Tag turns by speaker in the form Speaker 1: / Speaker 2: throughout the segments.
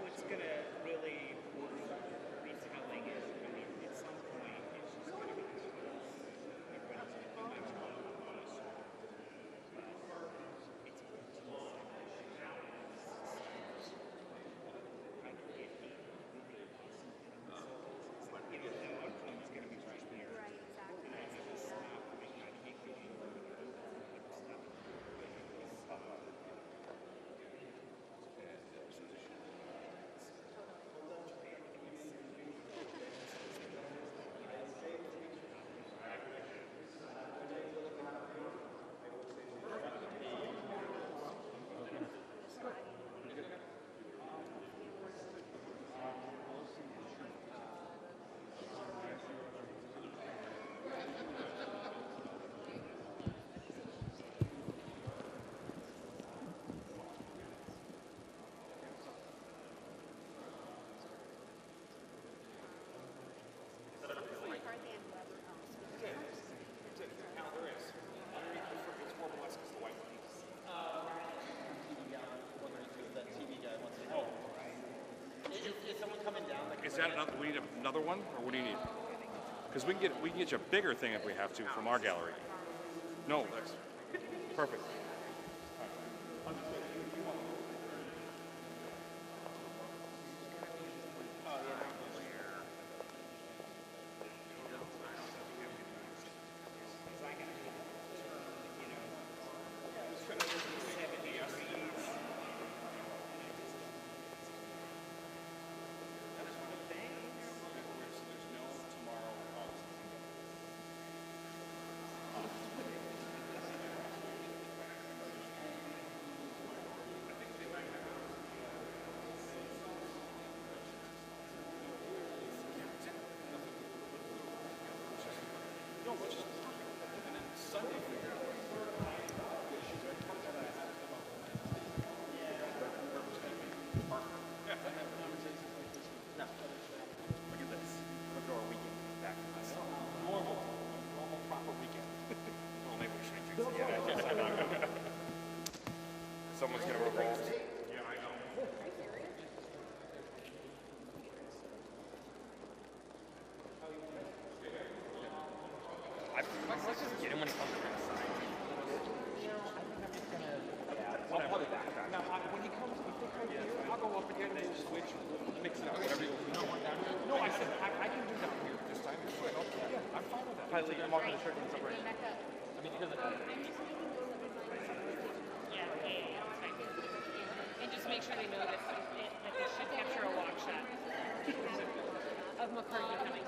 Speaker 1: What's gonna really be telling is, I mean, at some point it's just gonna be everybody's gonna do much more focus, but it's like 50 really awesome consoles. It's like, you know, the outcome is gonna be right there.
Speaker 2: Right, exactly.
Speaker 1: And I have to stop. I mean, I can't get any stuff.
Speaker 3: Is that another? We need another one, or what do you need? Because we can get you a bigger thing if we have to from our gallery. No, that's perfect. Someone's gonna revolt. Yeah, I know.
Speaker 4: Let's just get him when he comes around the side.
Speaker 5: I think I'm just gonna, I'll probably backtrack. Now, when he comes, if they come here, I'll go up again and we'll switch, mix it up, whatever you want down here. No, I said, I can do down here this time. It's fine. Okay, yeah, I'm fine with that.
Speaker 4: Probably I'm walking the shirt and stuff right.
Speaker 5: I mean, because
Speaker 2: And just make sure they know that they should capture a walk shot of McCarthy coming.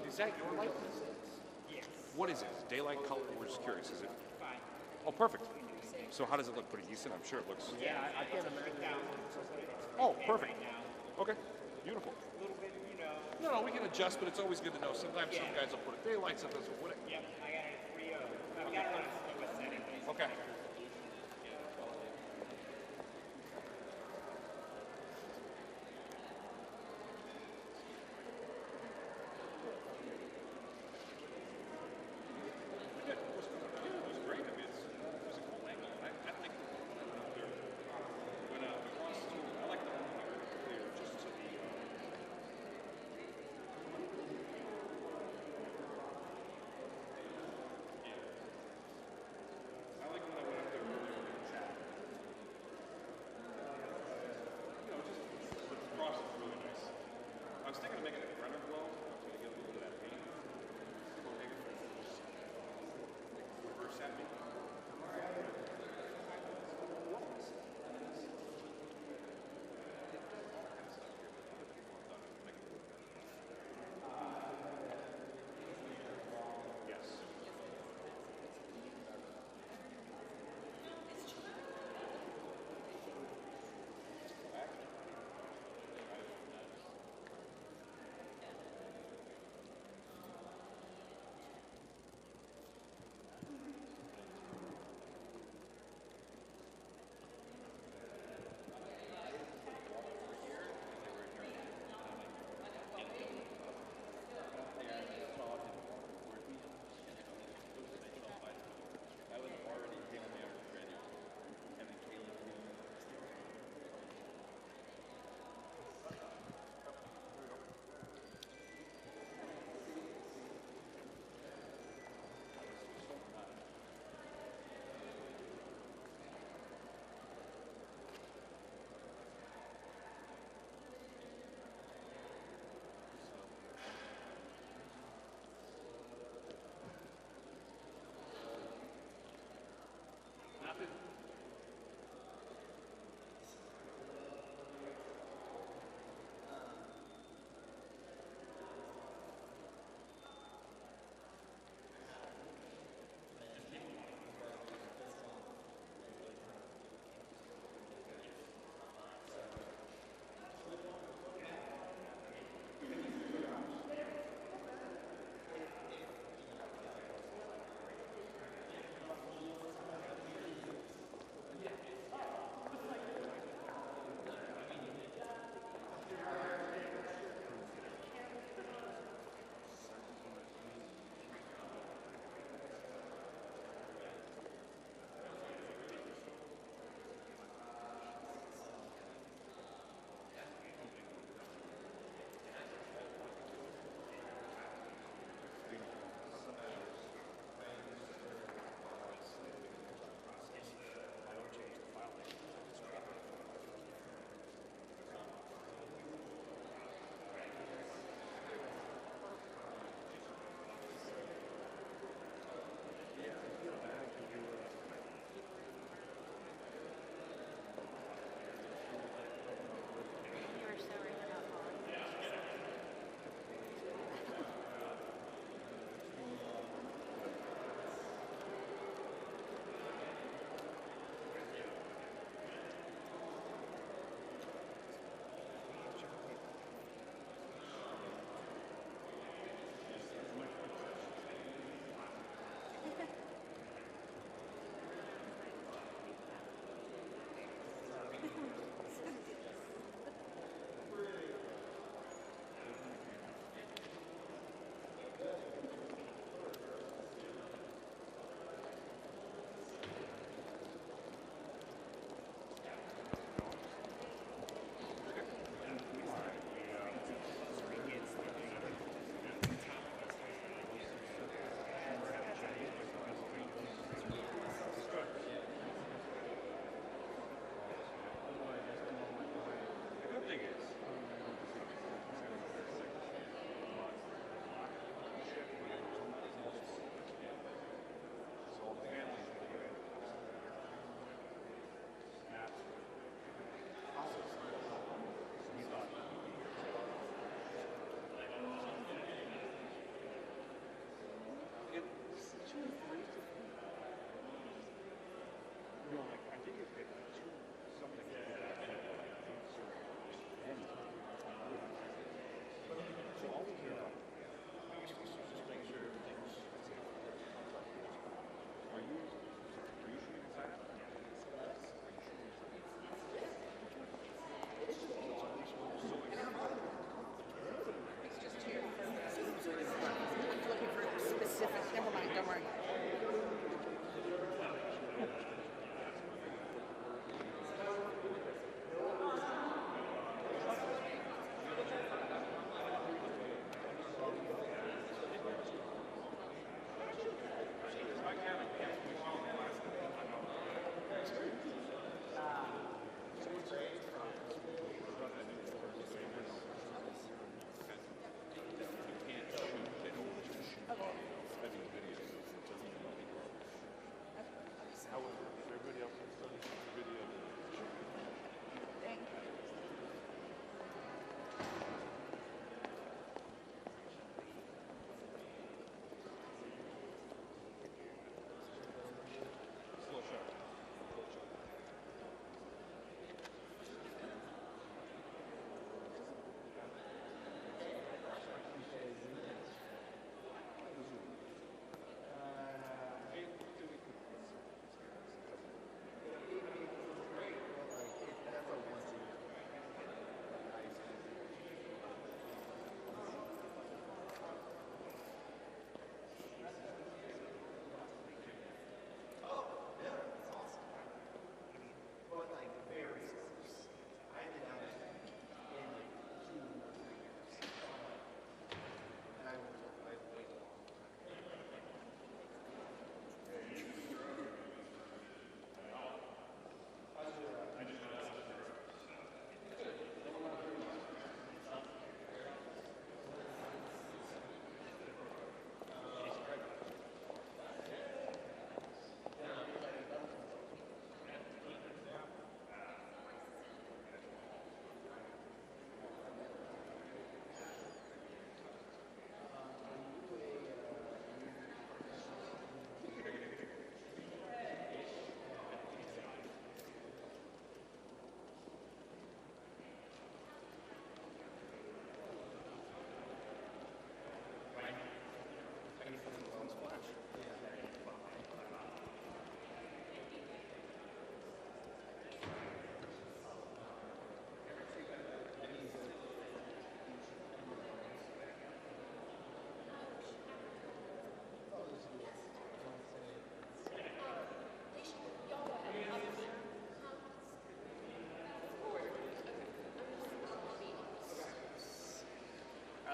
Speaker 3: Is that your license? What is it? Daylight color? We're just curious. Is it?
Speaker 1: Fine.
Speaker 3: Oh, perfect. So how does it look? Pretty decent. I'm sure it looks.
Speaker 1: Yeah, I can't imagine.
Speaker 3: Oh, perfect. Okay, beautiful.
Speaker 1: A little bit, you know.
Speaker 3: No, we can adjust, but it's always good to know. Sometimes some guys will put it daylight, sometimes will put it.
Speaker 1: Yep, I got it at 3.0. I've got it on a slowest setting.
Speaker 3: Okay.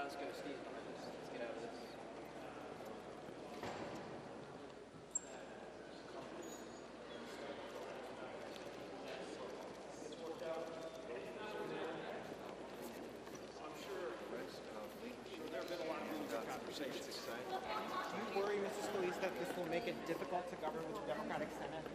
Speaker 6: let's go, Steve. Let's get out of this.
Speaker 7: Do you worry, Mr. Scalise, that this will make it difficult to govern with a Democratic Senate?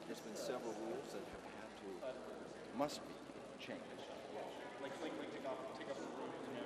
Speaker 8: There's been several rules that have had to, must be changed.
Speaker 5: Like take up the room in there.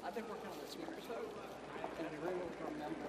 Speaker 6: I've been working on the speakers vote, and I really don't remember.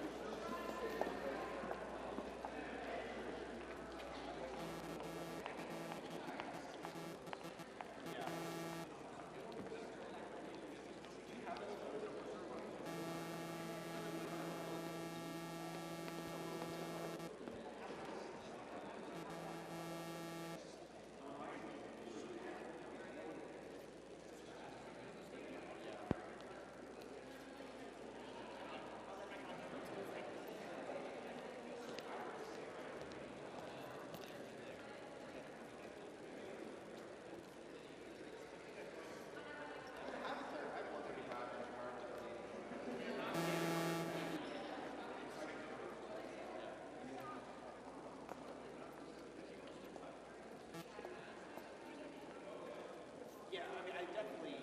Speaker 1: Yeah, I definitely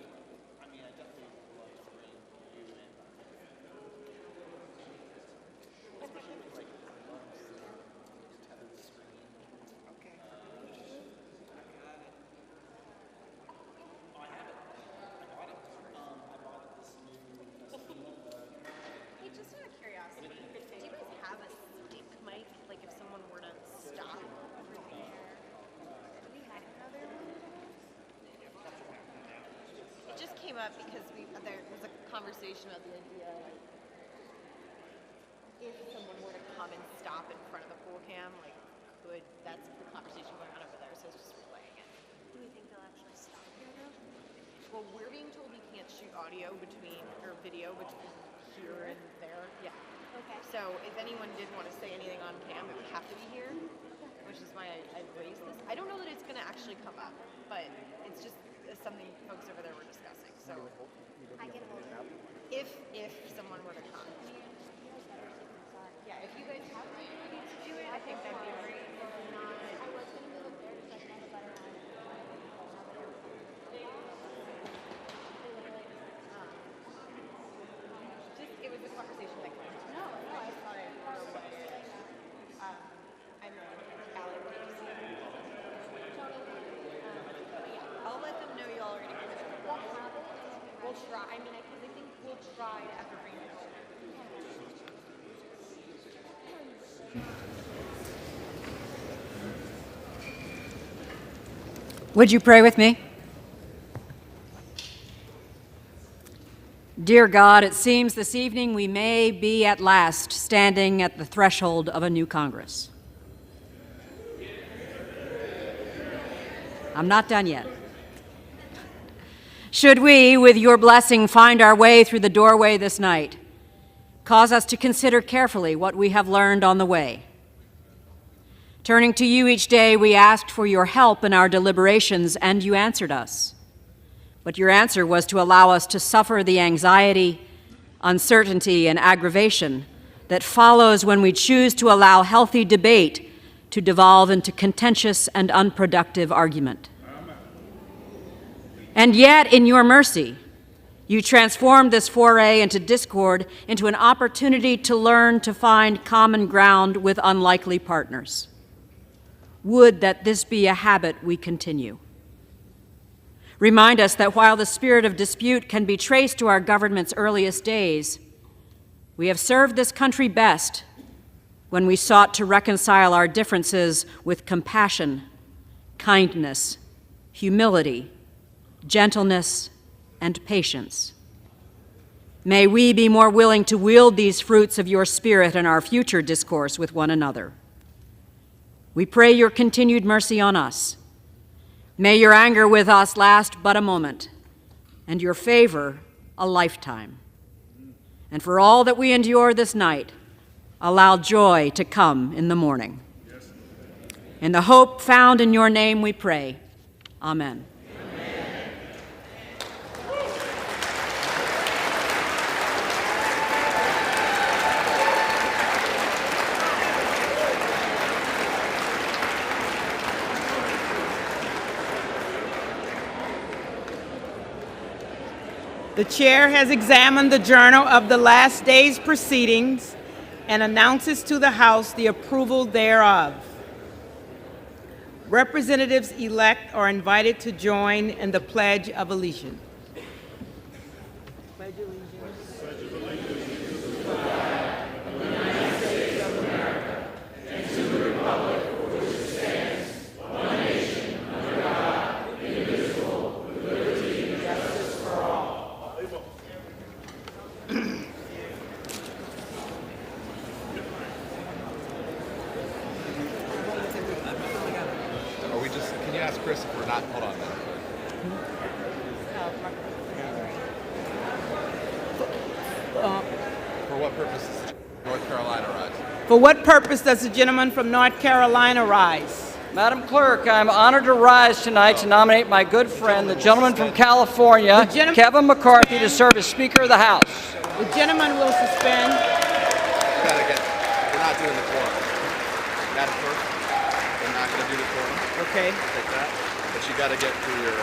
Speaker 1: love to bring you in. Especially with like tethered screen.
Speaker 7: Okay.
Speaker 1: I got it. Oh, I have it. I bought it. I bought this new
Speaker 2: Hey, just out of curiosity, do you guys have a stick mic? Like if someone were to stop over there? Do we have another one? It just came up because there was a conversation about the idea like if someone were to come and stop in front of the pool cam, like that's the conversation going on over there, so it's just relaying it.
Speaker 9: Do we think they'll actually stop here though?
Speaker 2: Well, we're being told we can't shoot audio or video between here and there. Yeah.
Speaker 9: Okay.
Speaker 2: So if anyone did want to say anything on cam, it would have to be here, which is why I raised this. I don't know that it's going to actually come up, but it's just something folks over there were discussing. So
Speaker 9: I can hold it.
Speaker 2: if someone were to come. Yeah, if you guys have the ability to do it, I think that'd be great.
Speaker 9: I was going to move up there because I found a better one.
Speaker 2: It was a conversation that came up.
Speaker 9: No,
Speaker 2: I thought it I'm Allie, what did you say? I'll let them know y'all are going to give it. We'll try. I think we'll try to have agreement.
Speaker 10: Would you pray with me? Dear God, it seems this evening we may be at last standing at the threshold of a new Congress. I'm not done yet. Should we, with your blessing, find our way through the doorway this night, cause us to consider carefully what we have learned on the way. Turning to you each day, we asked for your help in our deliberations, and you answered us. But your answer was to allow us to suffer the anxiety, uncertainty, and aggravation that follows when we choose to allow healthy debate to devolve into contentious and unproductive argument. And yet, in your mercy, you transformed this foray into discord into an opportunity to learn to find common ground with unlikely partners. Would that this be a habit we continue. Remind us that while the spirit of dispute can be traced to our government's earliest days, we have served this country best when we sought to reconcile our differences with compassion, kindness, humility, gentleness, and patience. May we be more willing to wield these fruits of your spirit in our future discourse with one another. We pray your continued mercy on us. May your anger with us last but a moment, and your favor a lifetime. And for all that we endure this night, allow joy to come in the morning. In the hope found in your name we pray. Amen.
Speaker 7: The chair has examined the journal of the last day's proceedings and announces to the House the approval thereof. Representatives-elect are invited to join in the Pledge of Allegiance. Pledge allegiance.
Speaker 8: Can you ask Chris if we're not? Hold on a minute. For what purpose does North Carolina rise?
Speaker 7: For what purpose does the gentleman from North Carolina rise?
Speaker 11: Madam Clerk, I'm honored to rise tonight to nominate my good friend, the gentleman from California, Kevin McCarthy, to serve as Speaker of the House.
Speaker 7: The gentleman will suspend.
Speaker 8: We're not doing the quorum. Madam Clerk, we're not going to do the quorum.
Speaker 7: Okay.
Speaker 8: Take that. But you got to get through your...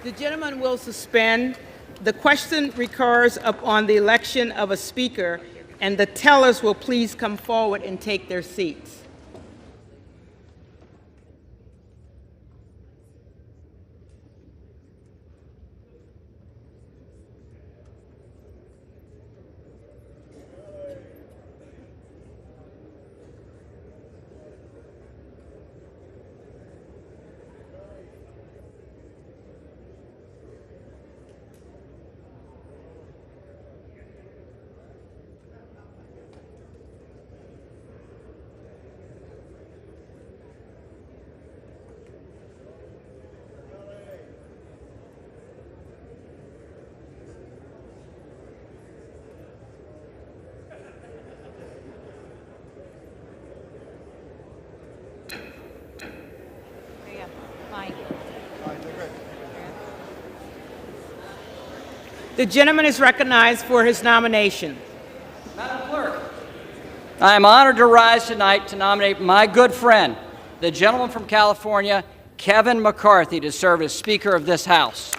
Speaker 7: The gentleman will suspend. The question recurs upon the election of a speaker, and the tellers will please come forward and take their seats. The gentleman is recognized for his nomination.
Speaker 11: Madam Clerk, I am honored to rise tonight to nominate my good friend, the gentleman from California, Kevin McCarthy, to serve as Speaker of this House.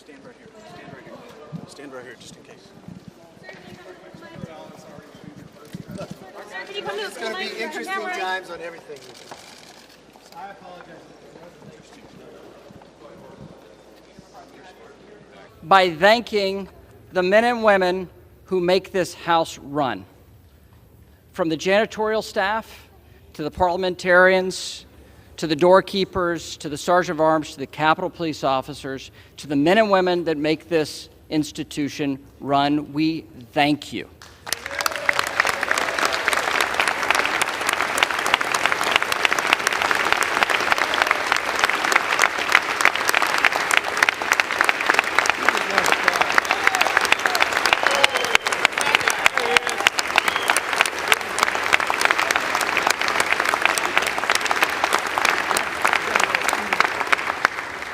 Speaker 6: stand right here. Stand right here. Stand right here, just in case.
Speaker 9: It's going to be interesting times on everything.
Speaker 6: I apologize.
Speaker 11: By thanking the men and women who make this House run. From the janitorial staff, to the parliamentarians, to the doorkeepers, to the sergeant of arms, to the Capitol Police officers, to the men and women that make this institution run, we thank you.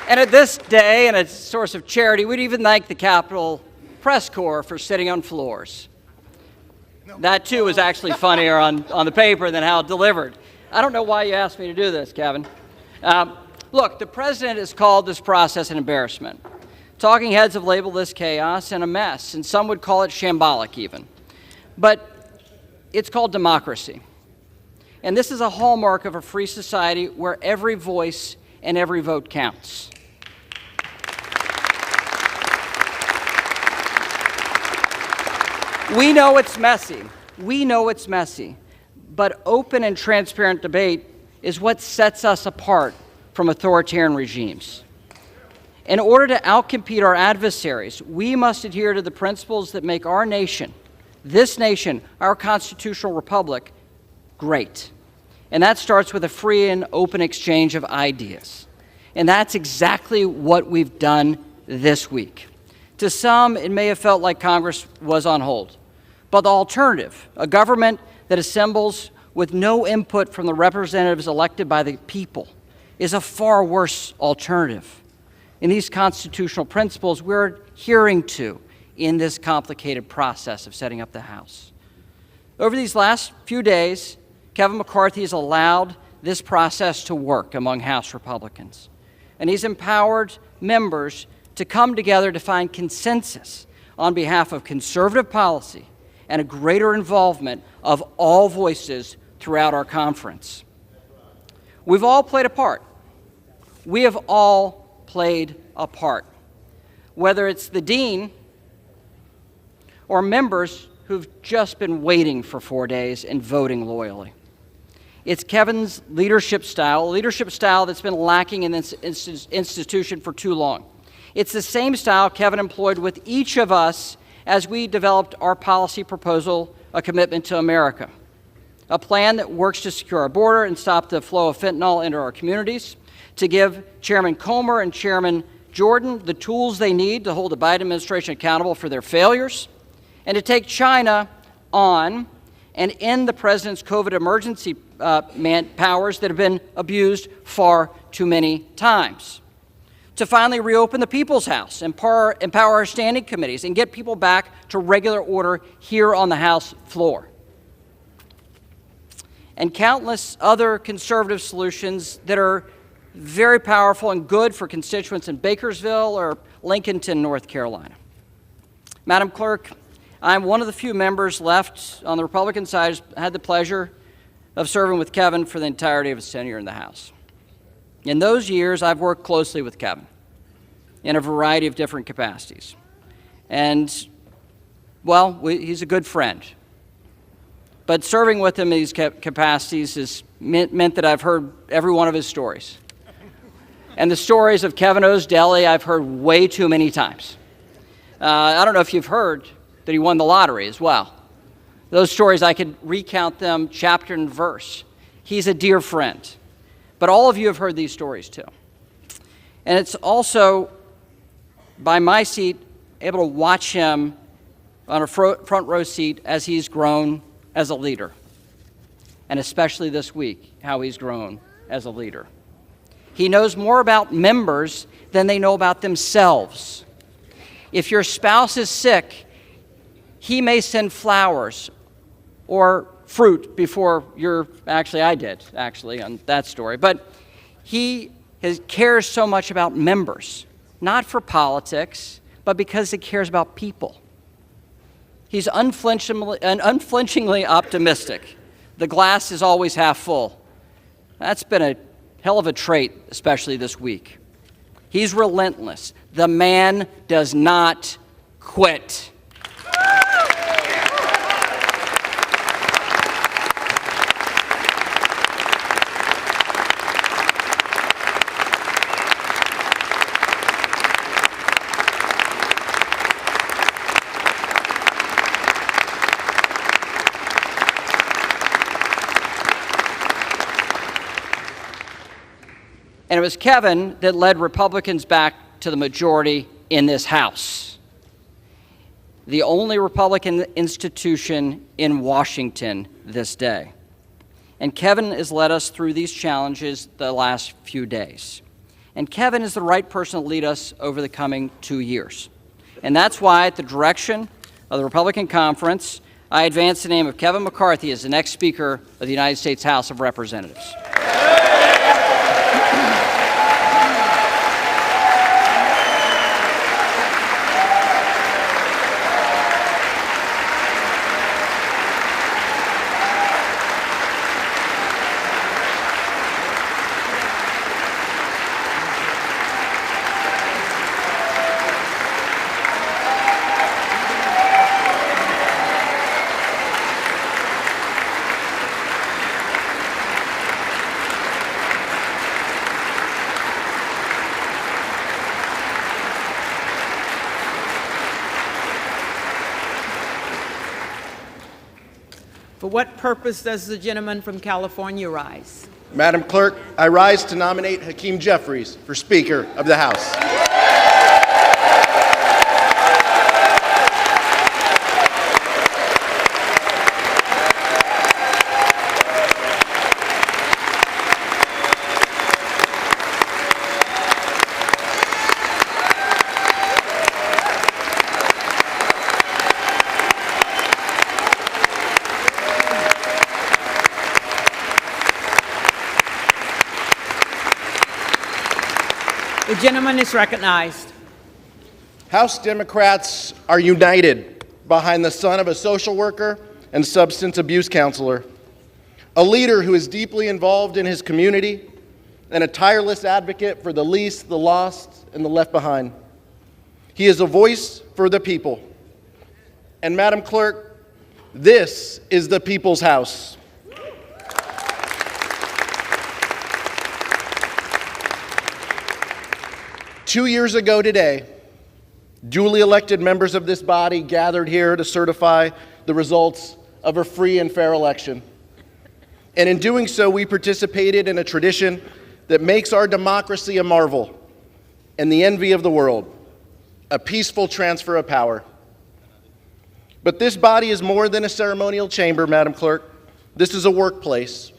Speaker 11: And at this day, and a source of charity, we'd even thank the Capitol Press Corps for sitting on floors. That, too, was actually funnier on the paper than how it delivered. I don't know why you asked me to do this, Kevin. Look, the president has called this process an embarrassment. Talking heads have labeled this chaos and a mess, and some would call it shambolic even. But it's called democracy. And this is a hallmark of a free society where every voice and every vote counts. We know it's messy. We know it's messy. But open and transparent debate is what sets us apart from authoritarian regimes. In order to outcompete our adversaries, we must adhere to the principles that make our nation, this nation, our constitutional republic, great. And that starts with a free and open exchange of ideas. And that's exactly what we've done this week. To some, it may have felt like Congress was on hold. But the alternative, a government that assembles with no input from the representatives elected by the people, is a far worse alternative. And these constitutional principles we're adhering to in this complicated process of setting up the House. Over these last few days, Kevin McCarthy has allowed this process to work among House Republicans. And he's empowered members to come together to find consensus on behalf of conservative policy and a greater involvement of all voices throughout our conference. We've all played a part. We have all played a part. Whether it's the dean or members who've just been waiting for 4 days and voting loyally. It's Kevin's leadership style, a leadership style that's been lacking in this institution for too long. It's the same style Kevin employed with each of us as we developed our policy proposal, A Commitment to America, a plan that works to secure our border and stop the flow of fentanyl into our communities, to give Chairman Comer and Chairman Jordan the tools they need to hold the Biden administration accountable for their failures, and to take China on and end the president's COVID emergency powers that have been abused far too many times. To finally reopen the People's House, empower our standing committees, and get people back to regular order here on the House floor. And countless other conservative solutions that are very powerful and good for constituents in Bakersville or Lincolnton, North Carolina. Madam Clerk, I'm one of the few members left on the Republican side who's had the pleasure of serving with Kevin for the entirety of his tenure in the House. In those years, I've worked closely with Kevin in a variety of different capacities. And, well, he's a good friend. But serving with him in these capacities has meant that I've heard every one of his stories. And the stories of Kevin O's Deli I've heard way too many times. I don't know if you've heard that he won the lottery as well. Those stories, I could recount them chapter and verse. He's a dear friend. But all of you have heard these stories too. And it's also, by my seat, able to watch him on a front row seat as he's grown as a leader. And especially this week, how he's grown as a leader. He knows more about members than they know about themselves. If your spouse is sick, he may send flowers or fruit before I did on that story. But he cares so much about members, not for politics, but because he cares about people. He's unflinchingly optimistic. The glass is always half full. That's been a hell of a trait, especially this week. He's relentless. The man does not quit. And it was Kevin that led Republicans back to the majority in this House, the only Republican institution in Washington this day. And Kevin has led us through these challenges the last few days. And Kevin is the right person to lead us over the coming 2 years. And that's why, at the direction of the Republican Conference, I advance the name of Kevin McCarthy as the next Speaker of the United States House of Representatives.
Speaker 7: For what purpose does the gentleman from California rise?
Speaker 12: Madam Clerk, I rise to nominate Hakeem Jeffries for Speaker of the House.
Speaker 7: The gentleman is recognized.
Speaker 12: House Democrats are united behind the son of a social worker and substance abuse counselor, a leader who is deeply involved in his community, and a tireless advocate for the least, the lost, and the left behind. He is a voice for the people. And Madam Clerk, this is the people's house. Two years ago today, duly elected members of this body gathered here to certify the results of a free and fair election. And in doing so, we participated in a tradition that makes our democracy a marvel and the envy of the world, a peaceful transfer of power. But this body is more than a ceremonial chamber, Madam Clerk. This is a workplace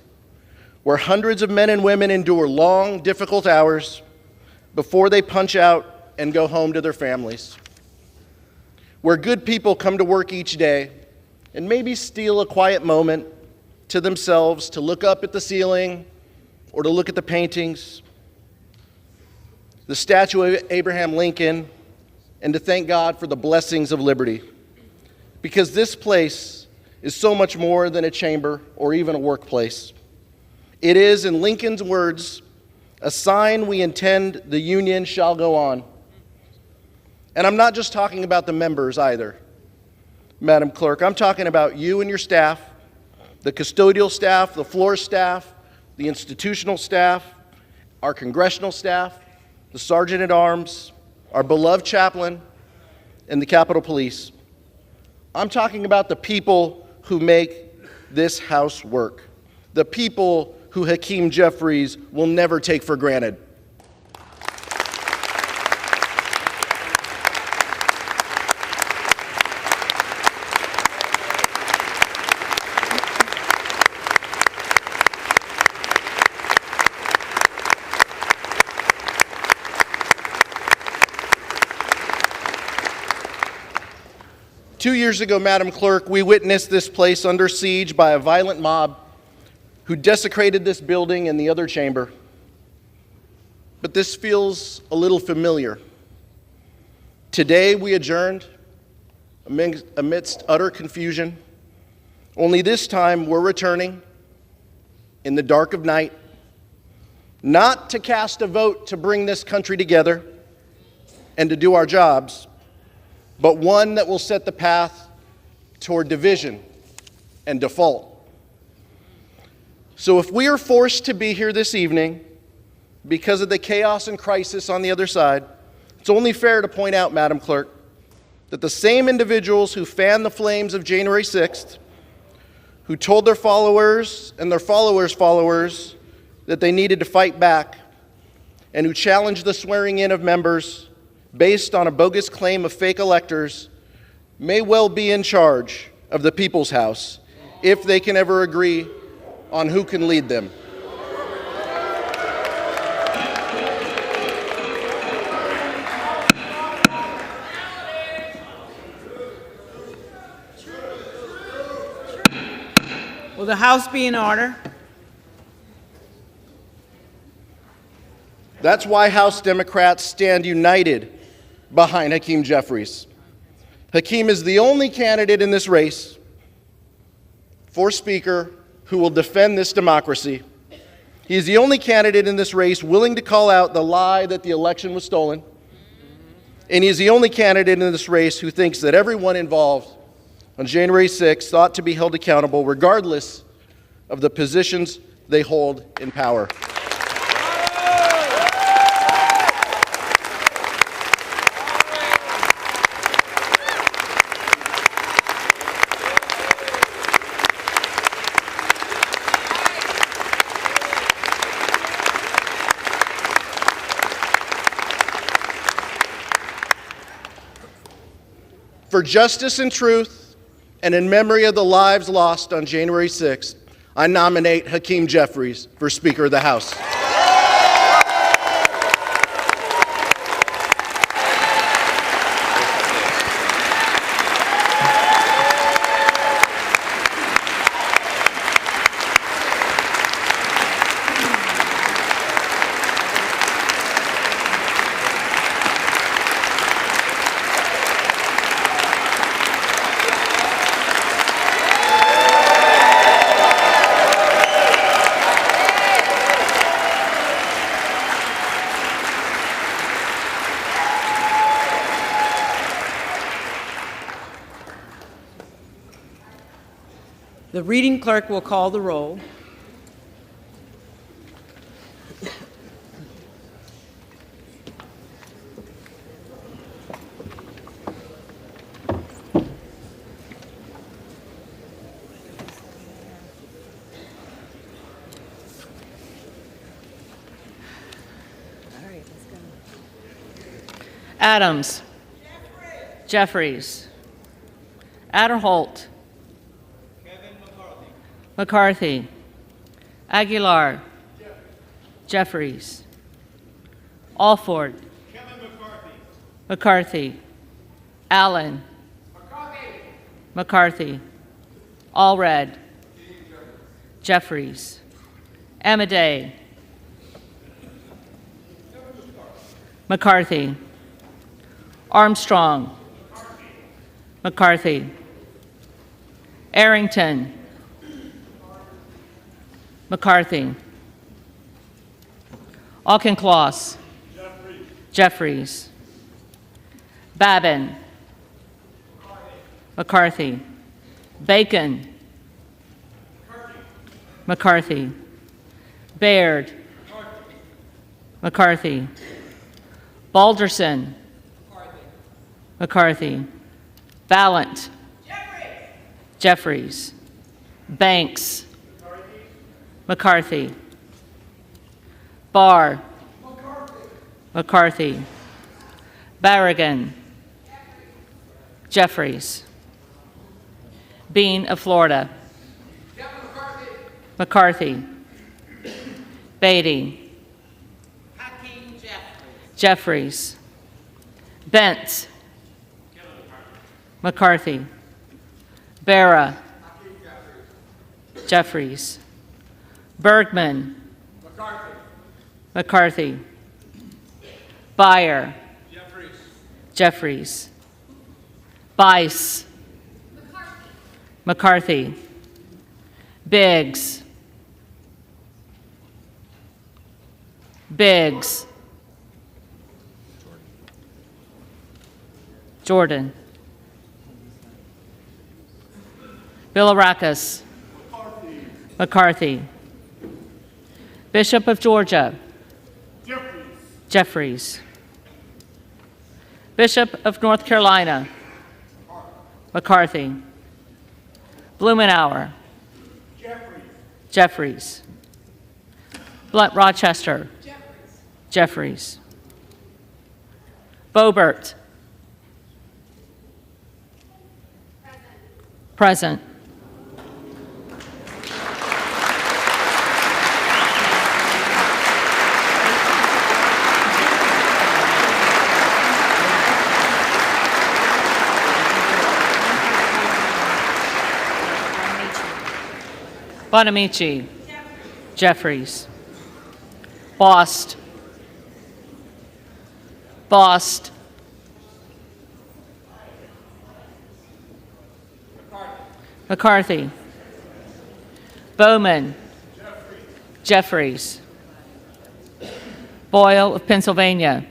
Speaker 12: where hundreds of men and women endure long, difficult hours before they punch out and go home to their families, where good people come to work each day and maybe steal a quiet moment to themselves to look up at the ceiling or to look at the paintings, the statue of Abraham Lincoln, and to thank God for the blessings of liberty. Because this place is so much more than a chamber or even a workplace. It is, in Lincoln's words, a sign we intend the union shall go on. And I'm not just talking about the members either, Madam Clerk. I'm talking about you and your staff, the custodial staff, the floor staff, the institutional staff, our congressional staff, the sergeant at arms, our beloved chaplain, and the Capitol Police. I'm talking about the people who make this house work, the people who Hakeem Jeffries will never take for granted. Two years ago, Madam Clerk, we witnessed this place under siege by a violent mob who desecrated this building and the other chamber. But this feels a little familiar. Today we adjourned amidst utter confusion, only this time we're returning in the dark of night, not to cast a vote to bring this country together and to do our jobs, but one that will set the path toward division and default. So if we are forced to be here this evening because of the chaos and crisis on the other side, it's only fair to point out, Madam Clerk, that the same individuals who fanned the flames of January 6th, who told their followers and their followers' followers that they needed to fight back, and who challenged the swearing in of members based on a bogus claim of fake electors, may well be in charge of the People's House if they can ever agree on who can lead them.
Speaker 7: Will the House be in order?
Speaker 12: That's why House Democrats stand united behind Hakeem Jeffries. Hakeem is the only candidate in this race for Speaker who will defend this democracy. He is the only candidate in this race willing to call out the lie that the election was stolen. And he is the only candidate in this race who thinks that everyone involved on January 6th ought to be held accountable regardless of the positions they hold in power. For justice and truth, and in memory of the lives lost on January 6th, I nominate Hakeem Jeffries for Speaker of the House.
Speaker 7: The reading clerk will call the roll.
Speaker 13: Adams. Jeffries. Adderholt. McCarthy. Aguilar. Jeffries. Alford. McCarthy. Allen. McCarthy. Allred. Jeffries. Amadei. McCarthy. Armstrong. McCarthy. Arrington. McCarthy. Auchincloss. Jeffries. Babin. McCarthy. Bacon. McCarthy. Baird. McCarthy. Balderson. McCarthy. Ballant. Jeffries. Banks. McCarthy. Barr. McCarthy. Barragan. Jeffries. Bean of Florida. McCarthy. Beatty. Jeffries. Bentz. McCarthy. Barra. Jeffries. Bergman. McCarthy. Beyer. Jeffries. Bice. McCarthy. Biggs. Biggs. Jordan. Bilirakis. McCarthy. Bishop of Georgia. Jeffries. Bishop of North Carolina. McCarthy. Blumenauer. Jeffries. Blunt Rochester. Jeffries. Boebert. Present. Bonamici. Jeffries. Bost. Bost. McCarthy. Bowman. Jeffries. Boyle of Pennsylvania.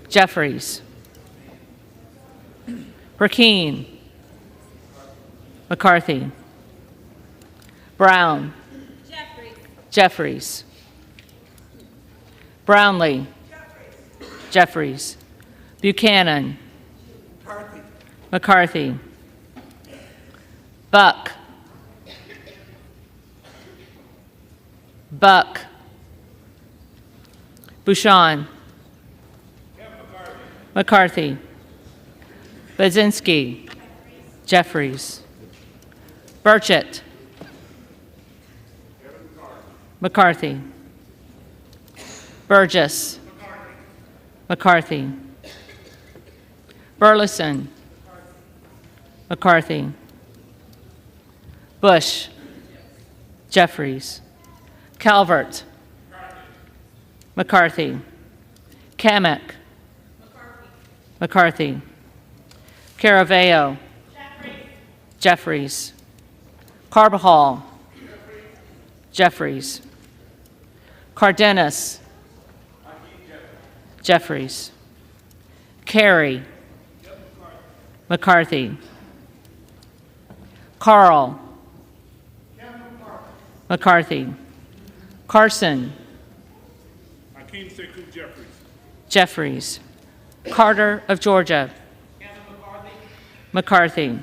Speaker 13: Jeffries. Rakeen. McCarthy. Brown. Jeffries. Brownlee. Jeffries. Buchanan. McCarthy. Buck. Buck. Bouchon. McCarthy. Baczynski. Jeffries. Burchett. McCarthy. Burgess. McCarthy. Burleson. McCarthy. Bush. Jeffries. Calvert. McCarthy. Kamek. McCarthy. Caraveo. Jeffries. Carbajal. Jeffries. Cardenas. Jeffries. Carey. McCarthy. Carl. McCarthy. Carson. Jeffries. Carter of Georgia. McCarthy.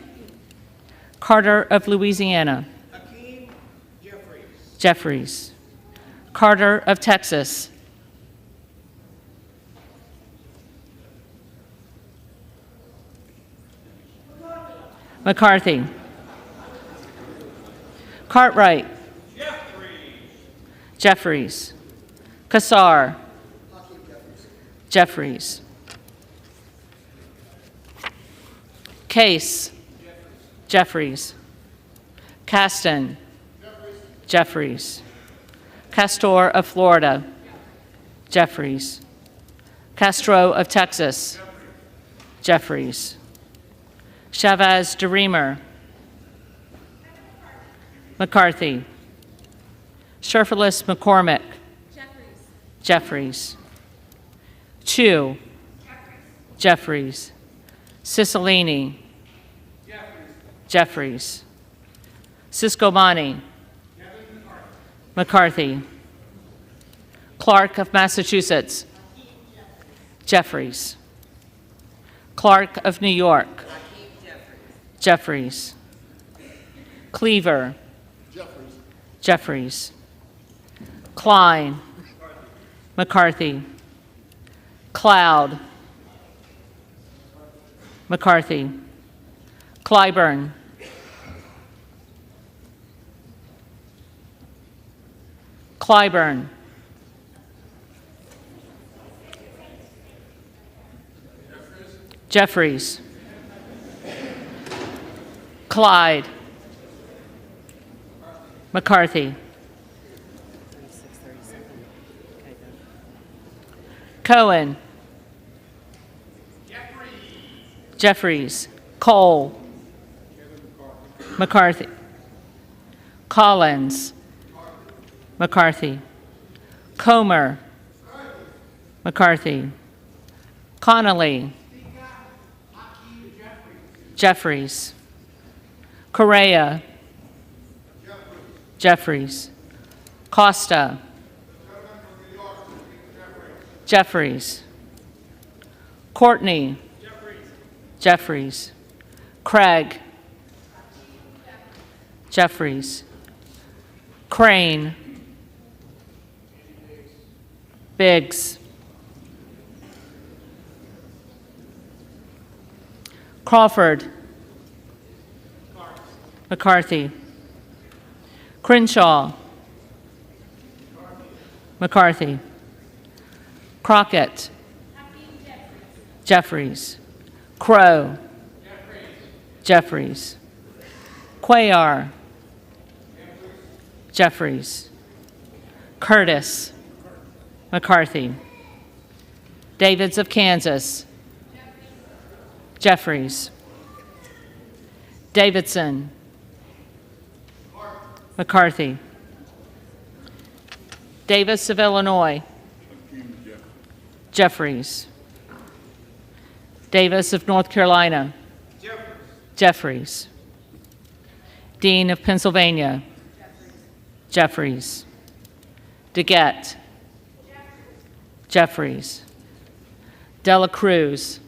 Speaker 13: Carter of Louisiana. Jeffries. Carter of Texas. McCarthy. Cartwright. Jeffries. Kassar. Jeffries. Case. Jeffries. Caston. Jeffries. Castor of Florida. Jeffries. Castro of Texas. Jeffries. Chavez DeReamer. McCarthy. Sherfilis McCormick. Jeffries. Chu. Jeffries. Cicilline. Jeffries. Siscomani. McCarthy. Clark of Massachusetts. Jeffries. Clark of New York. Jeffries. Cleaver. Jeffries. Klein. McCarthy. Cloud. McCarthy. Clyburn. Clyburn. Jeffries. Clyde. McCarthy. Cohen. Jeffries. Cole. McCarthy. Collins. McCarthy. Comer. McCarthy. Connolly. Jeffries. Correa. Jeffries. Costa. Jeffries. Courtney. Jeffries. Craig. Jeffries. Crane. Biggs. Crawford. McCarthy. Crenshaw. McCarthy. Crockett. Jeffries. Crow. Jeffries. Cuellar. Jeffries. Curtis. McCarthy. Davids of Kansas. Jeffries. Davidson. McCarthy. Davis of Illinois. Jeffries. Davis of North Carolina. Jeffries. Dean of Pennsylvania. Jeffries. DeGette. Jeffries. Dela Cruz.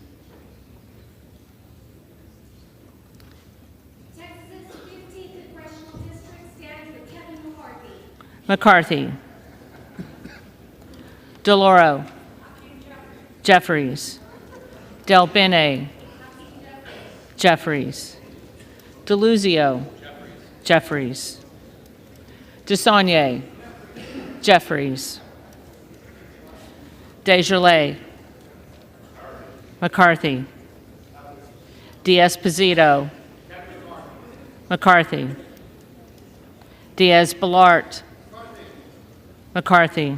Speaker 9: Texas 15th Congressional District stands with Kevin McCarthy.
Speaker 13: McCarthy. DeLauro. Jeffries. Del Bene. Jeffries. DeLuzio. Jeffries. DeSaulnier. Jeffries. Desjardins. McCarthy. Diaz-Pizito. McCarthy. Diaz-Balart. McCarthy.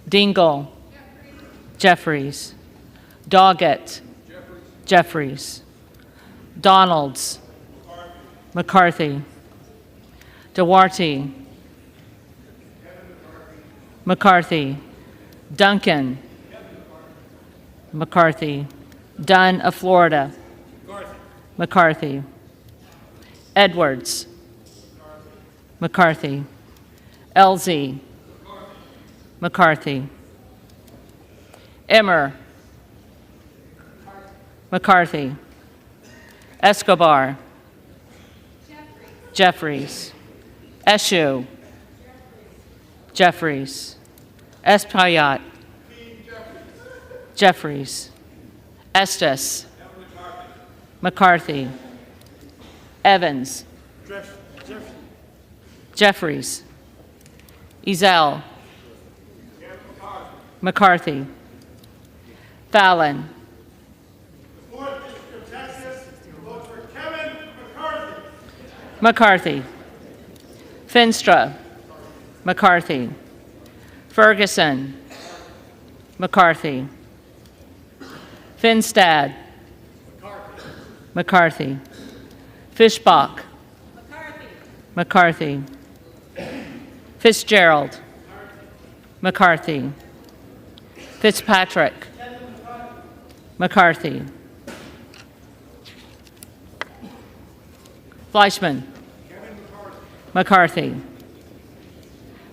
Speaker 13: Dingle. Jeffries. Doggett. Jeffries. Donalds. McCarthy. Duarte. McCarthy. Duncan. McCarthy. Dunn of Florida. McCarthy. Edwards. McCarthy. Elsie. McCarthy. Emmer. McCarthy. Escobar. Jeffries. Eshoo. Jeffries. Espaillat. Jeffries. Estes. McCarthy. Evans. Jeffries. Ezell. McCarthy. Fallon. McCarthy. Finstra. McCarthy. Ferguson. McCarthy. Finstad. McCarthy. Fishbach. McCarthy. Fitzgerald. McCarthy. Fitzpatrick. McCarthy. Fleischman. McCarthy.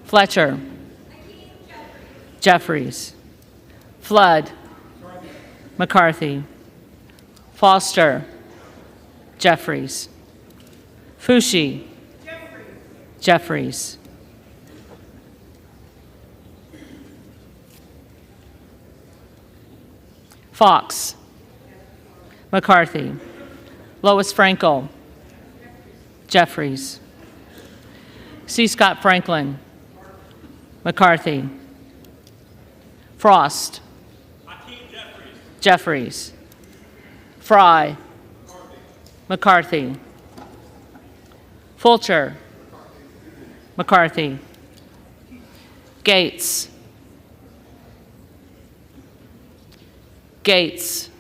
Speaker 13: Fletcher. Jeffries. Flood. McCarthy. Foster. Jeffries. Fushi. Jeffries. Fox. McCarthy. Lois Frankel. Jeffries. C. Scott Franklin. McCarthy. Frost. Jeffries. Fry. McCarthy. Fulcher. McCarthy. Gates. Gates.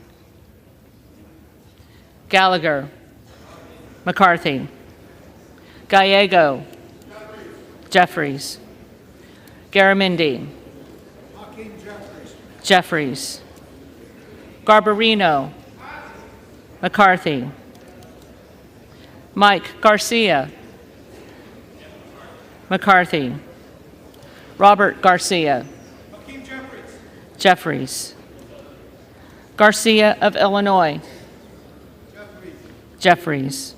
Speaker 13: Gallagher. McCarthy. Gallego. Jeffries. Garamendi. Jeffries. Garbarino. McCarthy. Mike Garcia. McCarthy. Robert Garcia. Jeffries. Garcia of Illinois. Jeffries.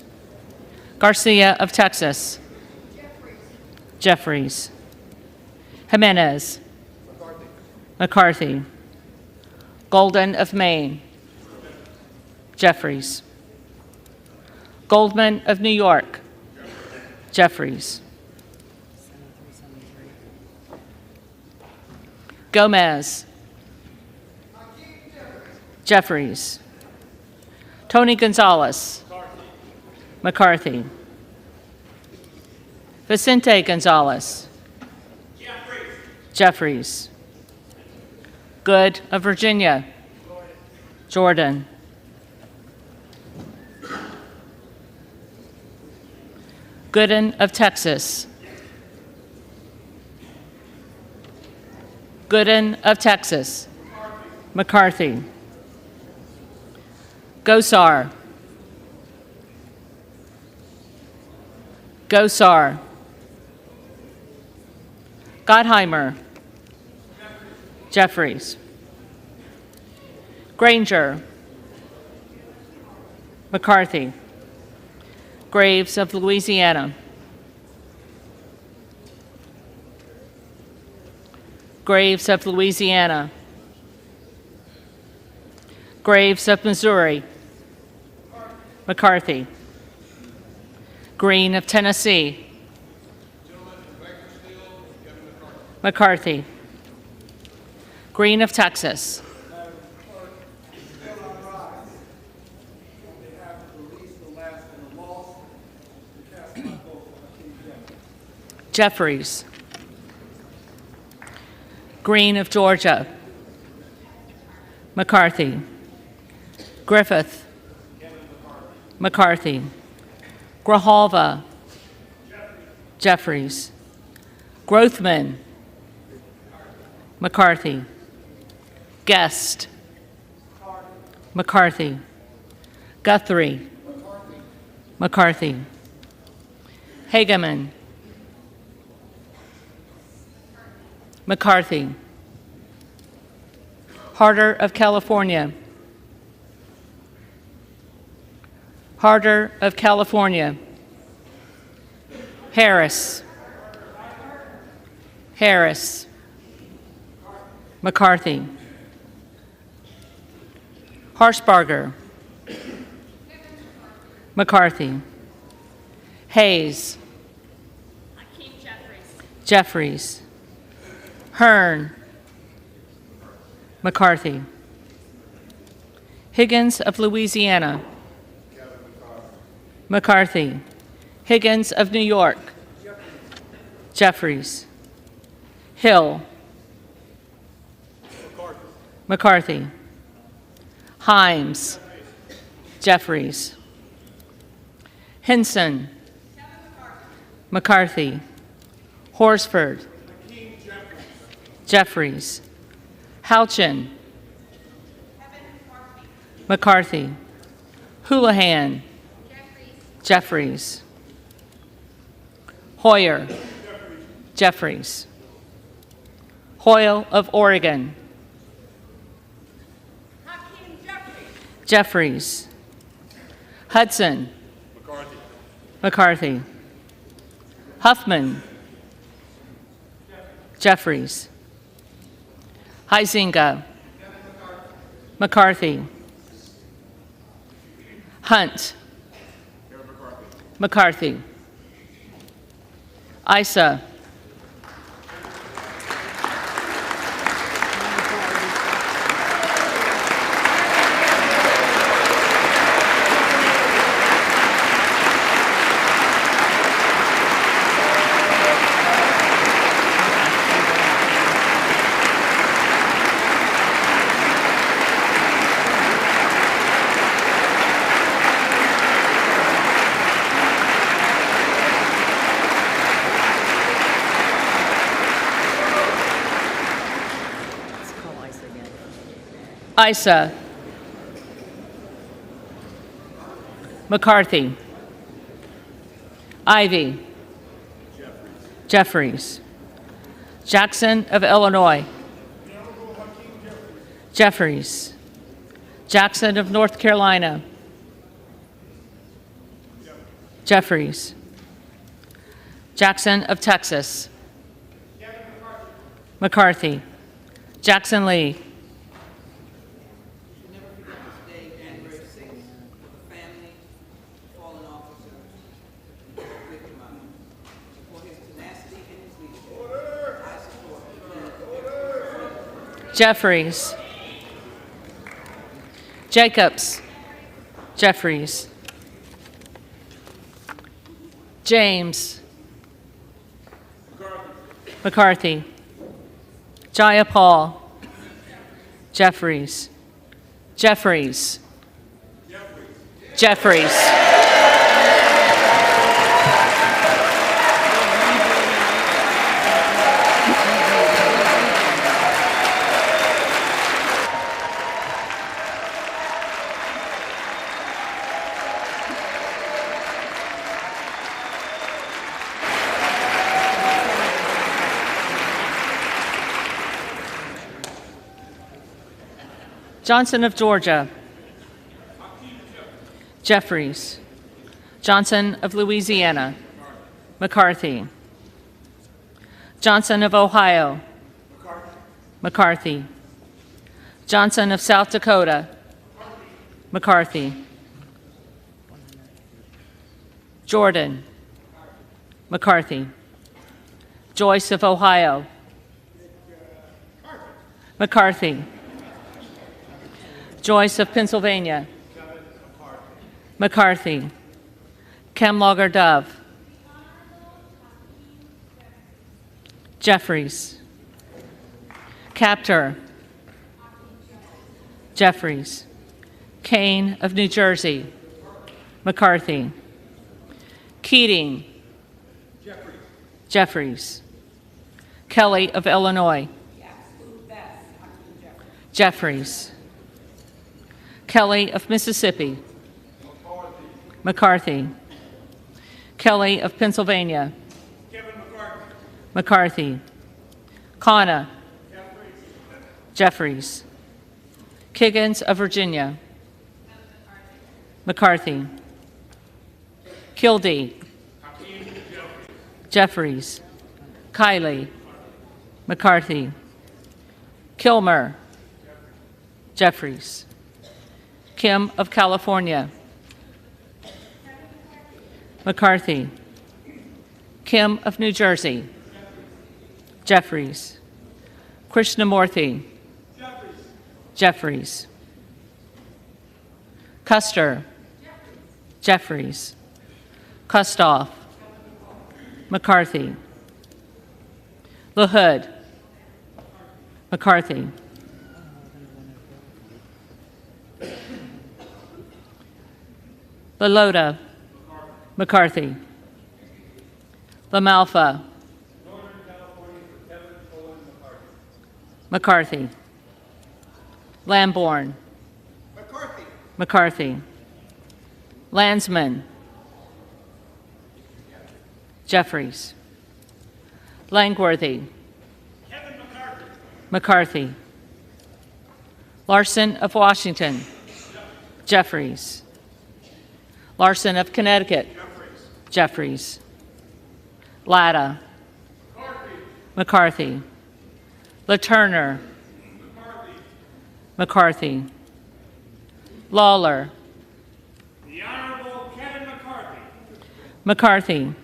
Speaker 13: Garcia of Texas. Jeffries. Jimenez. McCarthy. Golden of Maine. Jeffries. Goldman of New York. Jeffries. Gomez. Jeffries. Tony Gonzalez. McCarthy. Vicente Gonzalez. Jeffries. Good of Virginia. Jordan. Gooden of Texas. Gooden of Texas. McCarthy. Gosar. Gosar. Gottheimer. Jeffries. Granger. McCarthy. Graves of Louisiana. Graves of Louisiana. Graves of Missouri. McCarthy. Green of Tennessee. McCarthy. Green of Texas. Jeffries. Green of Georgia. McCarthy. Griffith. McCarthy. Grijalva. Jeffries. Grothman. McCarthy. Guest. McCarthy. Guthrie. McCarthy. Hageman. McCarthy. Harder of California. Harder of California. Harris. Harris. McCarthy. Harshbarger. McCarthy. Hayes. Jeffries. Hearn. McCarthy. Higgins of Louisiana. McCarthy. Higgins of New York. Jeffries. Hill. McCarthy. Himes. Jeffries. Hinson. McCarthy. Horsford. Jeffries. Houchin. McCarthy. Houlihan. Jeffries. Hoyer. Jeffries. Hoyle of Oregon. Jeffries. Hudson. McCarthy. Huffman. Jeffries. Huizinga. McCarthy. Hunt. McCarthy. Issa. Issa. McCarthy. Ivy. Jeffries. Jackson of Illinois. Jeffries. Jackson of North Carolina. Jeffries. Jackson of Texas. McCarthy. Jackson Lee. Jeffries. Jacobs. Jeffries. James. McCarthy. Jayapal. Jeffries. Jeffries. Jeffries. Johnson of Georgia. Jeffries. Johnson of Louisiana. McCarthy. Johnson of Ohio. McCarthy. Johnson of South Dakota. McCarthy. Jordan. McCarthy. Joyce of Ohio. McCarthy. Joyce of Pennsylvania. McCarthy. Kemlogger Dove. Jeffries. Captor. Jeffries. Kane of New Jersey. McCarthy. Keating. Jeffries. Kelly of Illinois. Jeffries. Kelly of Mississippi. McCarthy. Kelly of Pennsylvania. McCarthy. Kana. Jeffries. Kiggins of Virginia. McCarthy. Kildee. Jeffries. Kiley. McCarthy. Kilmer. Jeffries. Kim of California. McCarthy. Kim of New Jersey. Jeffries. Krishnamurthy. Jeffries. Custer. Jeffries. Kustoff. McCarthy. LaHood. McCarthy. LaLota. McCarthy. LaMalfa. McCarthy. Lamborn. McCarthy. Landsman. Jeffries. Langworthy. McCarthy. Larson of Washington. Jeffries. Larson of Connecticut. Jeffries. Latta. McCarthy. LaTurner. McCarthy. Lawler.
Speaker 1: The Honorable Kevin McCarthy.
Speaker 13: McCarthy.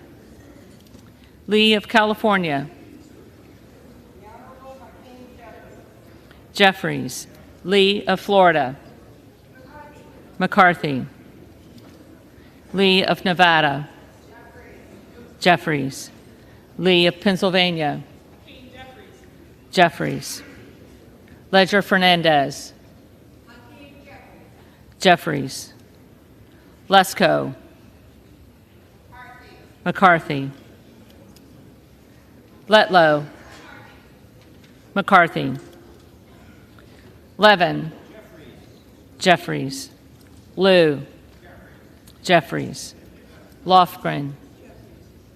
Speaker 13: Lee of California. Jeffries. Lee of Florida. McCarthy. Lee of Nevada. Jeffries. Lee of Pennsylvania. Jeffries. Ledger Fernandez. Jeffries. Lesko. McCarthy. Letlow. McCarthy. Levin. Jeffries. Liu. Jeffries. Lofgren.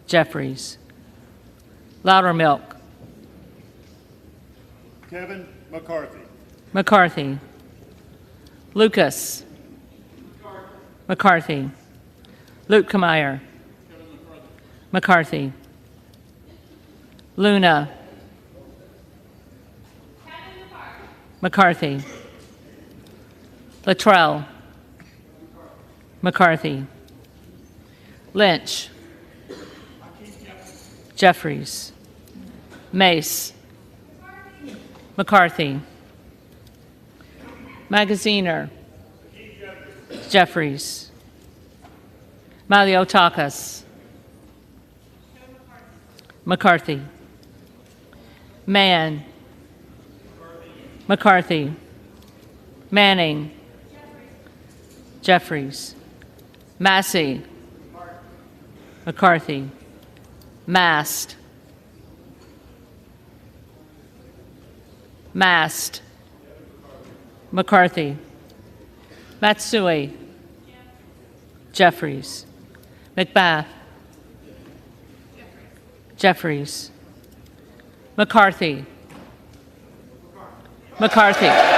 Speaker 13: Jeffries. Loudermilk.
Speaker 14: Kevin McCarthy.
Speaker 13: McCarthy. Lucas. McCarthy. Luetkemeyer. McCarthy. Luna. McCarthy. Luttrell. McCarthy. Lynch. Jeffries. Mace. McCarthy. Magaziner. Jeffries. Maliotakis. McCarthy. Mann. McCarthy. Manning. Jeffries. Massey. McCarthy. Mast. Mast. McCarthy. Matsui. Jeffries. McBath. Jeffries. McCarthy. McCarthy.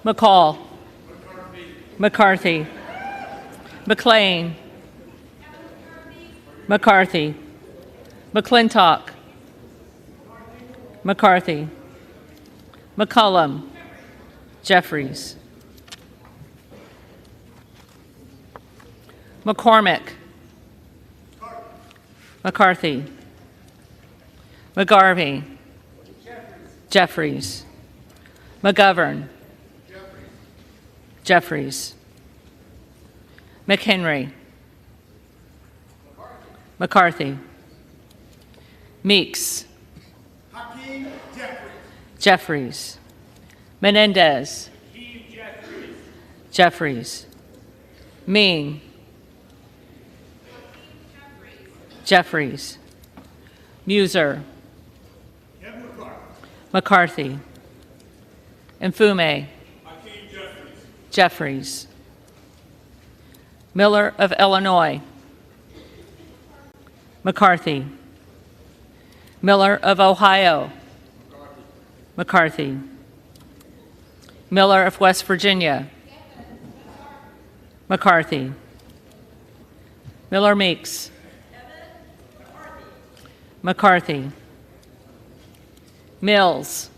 Speaker 13: McCall. McCarthy. McLean. McCarthy. McClintock. McCarthy. McCullum. Jeffries. McCormick. McCarthy. McGarvey. Jeffries. McGovern. Jeffries. McHenry. McCarthy. Meeks. Jeffries. Menendez. Jeffries. Ming. Jeffries. Muser. McCarthy. Mfume. Jeffries. Miller of Illinois. McCarthy. Miller of Ohio. McCarthy. Miller of West Virginia. McCarthy. Miller Meeks. McCarthy. Mills.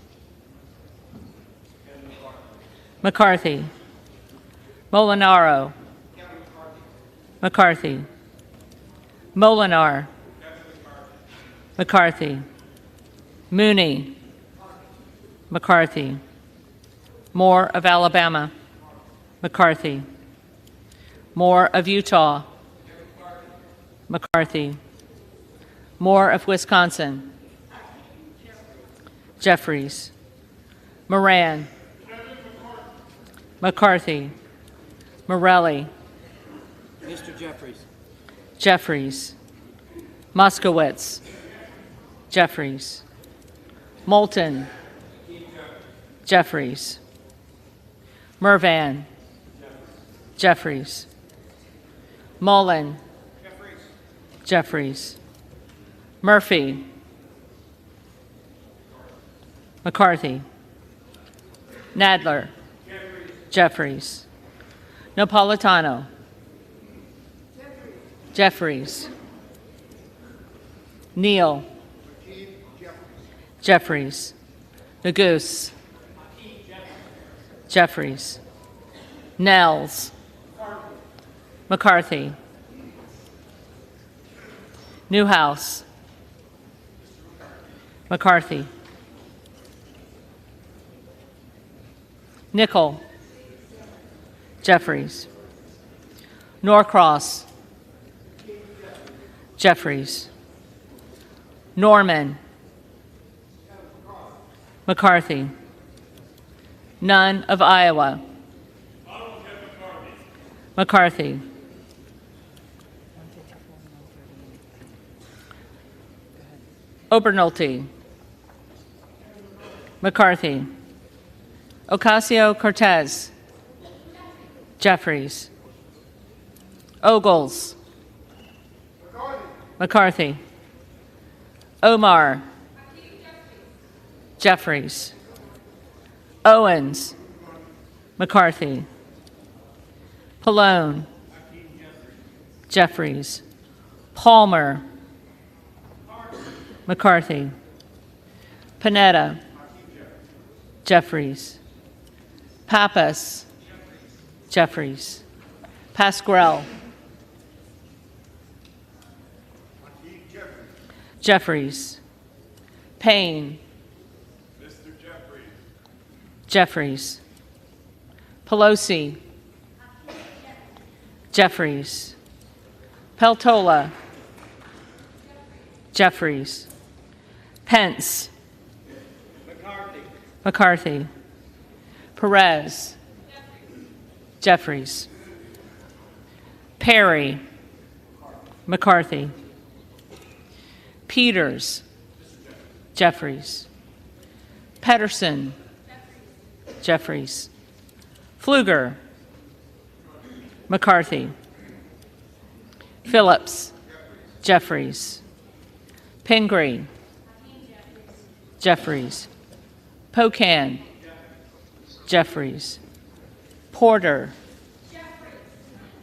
Speaker 13: McCarthy. Molinaro. McCarthy. Molinar. McCarthy. Mooney. McCarthy. Moore of Alabama. McCarthy. Moore of Utah. McCarthy. Moore of Wisconsin. Jeffries. Moran. McCarthy. Morelli.
Speaker 15: Mr. Jeffries.
Speaker 13: Jeffries. Moskowitz. Jeffries. Moulton. Jeffries. Mervan. Jeffries. Mullen. Jeffries. Murphy. McCarthy. Nadler. Jeffries. Napolitano. Jeffries. Neal. Jeffries. Nagoose. Jeffries. Nels. McCarthy. Newhouse. McCarthy. Nickel. Jeffries. Norcross. Jeffries. Norman. McCarthy. None of Iowa. McCarthy. Obernolte. McCarthy. Ocasio-Cortez. Jeffries. Ogles. McCarthy. Omar. Jeffries. Owens. McCarthy. Pallone. Jeffries. Palmer. McCarthy. Panetta. Jeffries. Pappas. Jeffries. Pasquarel. Jeffries. Payne. Jeffries. Pelosi. Jeffries. Peltola. Jeffries. Pence. McCarthy. Perez. Jeffries. Perry. McCarthy. Peters. Jeffries. Pedersen. Jeffries. Pfluger. McCarthy. Phillips. Jeffries. Pingree. Jeffries. Pocan. Jeffries. Porter.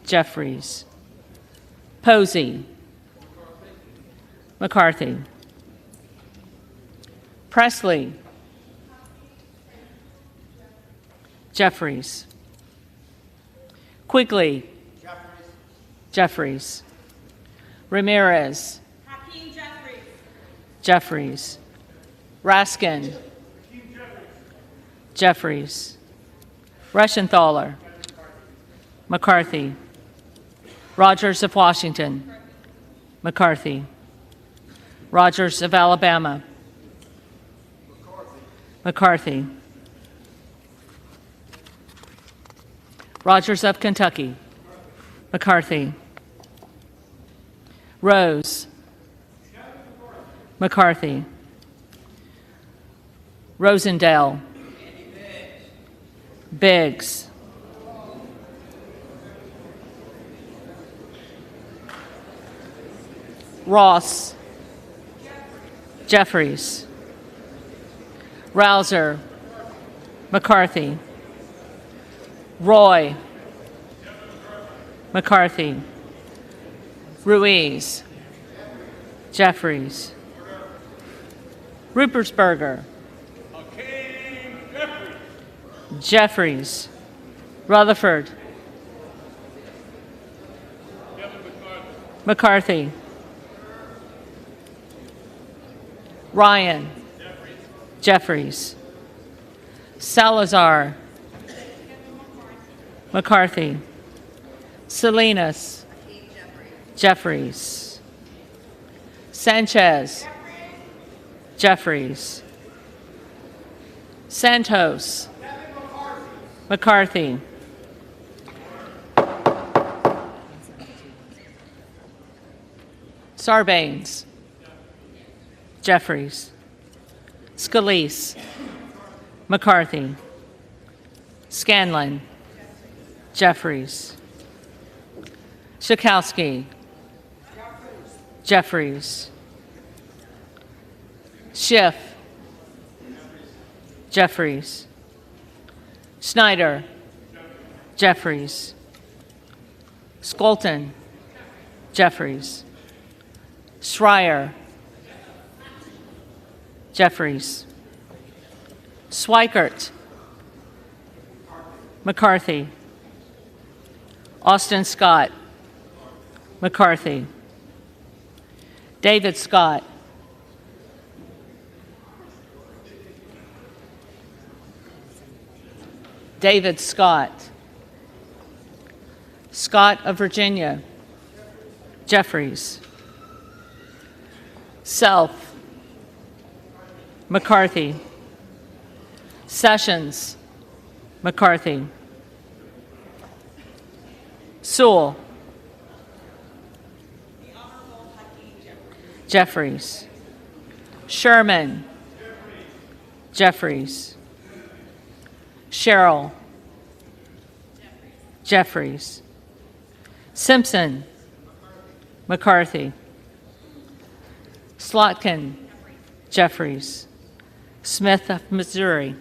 Speaker 13: Jeffries. Posey. McCarthy. Presley. Jeffries. Quigley. Jeffries. Ramirez. Jeffries. Raskin. Jeffries. Reschenthaler. McCarthy. Rogers of Washington. McCarthy. Rogers of Alabama. McCarthy. Rogers of Kentucky. McCarthy. Rose. McCarthy. Rosendale. Biggs. Ross. Jeffries. Rouser. McCarthy. Roy. McCarthy. Ruiz. Jeffries. Rupersberger. Jeffries. Rutherford. McCarthy. Ryan. Jeffries. Salazar. McCarthy. Salinas. Jeffries. Sanchez. Jeffries. Santos. McCarthy. Sarbanes. Jeffries. Scalise. McCarthy. Scanlon. Jeffries. Schakowsky. Jeffries. Schiff. Jeffries. Snyder. Jeffries. Skolton. Jeffries. Schreier. Jeffries. Swikert. McCarthy. Austin Scott. McCarthy. David Scott. David Scott. Scott of Virginia. Jeffries. Self. McCarthy. Sessions. McCarthy. Sewell. Jeffries. Sherman. Jeffries. Sherrill. Jeffries. Simpson. McCarthy. Slotkin. Jeffries. Smith of Missouri.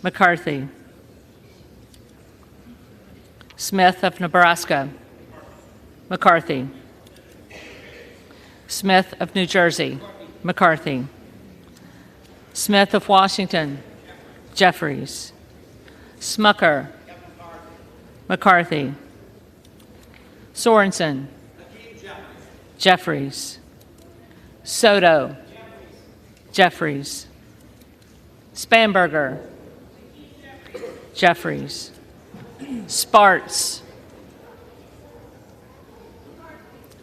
Speaker 13: McCarthy. Smith of Nebraska. McCarthy. Smith of New Jersey. McCarthy. Smith of Washington. Jeffries. Smucker. McCarthy. Sorensen. Jeffries. Soto. Jeffries. Spanberger. Jeffries. Sparts.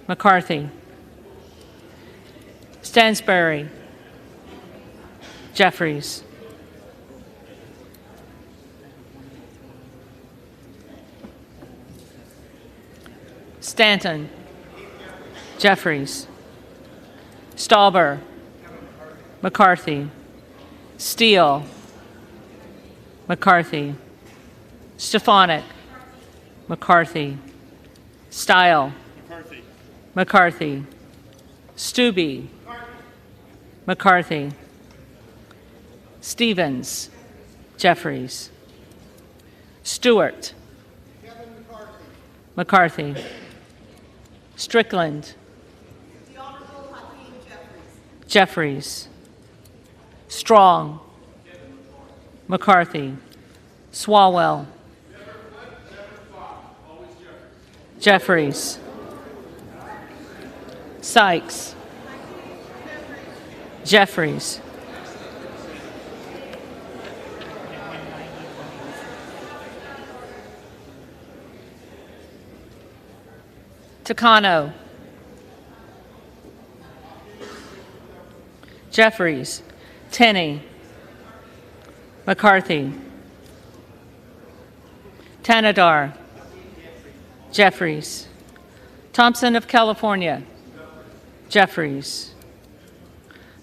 Speaker 13: McCarthy. Stansbury. Jeffries. Stanton. Jeffries. Stauber. McCarthy. Steele. McCarthy. Stefanik. McCarthy. Style.
Speaker 14: McCarthy.
Speaker 13: McCarthy. Stubbe. McCarthy. Stevens. Jeffries. Stewart. McCarthy. Strickland. Jeffries. Strong. McCarthy. Swalwell. Jeffries. Sykes. Jeffries. Takano. Jeffries. Tenney. McCarthy. Tanadar. Jeffries. Thompson of California. Jeffries.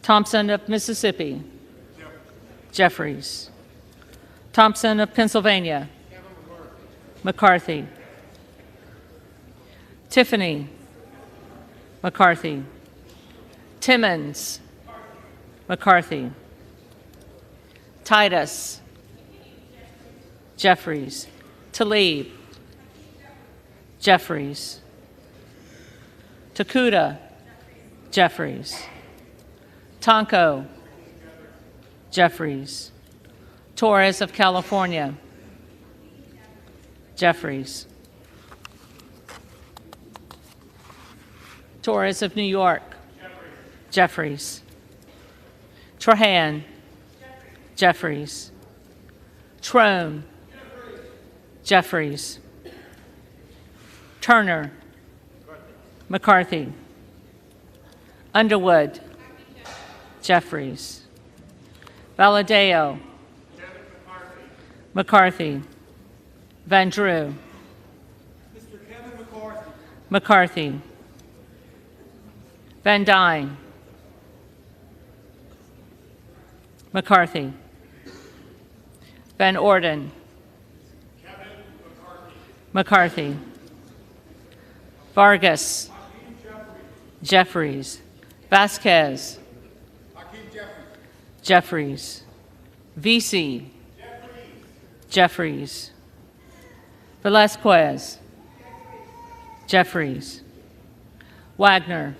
Speaker 13: Thompson of Mississippi. Jeffries. Thompson of Pennsylvania. McCarthy. Tiffany. McCarthy. Timmons. McCarthy. Titus. Jeffries. Tlaib. Jeffries. Takuda. Jeffries. Tonko. Jeffries. Torres of California. Jeffries. Torres of New York. Jeffries. Trahan. Jeffries. Trone. Jeffries. Turner. McCarthy. Underwood. Jeffries. Valadeo. McCarthy. Van Drew.
Speaker 14: Mr. Kevin McCarthy.
Speaker 13: McCarthy. Van Dyne. McCarthy. Van Orden.
Speaker 14: Kevin McCarthy.
Speaker 13: McCarthy. Vargas. Jeffries. Vasquez. Jeffries. VC. Jeffries. Velasquez. Jeffries. Wagner.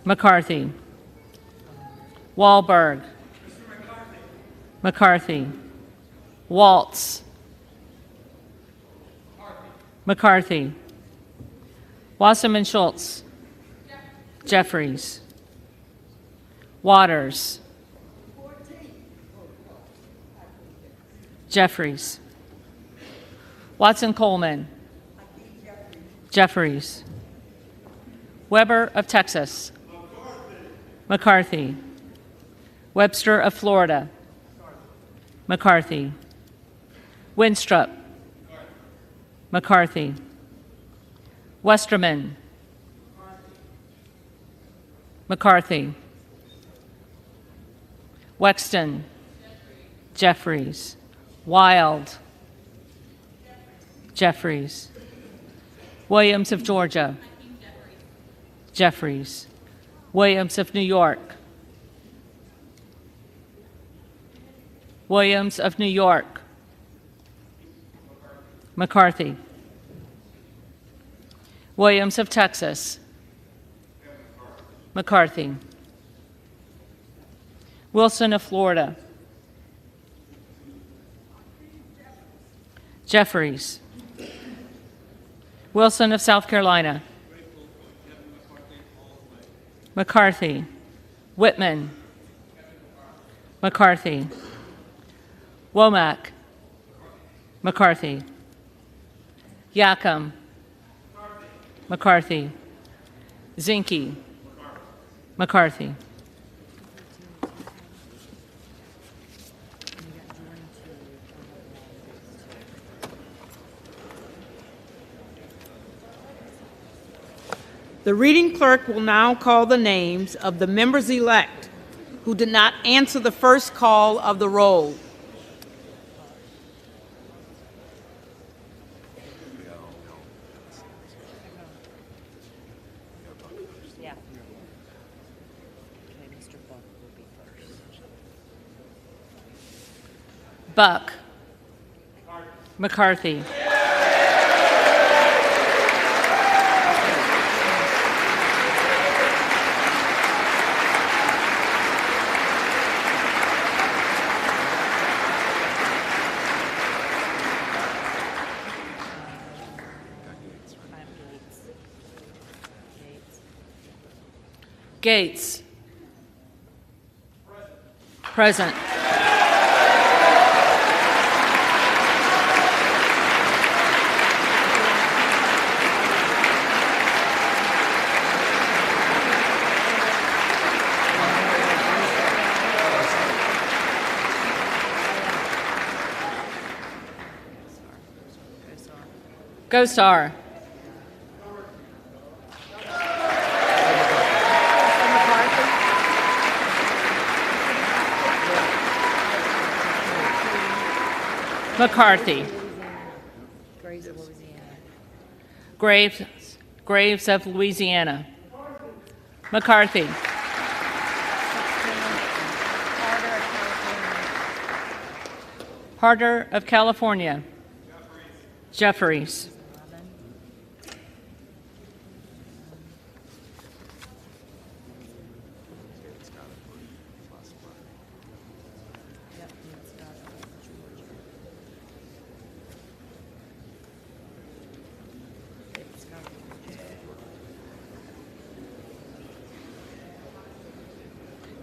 Speaker 13: McCarthy. Wahlberg. McCarthy. Waltz. McCarthy. Wasserman Schultz. Jeffries. Waters. Jeffries. Watson Coleman. Jeffries. Weber of Texas. McCarthy. Webster of Florida. McCarthy. Winstrup. McCarthy. Westerman. McCarthy. Wexton. Jeffries. Wild. Jeffries. Williams of Georgia. Jeffries. Williams of New York. Williams of New York. McCarthy. Williams of Texas. McCarthy. Wilson of Florida. Jeffries. Wilson of South Carolina. McCarthy. Whitman. McCarthy. Womack. McCarthy. Yacom. McCarthy. Zinke. McCarthy.
Speaker 7: The reading clerk will now call the names of the members-elect who did not answer the first call of the roll.
Speaker 2: Yeah. Okay, Mr. Buck will be first.
Speaker 13: Buck. McCarthy. Gates. Present. Gosar. McCarthy.
Speaker 2: Graves of Louisiana.
Speaker 13: Graves of Louisiana. McCarthy. Harder of California. Jeffries.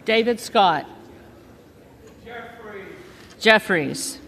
Speaker 13: David Scott. Jeffries.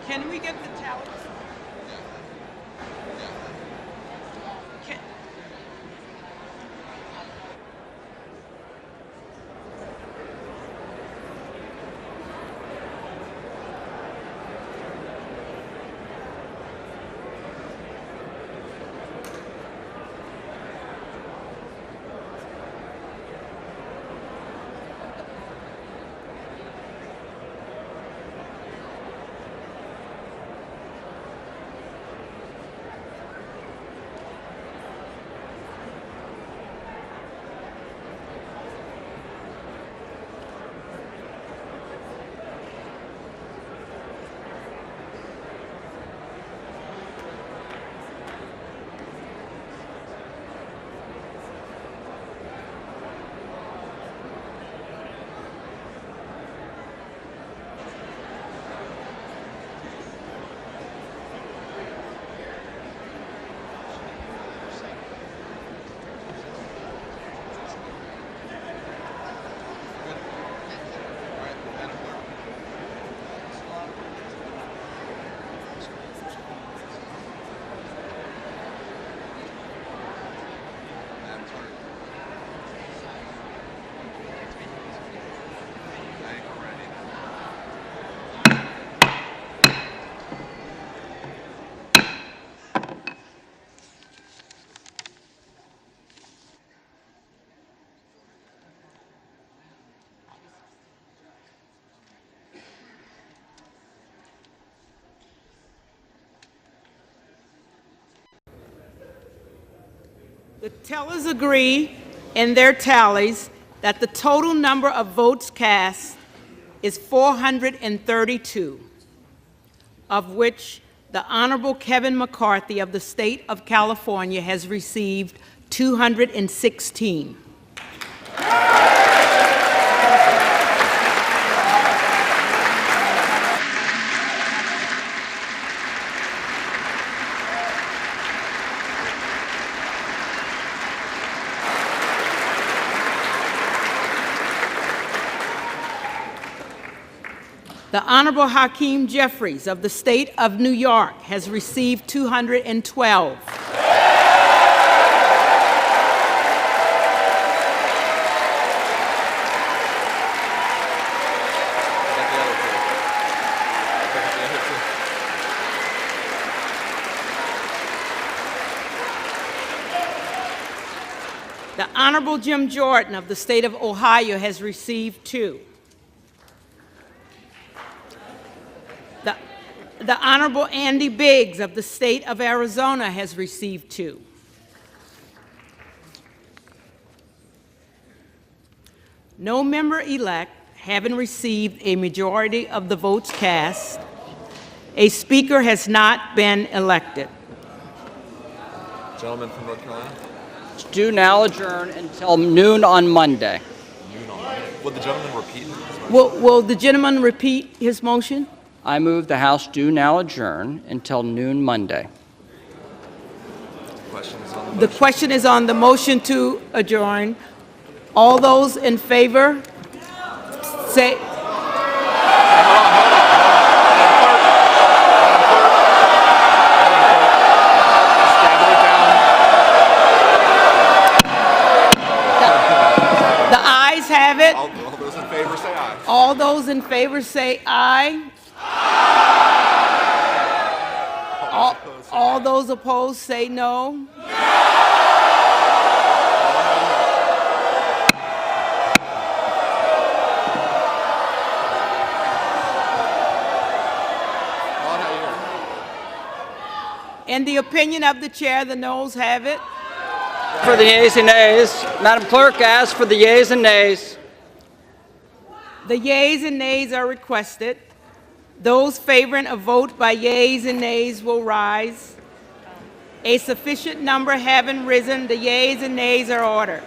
Speaker 7: Can we get the tally? The tellers agree in their tallies that the total number of votes cast is 432, of which the Honorable Kevin McCarthy of the state of California has received 216. The Honorable Hakeem Jeffries of the state of New York has received 212. The Honorable Jim Jordan of the state of Ohio has received 2. The Honorable Andy Biggs of the state of Arizona has received 2. No member-elect having received a majority of the votes cast, a speaker has not been elected.
Speaker 8: Gentleman from North Carolina.
Speaker 11: Do now adjourn until noon on Monday.
Speaker 8: Noon on Monday. Will the gentleman repeat?
Speaker 7: Will the gentleman repeat his motion?
Speaker 11: I move the House do now adjourn until noon Monday.
Speaker 7: The question is on the motion to adjourn. All those in favor, say. The ayes have it.
Speaker 8: All those in favor say aye.
Speaker 7: All those in favor say aye. All those opposed say no. In the opinion of the chair, the noes have it.
Speaker 11: For the yeas and nays, Madam Clerk, ask for the yeas and nays.
Speaker 7: The yeas and nays are requested. Those favoring a vote by yeas and nays will rise. A sufficient number having risen, the yeas and nays are ordered.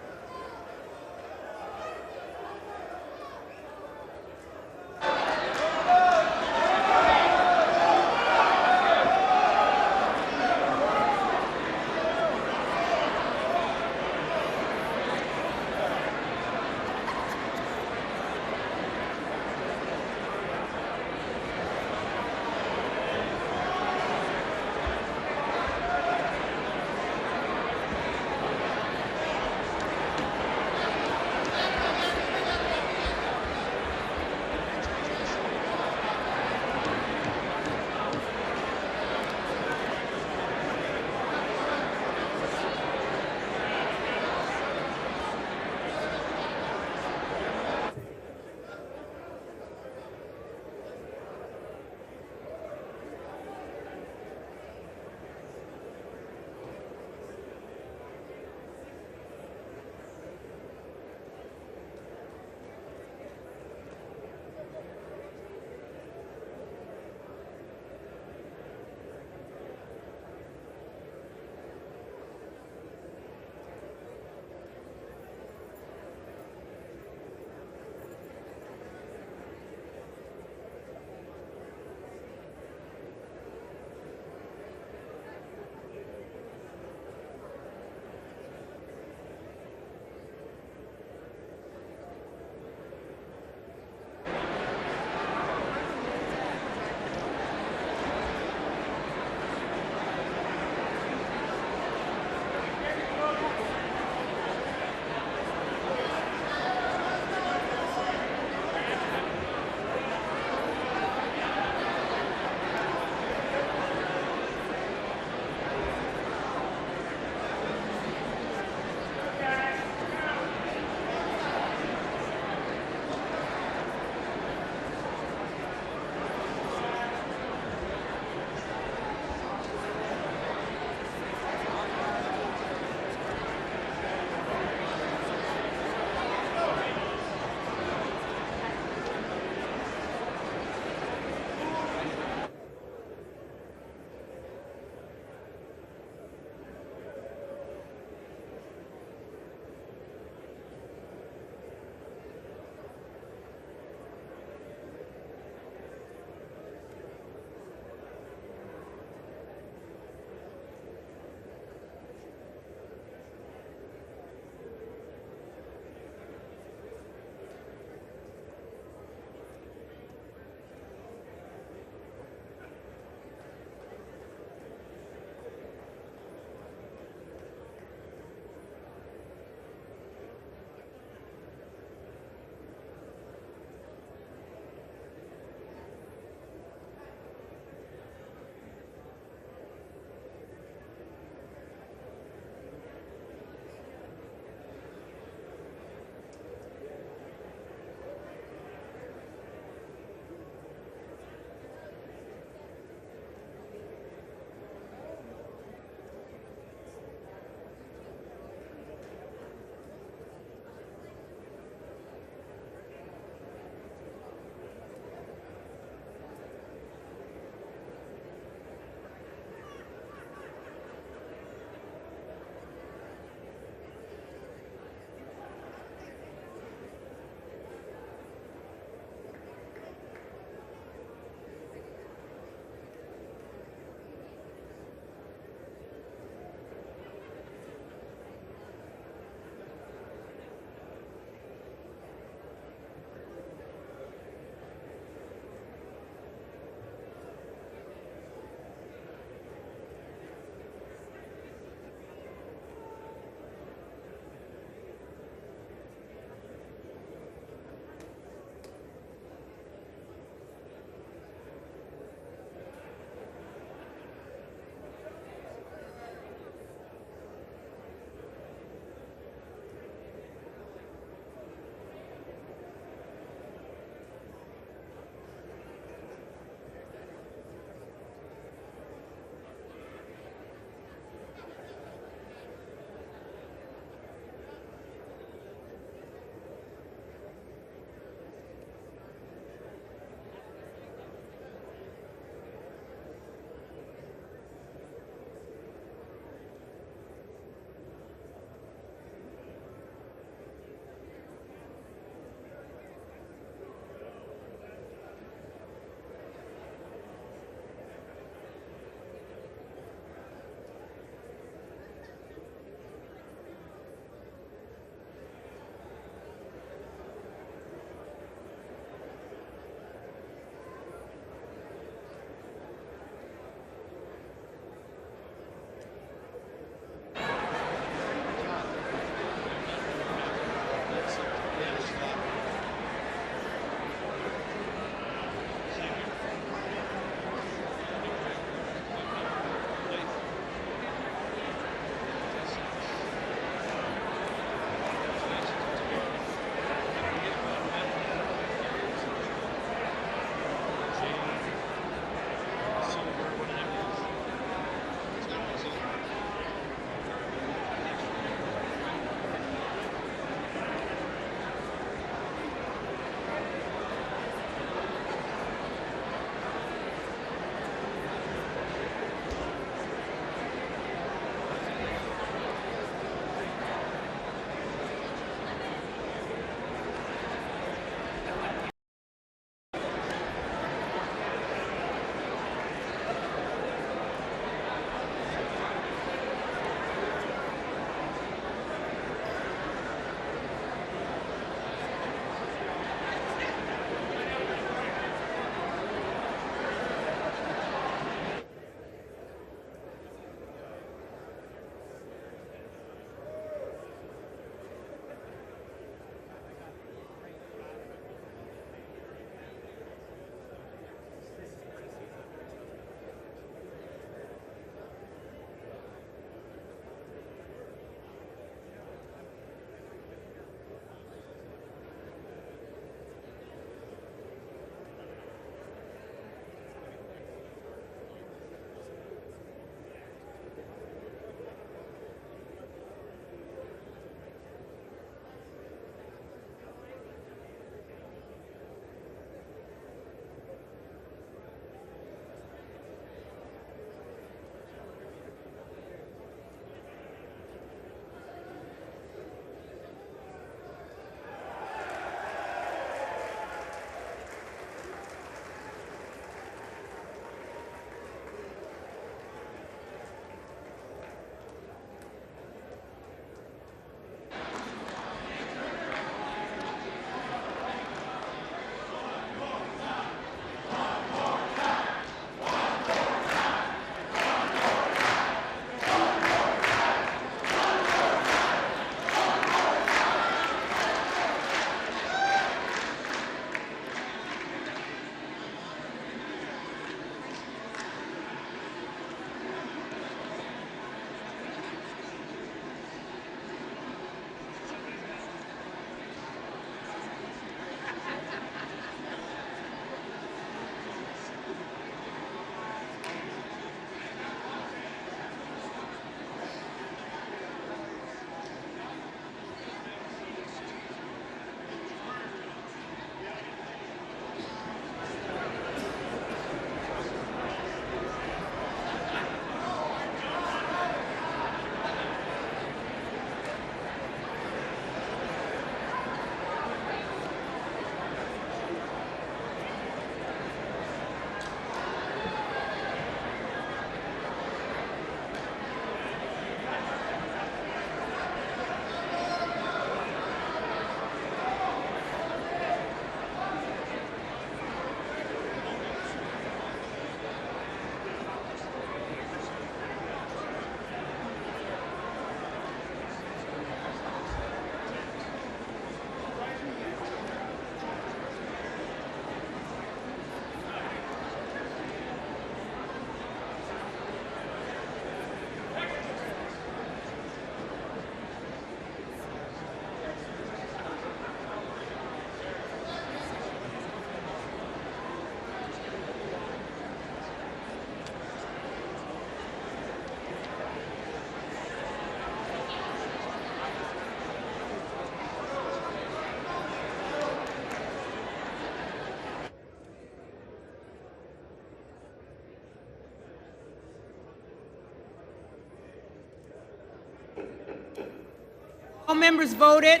Speaker 7: All members voted.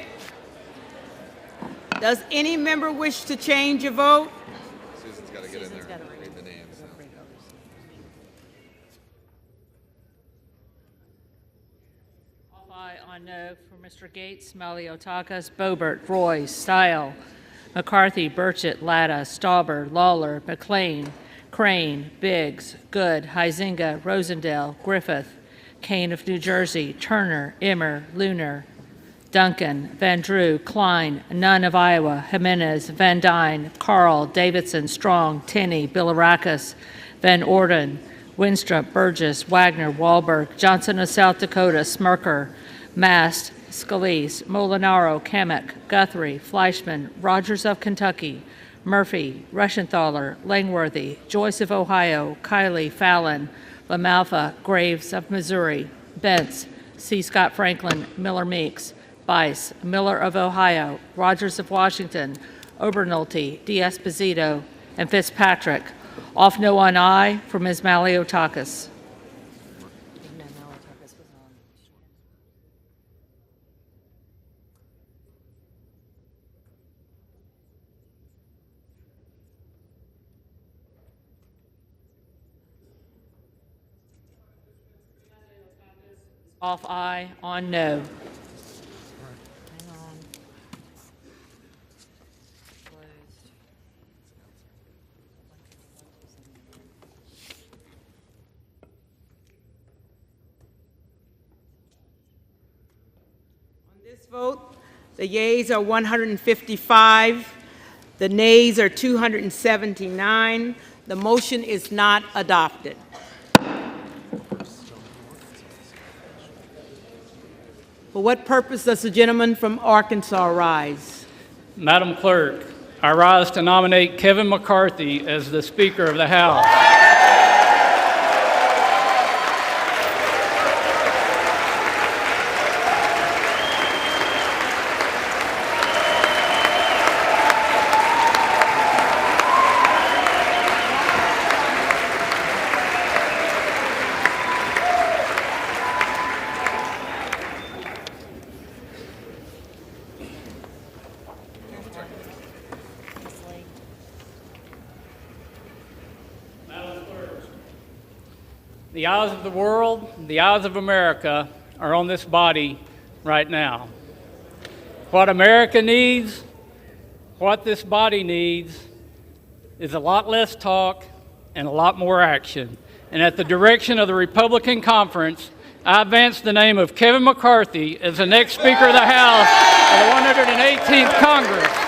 Speaker 7: Does any member wish to change a vote?
Speaker 8: Susan's got to get in there and read the names.
Speaker 13: Aye on no for Mr. Gates, Maliotakis, Boebert, Roy, Stile, McCarthy, Burchett, Latta, Stauber, Lawler, McLean, Crane, Biggs, Good, Huizinga, Rosendale, Griffith, Kane of New Jersey, Turner, Immer, Lunar, Duncan, Van Drew, Klein, Nunn of Iowa, Jimenez, Van Dyne, Carl, Davidson, Strong, Tenney, Bilirakis, Van Orden, Winstrup, Burgess, Wagner, Wahlberg, Johnson of South Dakota, Smirker, Mast, Scalise, Molinaro, Kamek, Guthrie, Fleischman, Rogers of Kentucky, Murphy, Rushenthaler, Langworthy, Joyce of Ohio, Kiley, Fallon, LaMalfa, Graves of Missouri, Bentz, C. Scott Franklin, Miller Meeks, Bice, Miller of Ohio, Rogers of Washington, Obernolte, D'Esposito, and Fitzpatrick. Off no on aye for Ms. Maliotakis. Off aye on no.
Speaker 7: Vote. The yeas are 155. The nays are 279. The motion is not adopted. For what purpose does the gentleman from Arkansas rise?
Speaker 16: Madam Clerk, I rise to nominate Kevin McCarthy as the Speaker of the House. The eyes of the world, the eyes of America are on this body right now. What America needs, what this body needs, is a lot less talk and a lot more action. And at the direction of the Republican Conference, I advance the name of Kevin McCarthy as the next Speaker of the House of the 118th Congress.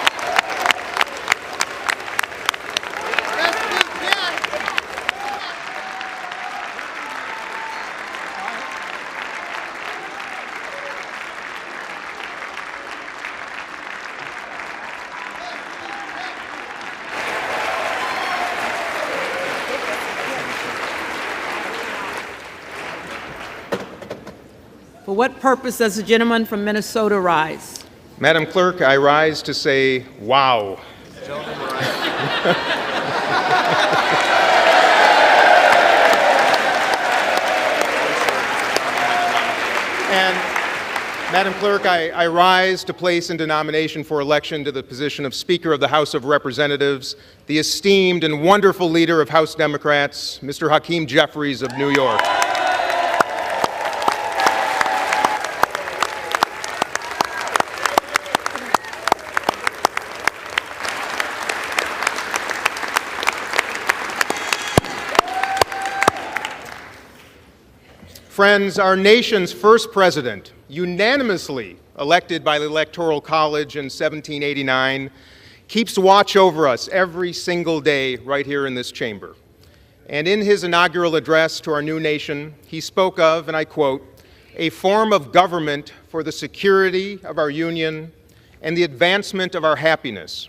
Speaker 7: For what purpose does the gentleman from Minnesota rise?
Speaker 17: Madam Clerk, I rise to say, wow. And Madam Clerk, I rise to place into nomination for election to the position of Speaker of the House of Representatives the esteemed and wonderful leader of House Democrats, Mr. Hakeem Jeffries of New York. Friends, our nation's first president, unanimously elected by the Electoral College in 1789, keeps watch over us every single day right here in this chamber. And in his inaugural address to our new nation, he spoke of, and I quote, a form of government for the security of our union and the advancement of our happiness.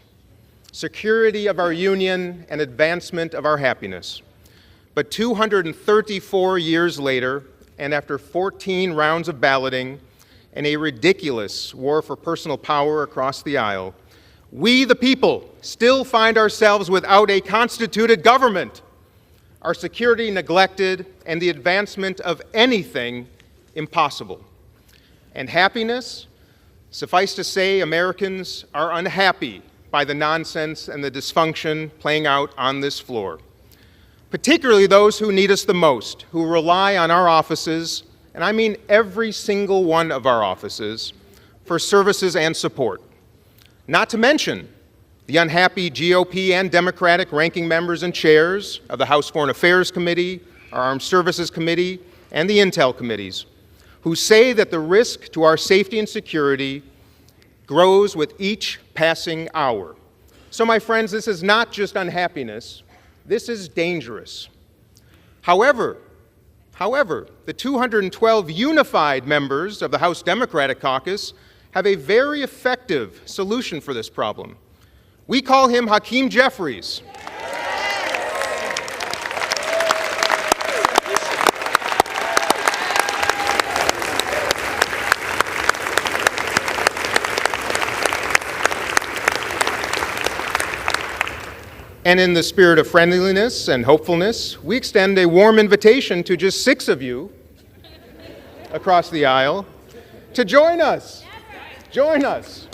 Speaker 17: Security of our union and advancement of our happiness. But 234 years later, and after 14 rounds of balloting and a ridiculous war for personal power across the aisle, we, the people, still find ourselves without a constituted government, our security neglected, and the advancement of anything impossible. And happiness? Suffice to say, Americans are unhappy by the nonsense and the dysfunction playing out on this floor, particularly those who need us the most, who rely on our offices, and I mean every single one of our offices, for services and support. Not to mention the unhappy GOP and Democratic ranking members and chairs of the House Foreign Affairs Committee, our Armed Services Committee, and the Intel Committees, who say that the risk to our safety and security grows with each passing hour. So, my friends, this is not just unhappiness, this is dangerous. However, the 212 unified members of the House Democratic Caucus have a very effective solution for this problem. We call him Hakeem Jeffries. And in the spirit of friendliness and hopefulness, we extend a warm invitation to just 6 of you across the aisle to join us. Join us.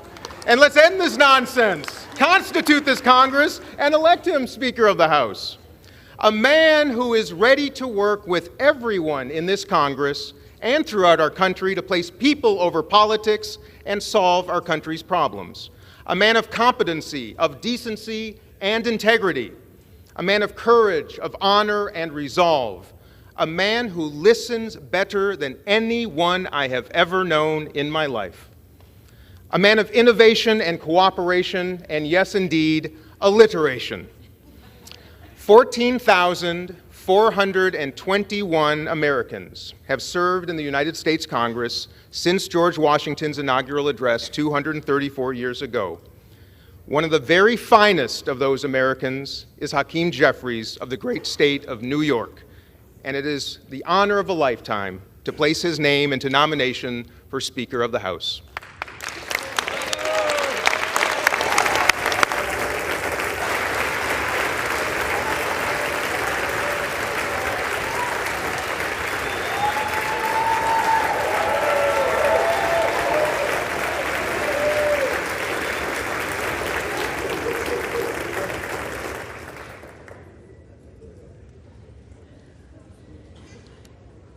Speaker 17: And let's end this nonsense, constitute this Congress, and elect him Speaker of the House. A man who is ready to work with everyone in this Congress and throughout our country to place people over politics and solve our country's problems. A man of competency, of decency, and integrity, a man of courage, of honor, and resolve, a man who listens better than anyone I have ever known in my life, a man of innovation and cooperation, and yes, indeed, alliteration. 14,421 Americans have served in the United States Congress since George Washington's inaugural address 234 years ago. One of the very finest of those Americans is Hakeem Jeffries of the great state of New York, and it is the honor of a lifetime to place his name into nomination for Speaker of the House.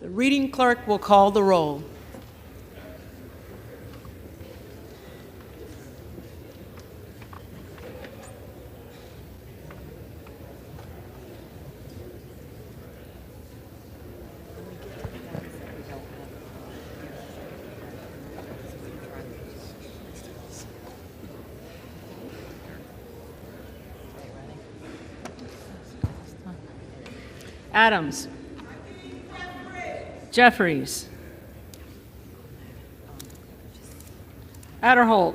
Speaker 7: The reading clerk will call the roll.
Speaker 13: Adams. Jeffries. Adderholt.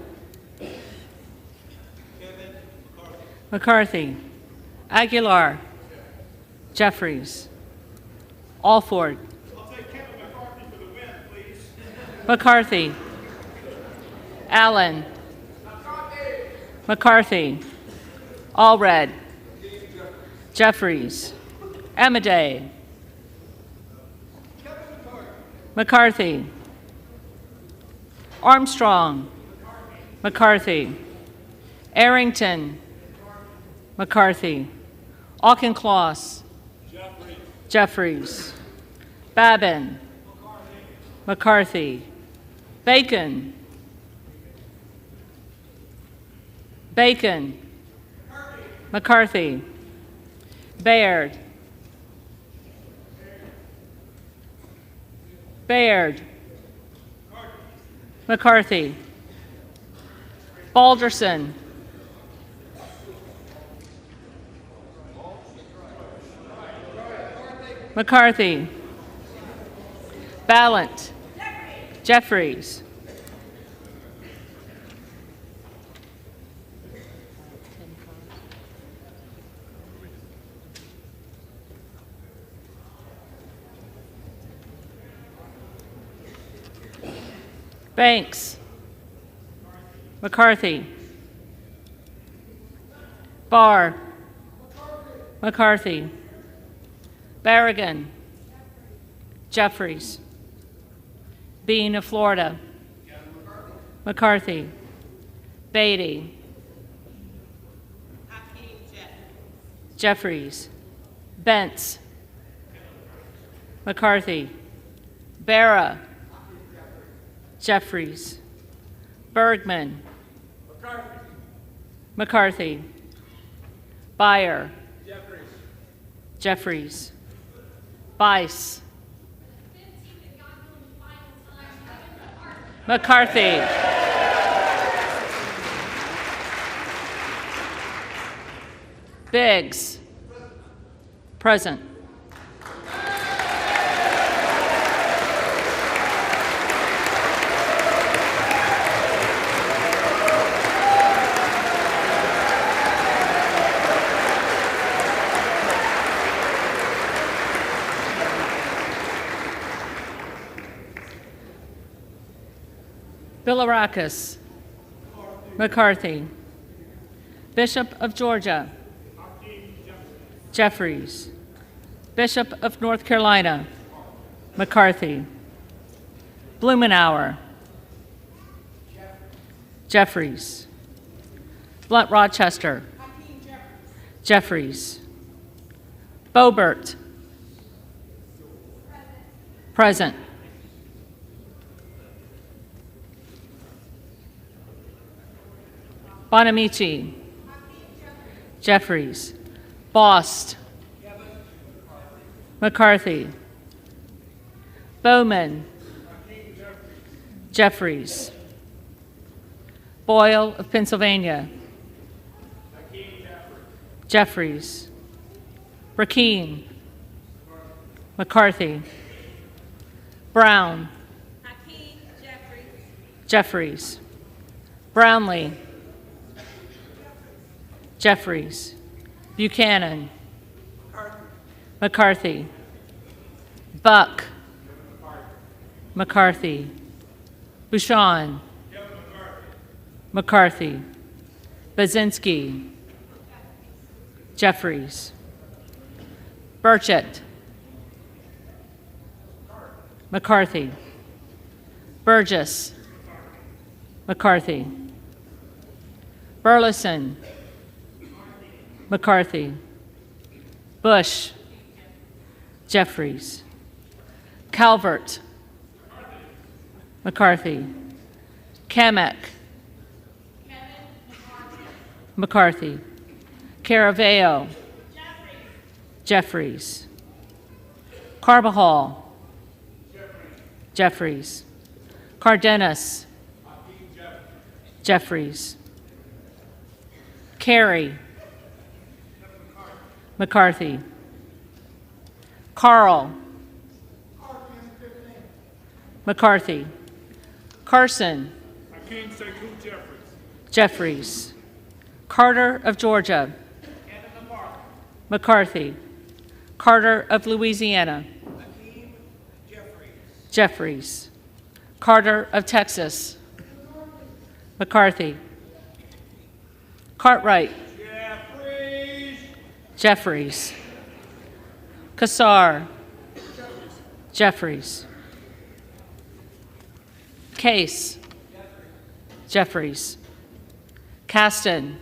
Speaker 13: McCarthy. Aguilar. Jeffries. Alford.
Speaker 14: I'll take Kevin McCarthy for the win, please.
Speaker 13: McCarthy. Allen. McCarthy. Allred. Jeffries. Amaday. McCarthy. Armstrong. McCarthy. Arrington. McCarthy. Auchincloss. Jeffries. Babin. McCarthy. Bacon. Bacon. McCarthy. Baird. Baird. McCarthy. Balderson. McCarthy. Ballant. Jeffries. Banks. McCarthy. Barr. McCarthy. Barragan. Jeffries. Bean of Florida. McCarthy, Beatty, Jeffries, Bentz, McCarthy, Barra, Jeffries, Bergman, McCarthy, Beyer, Jeffries, Bice, McCarthy, Biggs, present. Bilirakis, McCarthy, Bishop of Georgia, Jeffries, Bishop of North Carolina, McCarthy, Blumenauer, Jeffries, Blunt Rochester, Jeffries, Boebert, present. Bonamici, Jeffries, Bost, McCarthy, Bowman, Jeffries, Boyle of Pennsylvania, Jeffries, Rakeen, McCarthy, Brown, Jeffries, Brownlee, Jeffries, Buchanan, McCarthy, Buck, McCarthy, Bouchon, McCarthy, Baczynski, Jeffries, Burchett, McCarthy, Burgess, McCarthy, Burleson, McCarthy, Bush, Jeffries, Calvert, McCarthy, Kamek, McCarthy, Caraveo, Jeffries, Carbajal, Jeffries, Cardenas, Jeffries, Carey, McCarthy, Carl, McCarthy, Carson, Jeffries, Carter of Georgia, McCarthy, Carter of Louisiana, Jeffries, Carter of Texas, McCarthy, Cartwright, Jeffries, Kassar, Jeffries, Case, Jeffries, Caston,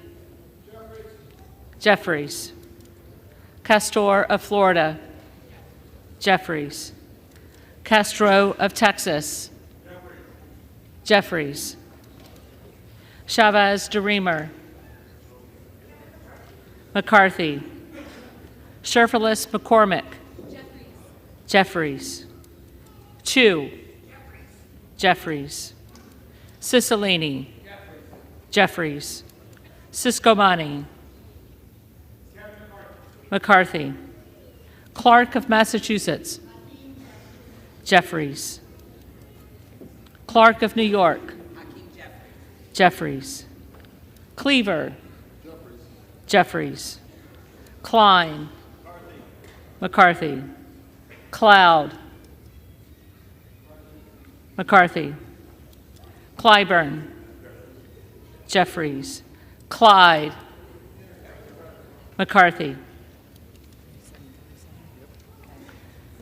Speaker 13: Jeffries, Castor of Florida, Jeffries, Castro of Texas, Jeffries, Chavez DeRemer, McCarthy, Sherfilis McCormick, Jeffries, Chu, Jeffries, Cicilline, Jeffries, Siscomani, McCarthy, Clark of Massachusetts, Jeffries, Clark of New York, Jeffries, Cleaver, Jeffries, Klein, McCarthy, Cloud, McCarthy, Clyburn, Jeffries, Clyde, McCarthy,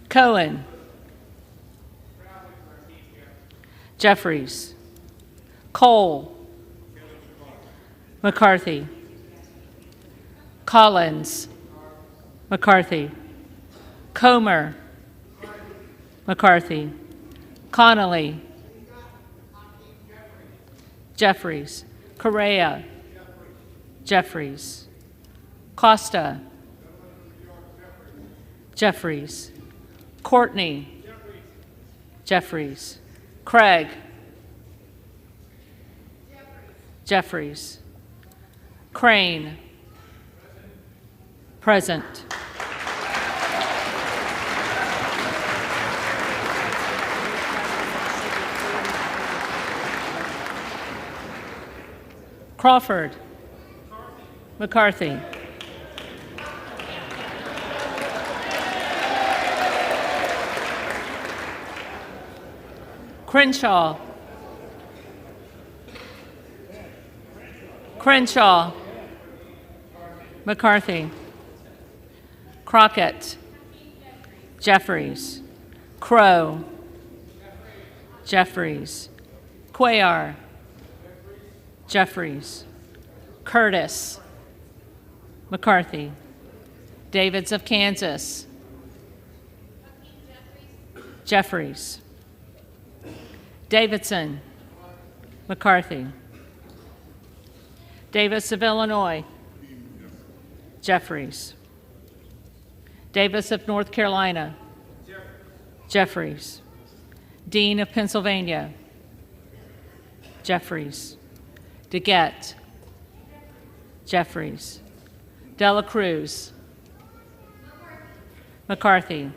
Speaker 13: Cohen, Jeffries, Cole, McCarthy, Collins, McCarthy, Comer, McCarthy, Connolly, Jeffries, Correa, Jeffries, Costa, Jeffries, Courtney, Jeffries, Craig, Jeffries, Crane, present. Crawford, McCarthy, Crenshaw, McCarthy, Crockett, Jeffries, Crow, Jeffries, Cuellar, Jeffries, Curtis, McCarthy, Davids of Kansas, Jeffries, Davidson, McCarthy, Davis of Illinois, Jeffries, Davis of North Carolina, Jeffries, Dean of Pennsylvania, Jeffries, DeGette, Jeffries, Dela Cruz, McCarthy,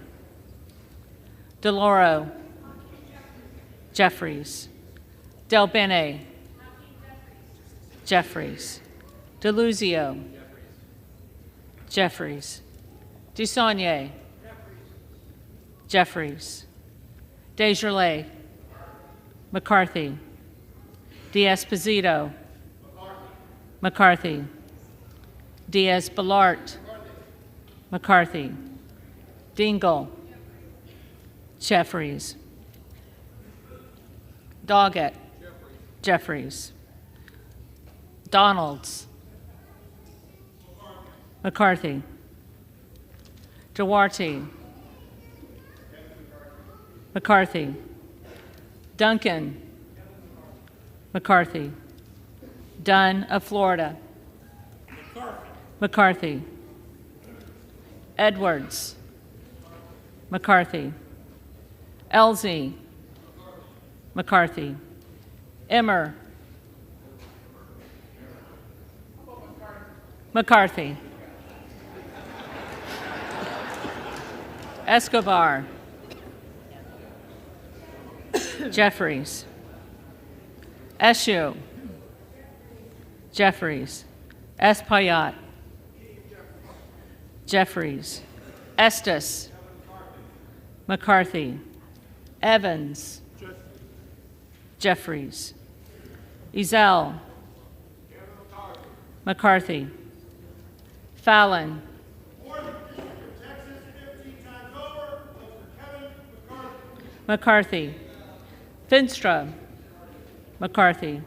Speaker 13: DeLauro, Jeffries, Del Bene, Jeffries, DeLuzio, Jeffries, Dusaunier, Jeffries, Desjardins, McCarthy, Diaz-Pizito, McCarthy, Diaz-Balart, McCarthy, Dingell, Jeffries, Doggett, Jeffries, Donalds, McCarthy, Duarte, McCarthy, Duncan, McCarthy, Dunn of Florida, McCarthy, Edwards, McCarthy, Elsie, McCarthy, Emmer, McCarthy, Escobar, Jeffries, Eshoo, Jeffries, Espaillat, Jeffries, Estes, McCarthy, Evans, Jeffries, Ezell, McCarthy, Fallon, McCarthy, Finstra, McCarthy,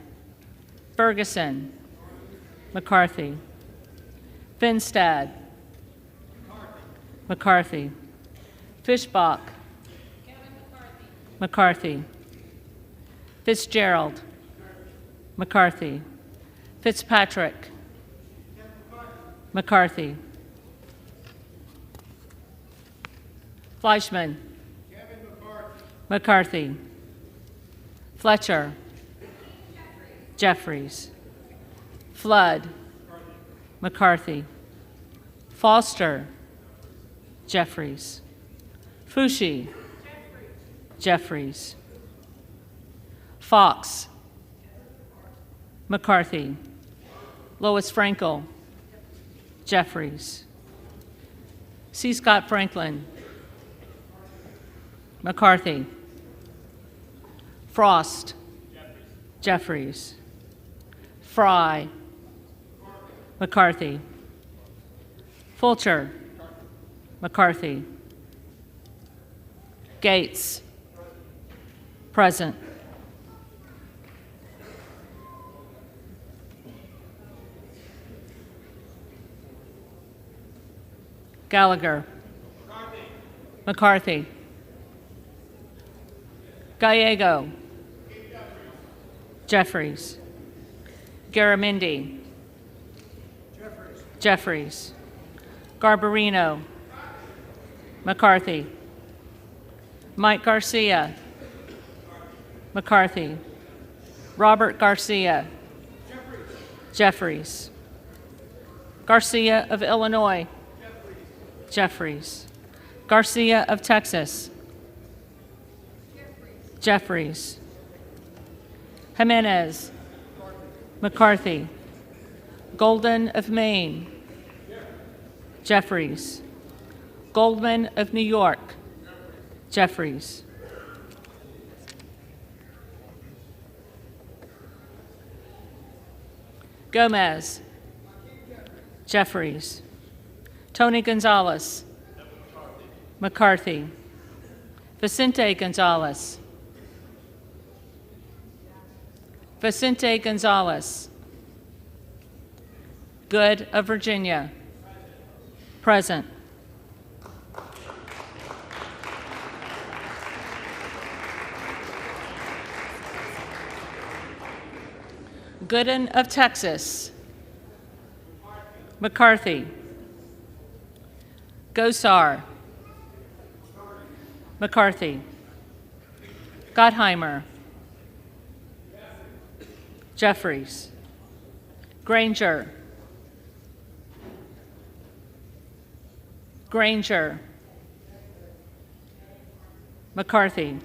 Speaker 13: Ferguson, McCarthy, Finstad, McCarthy, Fischbach, McCarthy, Fitzgerald, McCarthy, Fitzpatrick, McCarthy, Fleischman, McCarthy, Fletcher, Jeffries, Flood, McCarthy, Foster, Jeffries, Fushi, Jeffries, Fox, McCarthy, Lois Frankel, Jeffries, C. Scott Franklin, McCarthy, Frost, Jeffries, Fry, McCarthy, Fulcher, McCarthy, Gates, present. Gallagher. McCarthy. Gallego. Jeffries. Garamendi. Jeffries. Garbarino. McCarthy. Mike Garcia. McCarthy. Robert Garcia. Jeffries. Garcia of Illinois. Jeffries. Garcia of Texas. Jeffries. Jimenez. McCarthy. Golden of Maine. Jeffries. Goldman of New York. Jeffries. Gomez. Jeffries. Tony Gonzalez. McCarthy. Vicente Gonzalez. Vicente Gonzalez. Good of Virginia. Present. Gooden of Texas. McCarthy. Gosar. McCarthy. Gottheimer. Jeffries. Granger. Granger. McCarthy.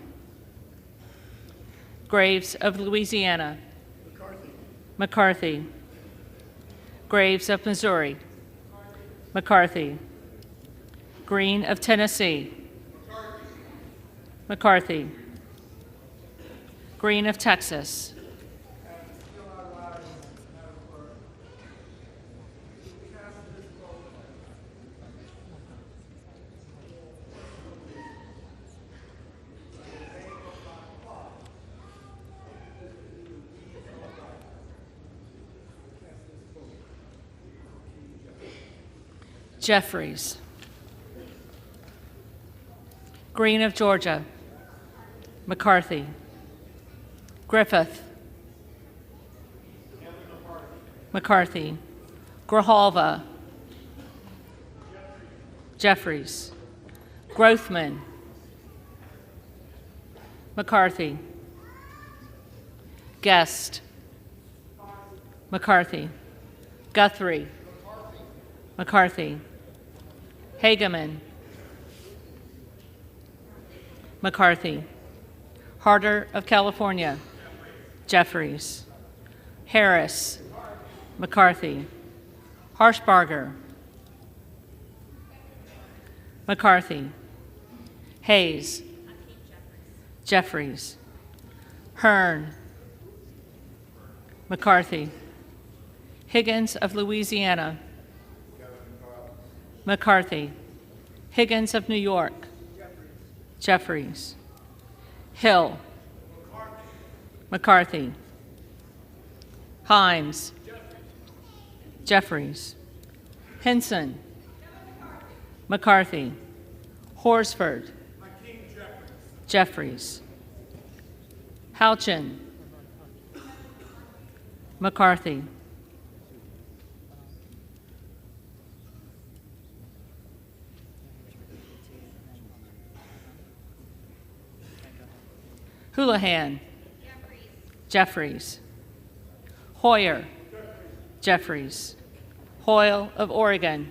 Speaker 13: Graves of Louisiana. McCarthy. Graves of Missouri. McCarthy. Green of Tennessee. McCarthy. Green of Texas. Jeffries. Green of Georgia. McCarthy. Griffith. McCarthy. Grijalva. Jeffries. Grothman. McCarthy. Guest. McCarthy. Guthrie. McCarthy. Hageman. McCarthy. Harder of California. Jeffries. Harris. McCarthy. Harshbarger. McCarthy. Hayes. Jeffries. Hearn. McCarthy. Higgins of Louisiana. McCarthy. Higgins of New York. Jeffries. Hill. McCarthy. Himes. Jeffries. Henson. McCarthy. Horsford. Jeffries. Houchin. McCarthy. Houlihan. Jeffries. Hoyer. Jeffries. Hoyle of Oregon.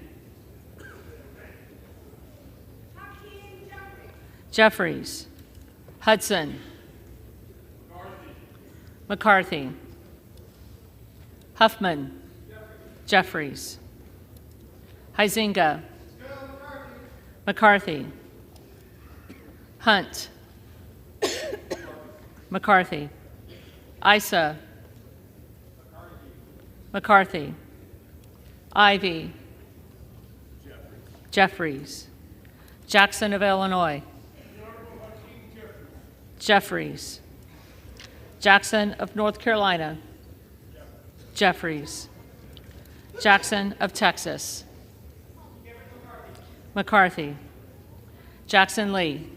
Speaker 13: Jeffries. Hudson. McCarthy. Huffman. Jeffries. Huizinga. McCarthy. Hunt. McCarthy. Issa. McCarthy. Ivy. Jeffries. Jackson of Illinois. Jeffries. Jackson of North Carolina. Jeffries. Jackson of Texas. McCarthy. Jackson Lee.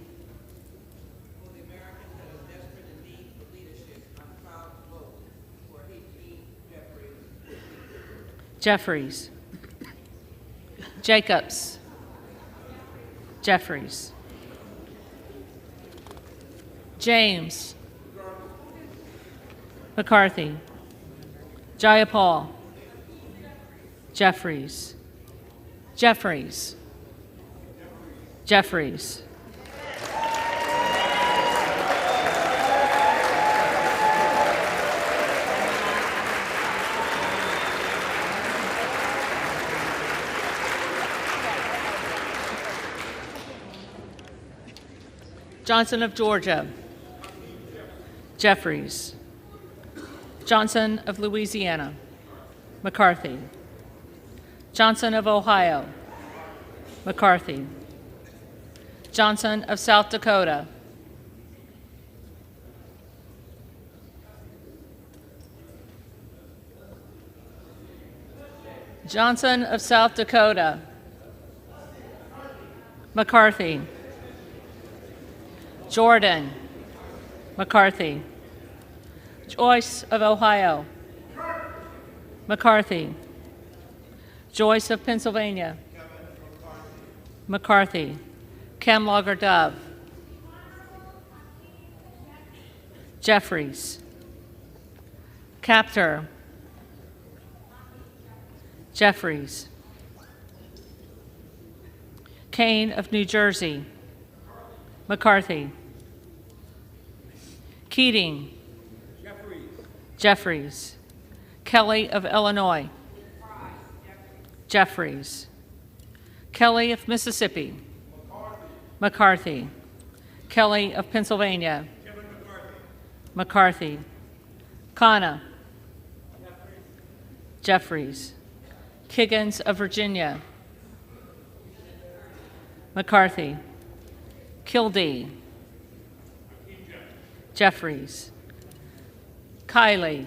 Speaker 13: Jeffries. Jacobs. Jeffries. James. McCarthy. Jayapal. Jeffries. Jeffries. Jeffries. Johnson of Georgia. Jeffries. Johnson of Louisiana. McCarthy. Johnson of Ohio. McCarthy. Johnson of South Dakota. Johnson of South Dakota. McCarthy. Jordan. McCarthy. Joyce of Ohio. McCarthy. Joyce of Pennsylvania. McCarthy. Camlogger Dove. Jeffries. Captor. Jeffries. Kane of New Jersey. McCarthy. Keating. Jeffries. Kelly of Illinois. Jeffries. Kelly of Mississippi. McCarthy. Kelly of Pennsylvania. McCarthy. Khanna. Jeffries. Kiggins of Virginia. McCarthy. Kildee. Jeffries. Kiley.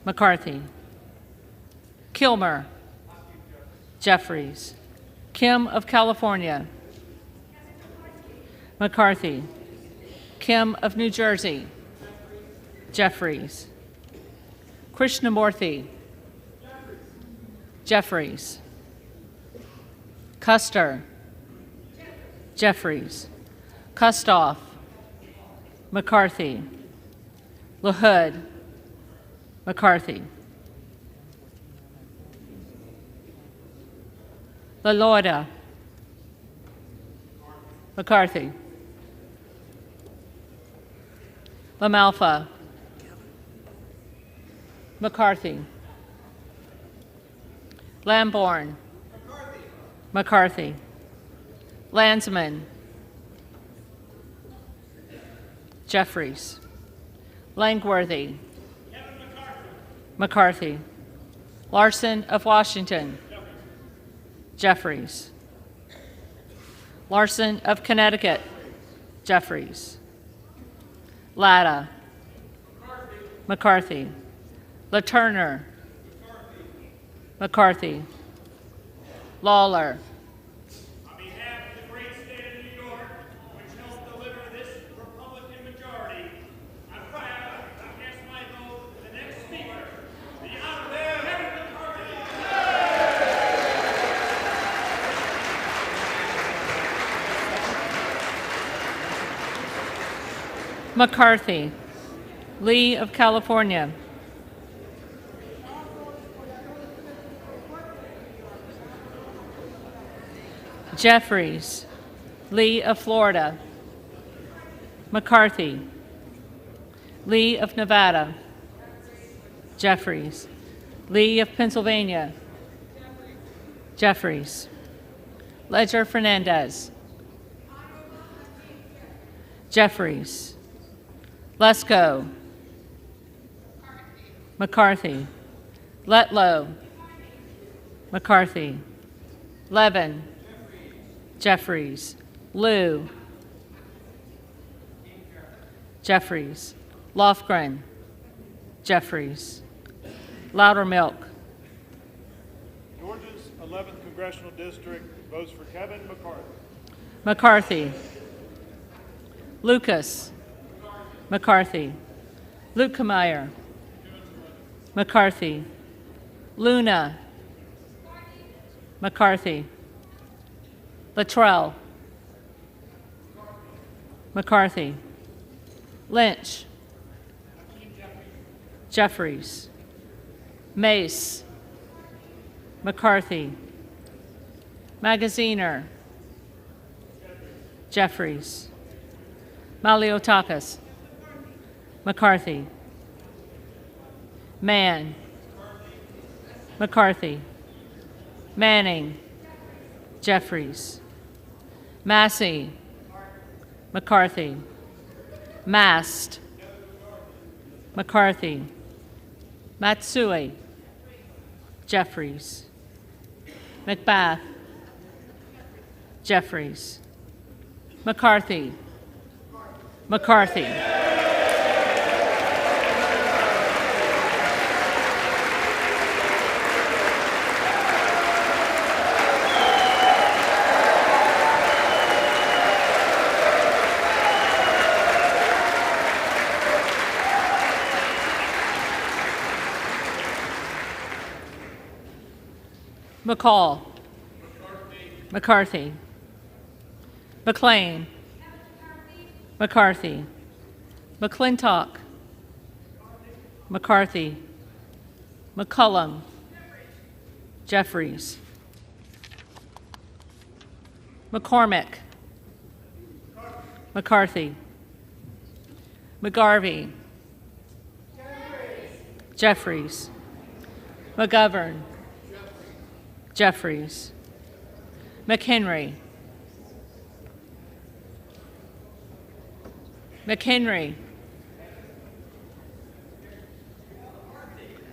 Speaker 13: McCarthy. Kilmer. Jeffries. Kim of California. McCarthy. Kim of New Jersey. Jeffries. Krishnamurthy. Jeffries. Custer. Jeffries. Kustoff. McCarthy. LaHood. McCarthy. LaLorda. McCarthy. LaMalfa. McCarthy. Lamborn. McCarthy. Landsman. Jeffries. Langworthy. McCarthy. Larson of Washington. Jeffries. Larson of Connecticut. Jeffries. Latta. McCarthy. LaTurner. McCarthy. Lawler.
Speaker 14: On behalf of the great state of New York, which helped deliver this Republican majority, I'm proud to cast my vote for the next speaker, the Honorable Kevin McCarthy.
Speaker 13: McCarthy. Lee of California. Jeffries. Lee of Florida. McCarthy. Lee of Nevada. Jeffries. Lee of Pennsylvania. Jeffries. Ledger Fernandez. Jeffries. Lesko. McCarthy. Letlow. McCarthy. Levin. Jeffries. Liu. Jeffries. Lofgren. Jeffries. Loudermilk.
Speaker 14: Georgia's 11th Congressional District votes for Kevin McCarthy.
Speaker 13: McCarthy. Lucas. McCarthy. Lukemeyer. McCarthy. Luna. McCarthy. Luttrell. McCarthy. Lynch. Jeffries. Mace. McCarthy. Magaziner. Jeffries. Maliotakis. McCarthy. Mann. McCarthy. Manning. Jeffries. Massey. McCarthy. Mast. McCarthy. Matsui. Jeffries. McBath. Jeffries. McCarthy. McCarthy. McCall. McCarthy. McLean. McCarthy. McClintock. McCarthy. McCullum. Jeffries. McCormick. McCarthy. McGarvey. Jeffries. McGovern. Jeffries. McHenry. McHenry.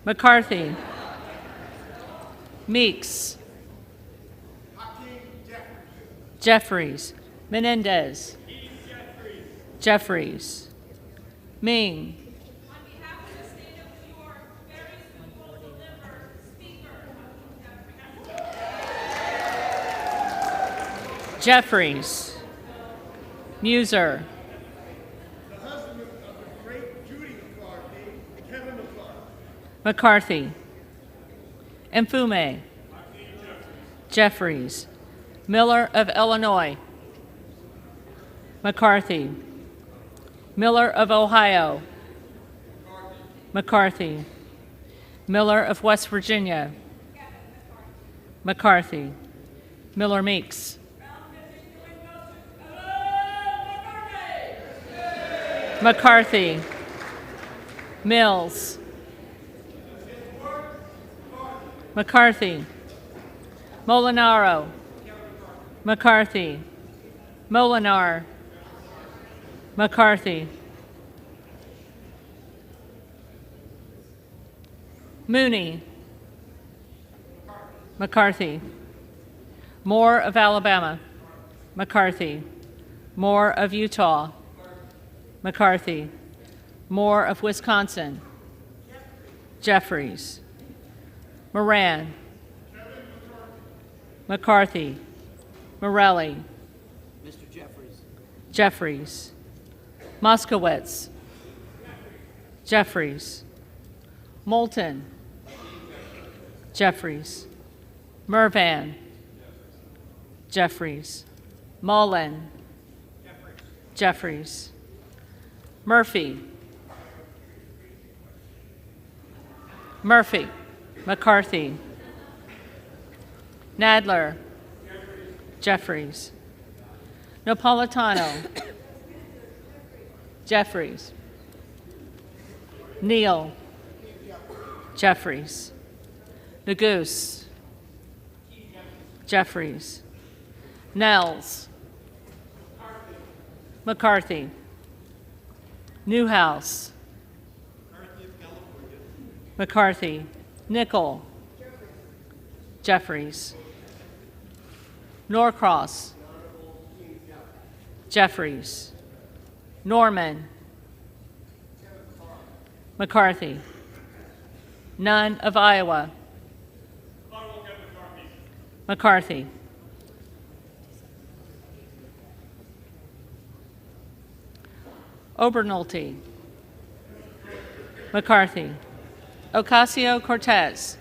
Speaker 13: McCarthy. Meeks. Jeffries. Menendez. Jeffries. Ming. Jeffries. Muser.
Speaker 14: The husband of the great Judy McCarthy, Kevin McCarthy.
Speaker 13: McCarthy. Mfume. Jeffries. Miller of Illinois. McCarthy. Miller of Ohio. McCarthy. Miller of West Virginia. McCarthy. Miller Meeks. McCarthy. Mills. McCarthy. Molinaro. McCarthy. Molinar. McCarthy. Mooney. McCarthy. Moore of Alabama. McCarthy. Moore of Utah. McCarthy. Moore of Wisconsin. Jeffries. Moran. McCarthy. Morelli.
Speaker 15: Mr. Jeffries.
Speaker 13: Jeffries. Moskowitz. Jeffries. Moulton. Jeffries. Mervan. Jeffries. Mullen. Jeffries. Murphy. Murphy. McCarthy. Nadler. Jeffries. Napolitano. Jeffries. Neal. Jeffries. Nagoose. Jeffries. Nels. McCarthy. Newhouse. McCarthy. Nickel. Jeffries. Norcross. Jeffries. Norman. McCarthy. Nunn of Iowa. McCarthy. Obernolte. McCarthy. Ocasio-Cortez.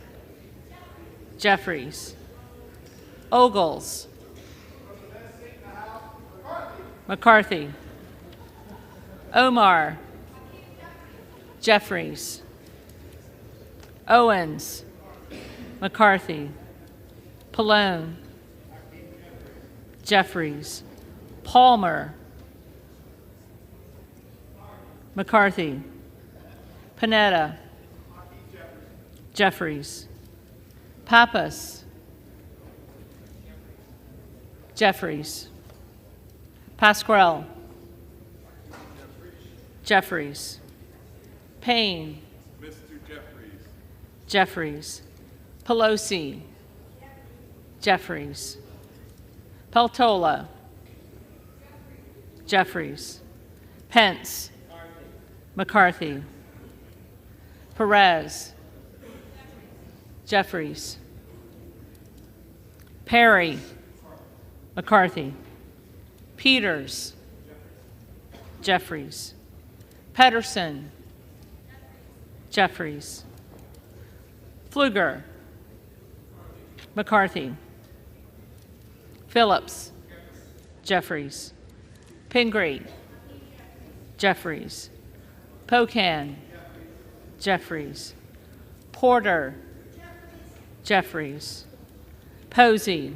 Speaker 13: Jeffries. Ogles. McCarthy. Omar. Jeffries. Owens. McCarthy. Pallone. Jeffries. Palmer. McCarthy. Panetta. Jeffries. Pappas. Jeffries. Pasquarelle. Jeffries. Payne.
Speaker 3: Mr. Jeffries.
Speaker 13: Jeffries. Pelosi. Jeffries. Peltola. Jeffries. Pence. McCarthy. Perez. Jeffries. Perry. McCarthy. Peters. Jeffries. Pedersen. Jeffries. Pfluger. McCarthy. Phillips. Jeffries. Pingree. Jeffries. Pocan. Jeffries. Porter. Jeffries. Posey.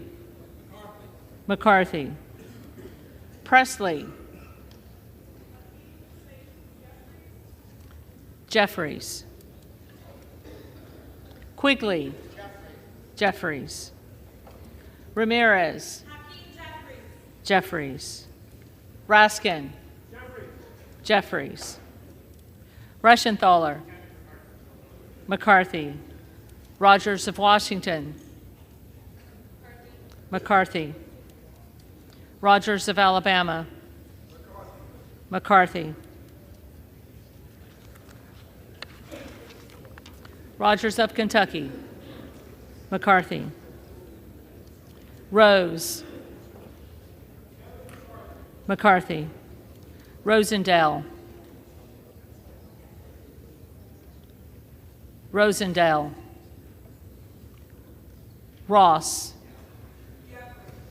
Speaker 13: McCarthy. Presley. Jeffries. Quigley. Jeffries. Ramirez. Jeffries. Raskin. Jeffries. Reschenthaler. McCarthy. Rogers of Washington. McCarthy. Rogers of Alabama. McCarthy. Rogers of Kentucky. McCarthy. Rose. McCarthy. Rosendale. Rosendale. Ross.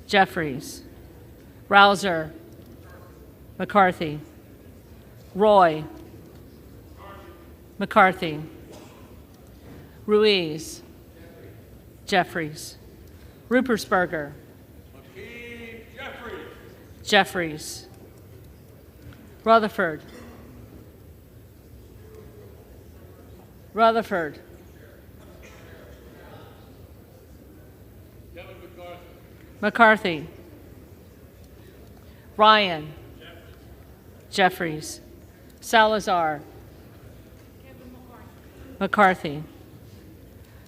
Speaker 13: Jeffries. Rouser. McCarthy. Roy. McCarthy. Ruiz. Jeffries. Rupersberger. Jeffries. Rutherford. Rutherford. McCarthy. Ryan. Jeffries. Salazar. McCarthy.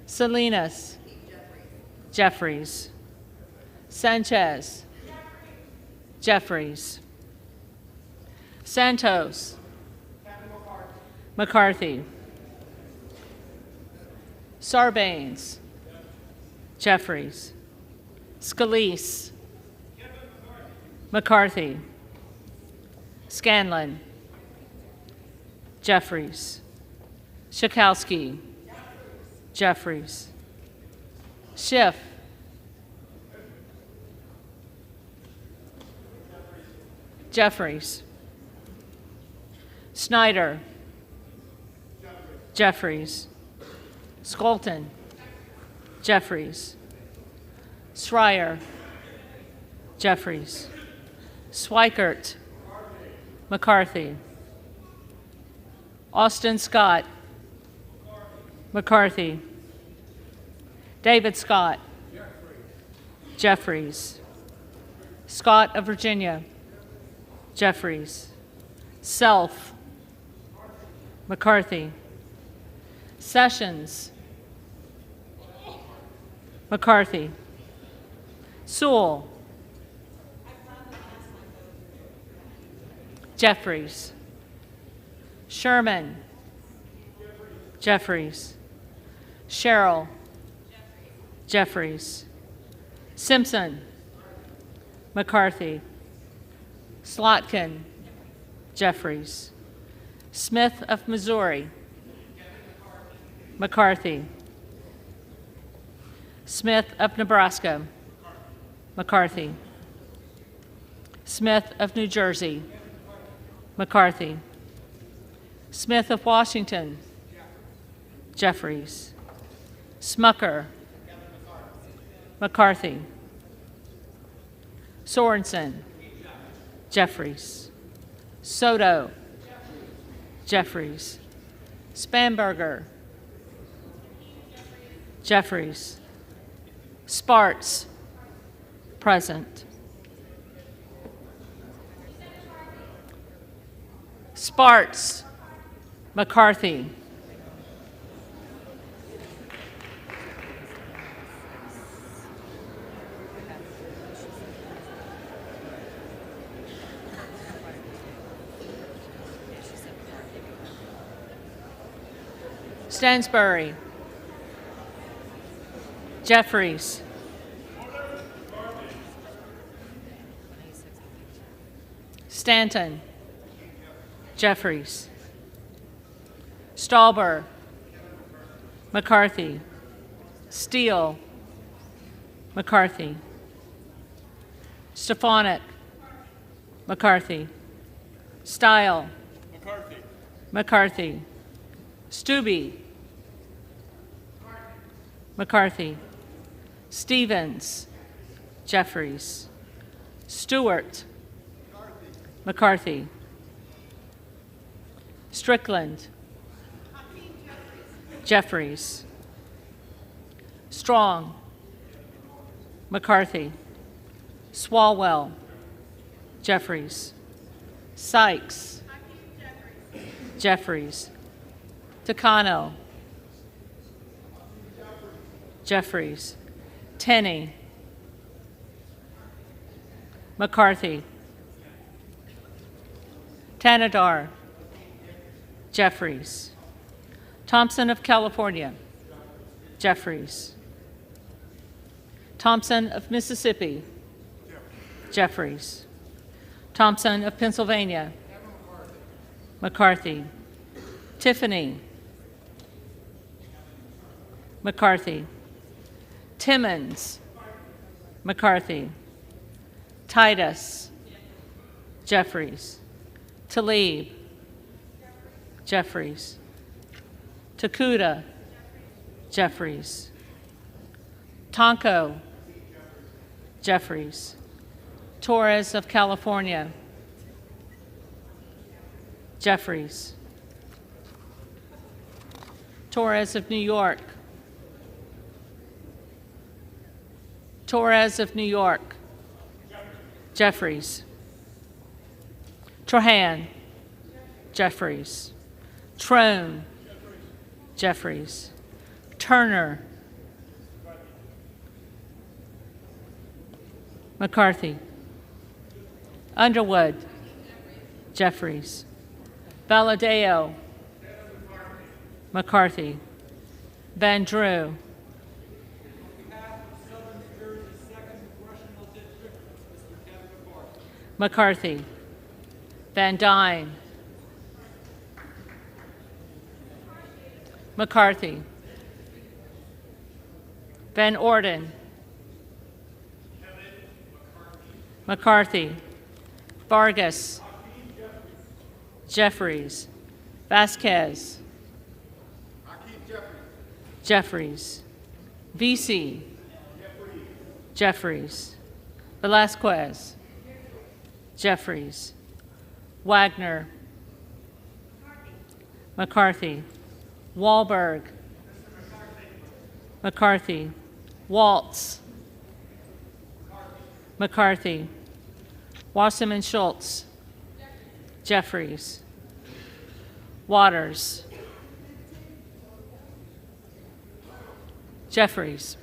Speaker 13: Salinas. Jeffries. Sanchez. Jeffries. Santos. McCarthy. Sarbanes. Jeffries. Scalise. McCarthy. Scanlon. Jeffries. Schakowsky. Jeffries. Schiff. Jeffries. Snyder. Jeffries. Skolton. Jeffries. Schreier. Jeffries. Swikert. McCarthy. Austin Scott. McCarthy. David Scott. Jeffries. Scott of Virginia. Jeffries. Self. McCarthy. Sessions. McCarthy. Sewell. Jeffries. Sherman. Jeffries. Sherrill. Jeffries. Simpson, McCarthy, Slotkin, Jeffries, Smith of Missouri, McCarthy, Smith of Nebraska, McCarthy, Smith of New Jersey, McCarthy, Smith of Washington, Jeffries, Smucker, McCarthy, Sorensen, Jeffries, Soto, Jeffries, Spanberger, Jeffries, Sparts, present. Sparts, McCarthy. Stansbury, Jeffries, Stanton, Jeffries, Stauber, McCarthy, Steele, McCarthy, Stefanik, McCarthy, Stile, McCarthy, Stubbe, McCarthy, Stevens, Jeffries, Stewart, McCarthy, Strickland, Jeffries, Strong, McCarthy, Swalwell, Jeffries, Sykes, Jeffries, Takano, Jeffries, Tenney, McCarthy, Tanadar, Jeffries, Thompson of California, Jeffries, Thompson of Mississippi, Jeffries, Thompson of Pennsylvania, McCarthy, Tiffany, McCarthy, Timmons, McCarthy, Titus, Jeffries, Tlaib, Jeffries, Takuda, Jeffries, Tonko, Jeffries, Torres of California, Jeffries, Torres of New York, Torres of New York, Jeffries, Trahan, Jeffries, Trone, Jeffries, Turner, McCarthy, Underwood, Jeffries, Valadeo, McCarthy, Van Drew, McCarthy, Van Dyne, McCarthy, Van Orden, McCarthy, Vargas, Jeffries, Vasquez, Jeffries, VC, Jeffries, Velasquez, Jeffries, Wagner, McCarthy, Wahlberg, McCarthy, Waltz, McCarthy, Wasserman Schultz, Jeffries, Waters, Jeffries,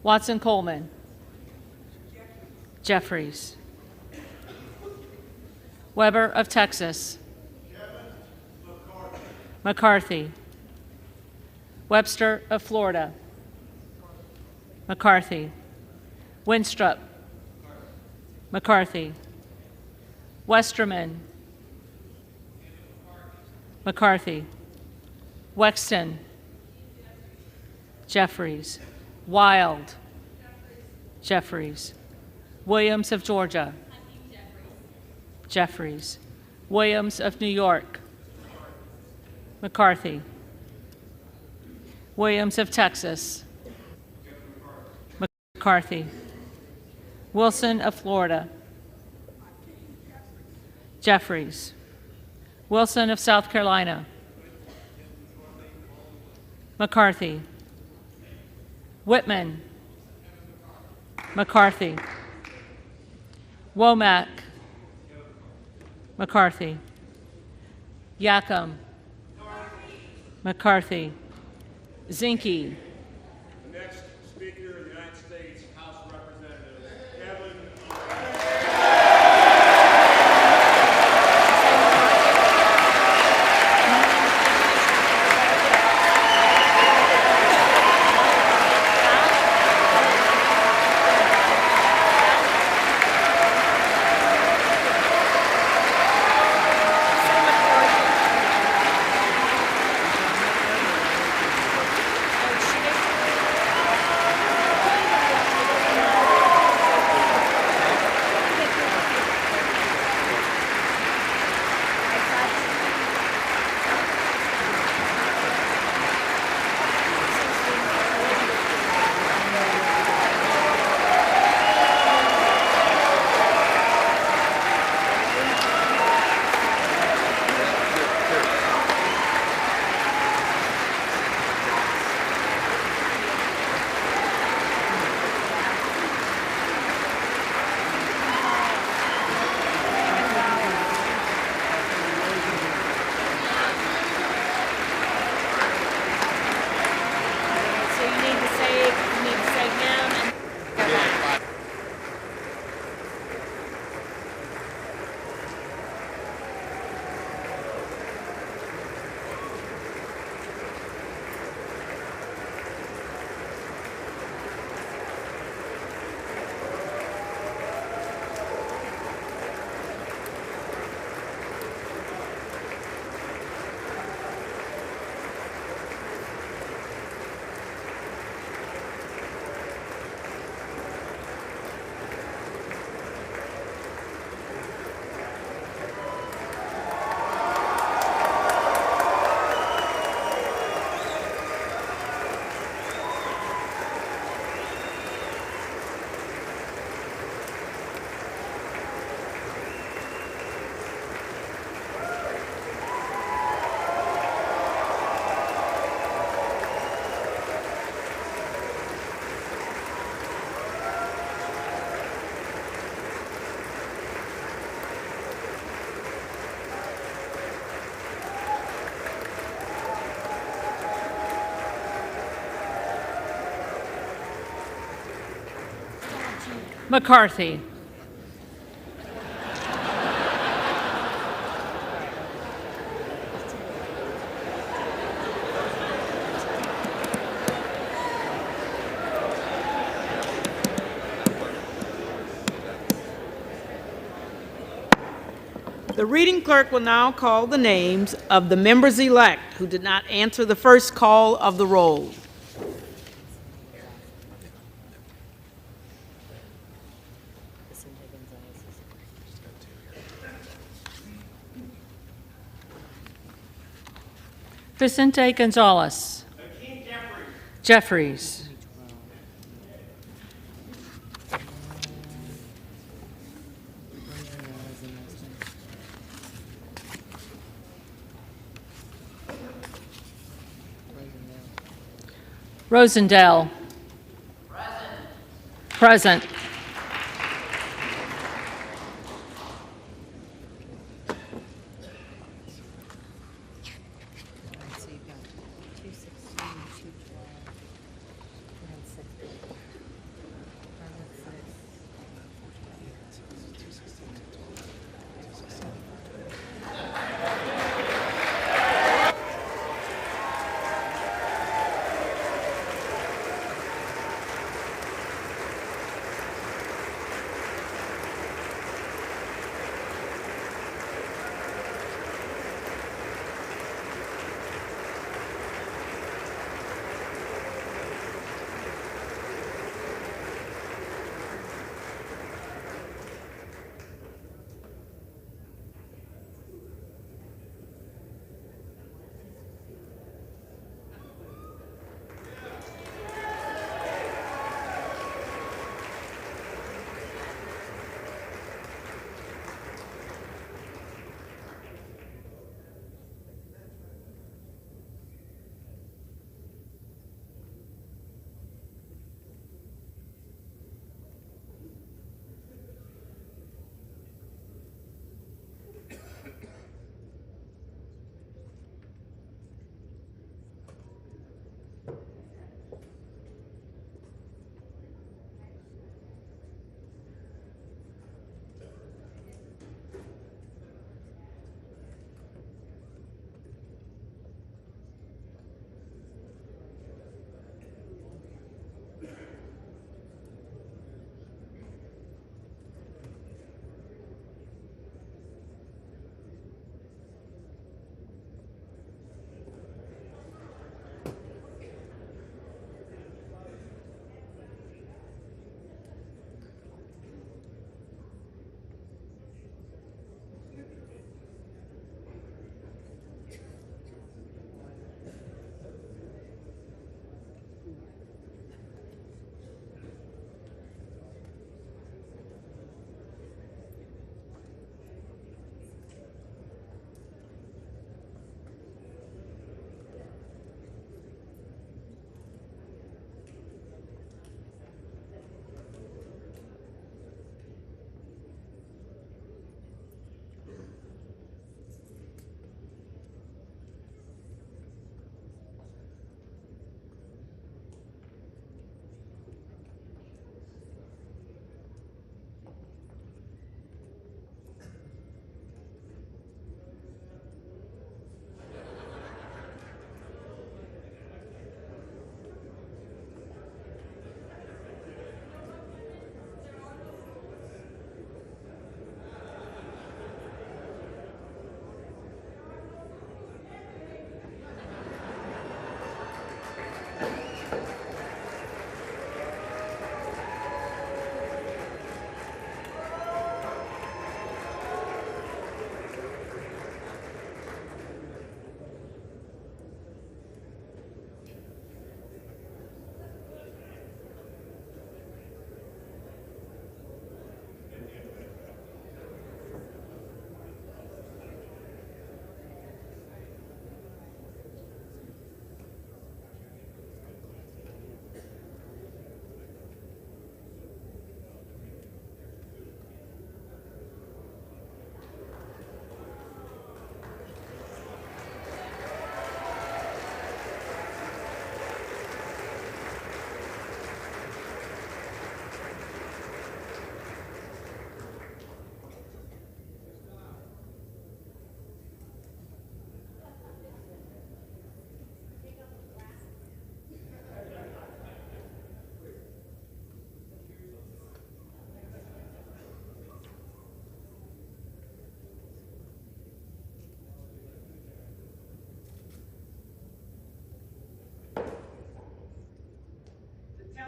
Speaker 13: Watson Coleman, Jeffries, Weber of Texas, McCarthy, Webster of Florida, McCarthy. Winstrup. McCarthy. Westerman. McCarthy. Wexton. Jeffries. Wild. Jeffries. Williams of Georgia. Jeffries. Williams of New York. McCarthy. Williams of Texas. McCarthy. Wilson of Florida. Jeffries. Wilson of South Carolina. McCarthy. Whitman. McCarthy. Womack. McCarthy. Yackham. McCarthy. Zinke.
Speaker 14: The next Speaker of the United States House of Representatives, Kevin.
Speaker 13: McCarthy.
Speaker 7: The reading clerk will now call the names of the members-elect who did not answer the first call of the roll.
Speaker 13: Vicente Gonzalez. Jeffries. Rosendale. Present.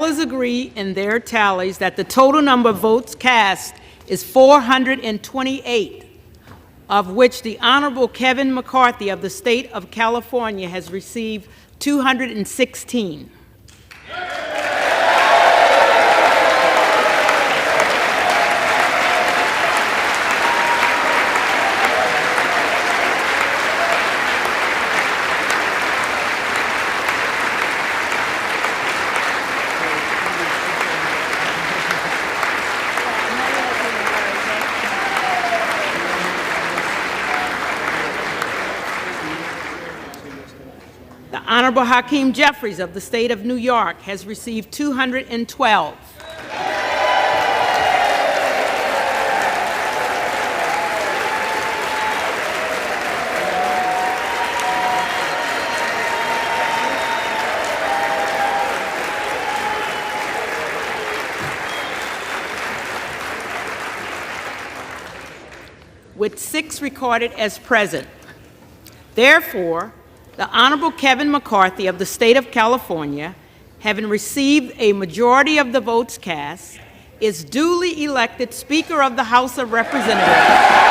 Speaker 7: agree in their tallies that the total number of votes cast is 428, of which the Honorable Kevin McCarthy of the state of California has received 216. Honorable Hakeem Jeffries of the state of New York has received 212. With 6 recorded as present. Therefore, the Honorable Kevin McCarthy of the state of California, having received a majority of the votes cast, is duly elected Speaker of the House of Representatives.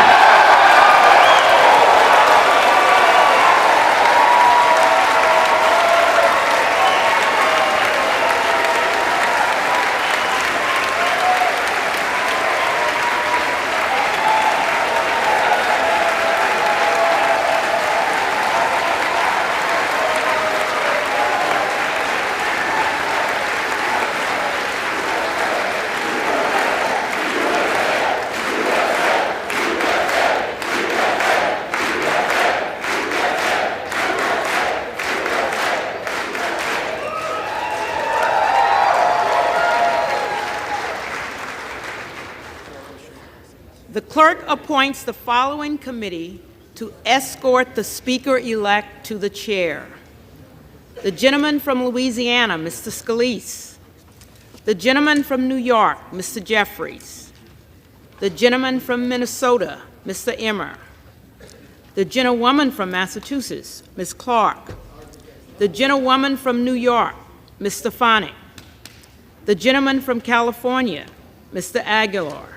Speaker 7: The clerk appoints the following committee to escort the Speaker-elect to the chair. The gentleman from Louisiana, Mr. Scalise. The gentleman from New York, Mr. Jeffries. The gentleman from Minnesota, Mr. Emmer. The gentlewoman from Massachusetts, Ms. Clark. The gentlewoman from New York, Ms. Stefanik. The gentleman from California, Mr. Aguilar.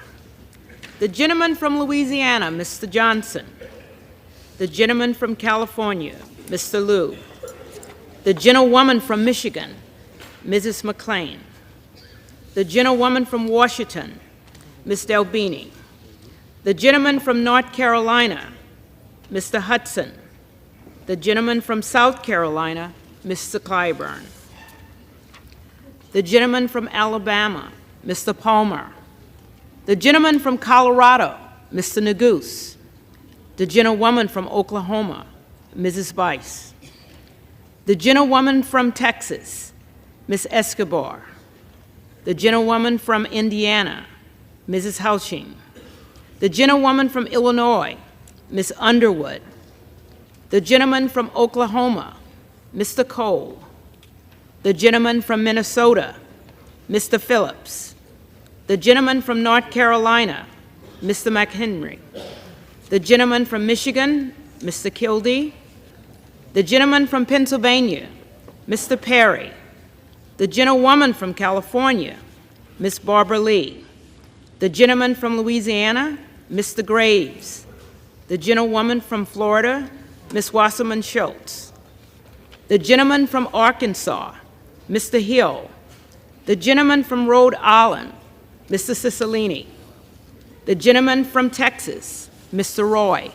Speaker 7: The gentleman from Louisiana, Mr. Johnson. The gentleman from California, Mr. Liu. The gentlewoman from Michigan, Mrs. McClain. The gentlewoman from Washington, Ms. Delbini. The gentleman from North Carolina, Mr. Hudson. The gentleman from South Carolina, Mr. Clyburn. The gentleman from Alabama, Mr. Palmer. The gentleman from Colorado, Mr. Neguse. The gentlewoman from Oklahoma, Mrs. Bice. The gentlewoman from Texas, Ms. Escobar. The gentlewoman from Indiana, Mrs. Houching. The gentlewoman from Illinois, Ms. Underwood. The gentleman from Oklahoma, Mr. Cole. The gentleman from Minnesota, Mr. Phillips. The gentleman from North Carolina, Mr. McHenry. The gentleman from Michigan, Mr. Kildee. The gentleman from Pennsylvania, Mr. Perry. The gentlewoman from California, Ms. Barbara Lee. The gentleman from Louisiana, Mr. Graves. The gentlewoman from Florida, Ms. Wasserman Schultz. The gentleman from Arkansas, Mr. Hill. The gentleman from Rhode Island, Mr. Cicilline. The gentleman from Texas, Mr. Roy.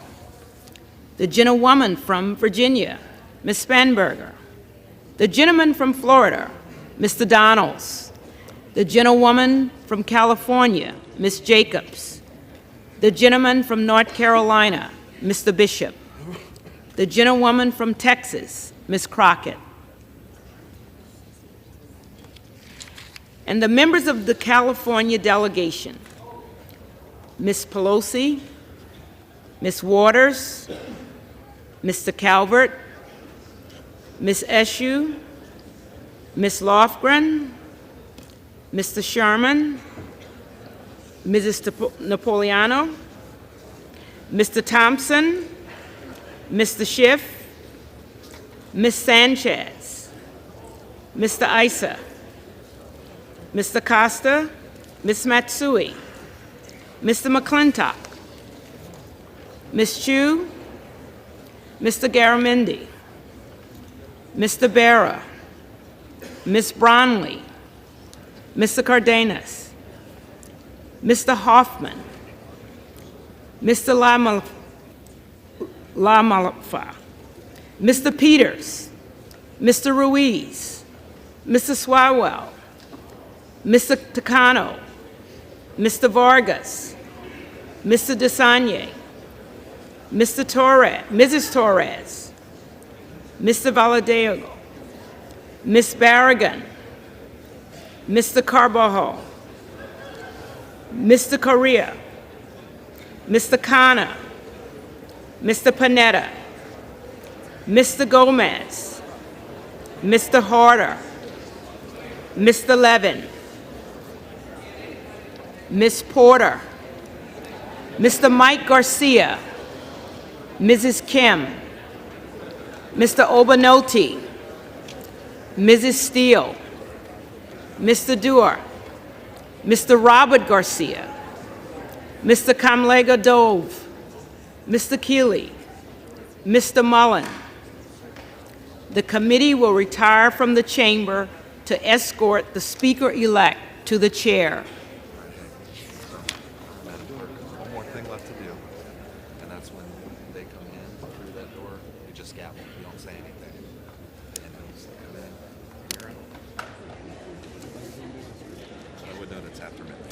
Speaker 7: The gentlewoman from Virginia, Ms. Spanberger. The gentleman from Florida, Mr. Donalds. The gentlewoman from California, Ms. Jacobs. The gentleman from North Carolina, Mr. Bishop. The gentlewoman from Texas, Ms. Crockett. And the members of the California delegation, Ms. Pelosi, Ms. Waters, Mr. Calvert, Ms. Eshoo, Ms. Lofgren, Mr. Sherman, Mrs. Napolitano, Mr. Thompson, Mr. Schiff, Ms. Sanchez, Mr. Issa, Mr. Costa, Ms. Matsui, Mr. McClintock, Ms. Chu, Mr. Garamendi, Mr. Berra, Ms. Bronley, Mr. Cardenas, Mr. Hoffman, Mr. Lamalfa, Mr. Peters, Mr. Ruiz, Mr. Swalwell, Mr. Takano, Mr. Vargas, Mr. Desagne, Mr. Torres, Mrs. Torres, Mr. Valadeo, Ms. Barragan, Mr. Carvajal, Mr. Correa, Mr. Khanna, Mr. Panetta, Mr. Gomez, Mr. Harder, Mr. Levin, Ms. Porter, Mr. Mike Garcia, Mrs. Kim, Mr. Obanoti, Mrs. Steele, Mr. Dewar, Mr. Robert Garcia, Mr. Kamlega Dove, Mr. Keeley, Mr. Mullen. The committee will retire from the chamber to escort the speaker-elect to the chair.
Speaker 18: One more thing left to do, and that's when they come in through that door, you just gavel, you don't say anything. And those come in, you're in. So I would note it's after midnight.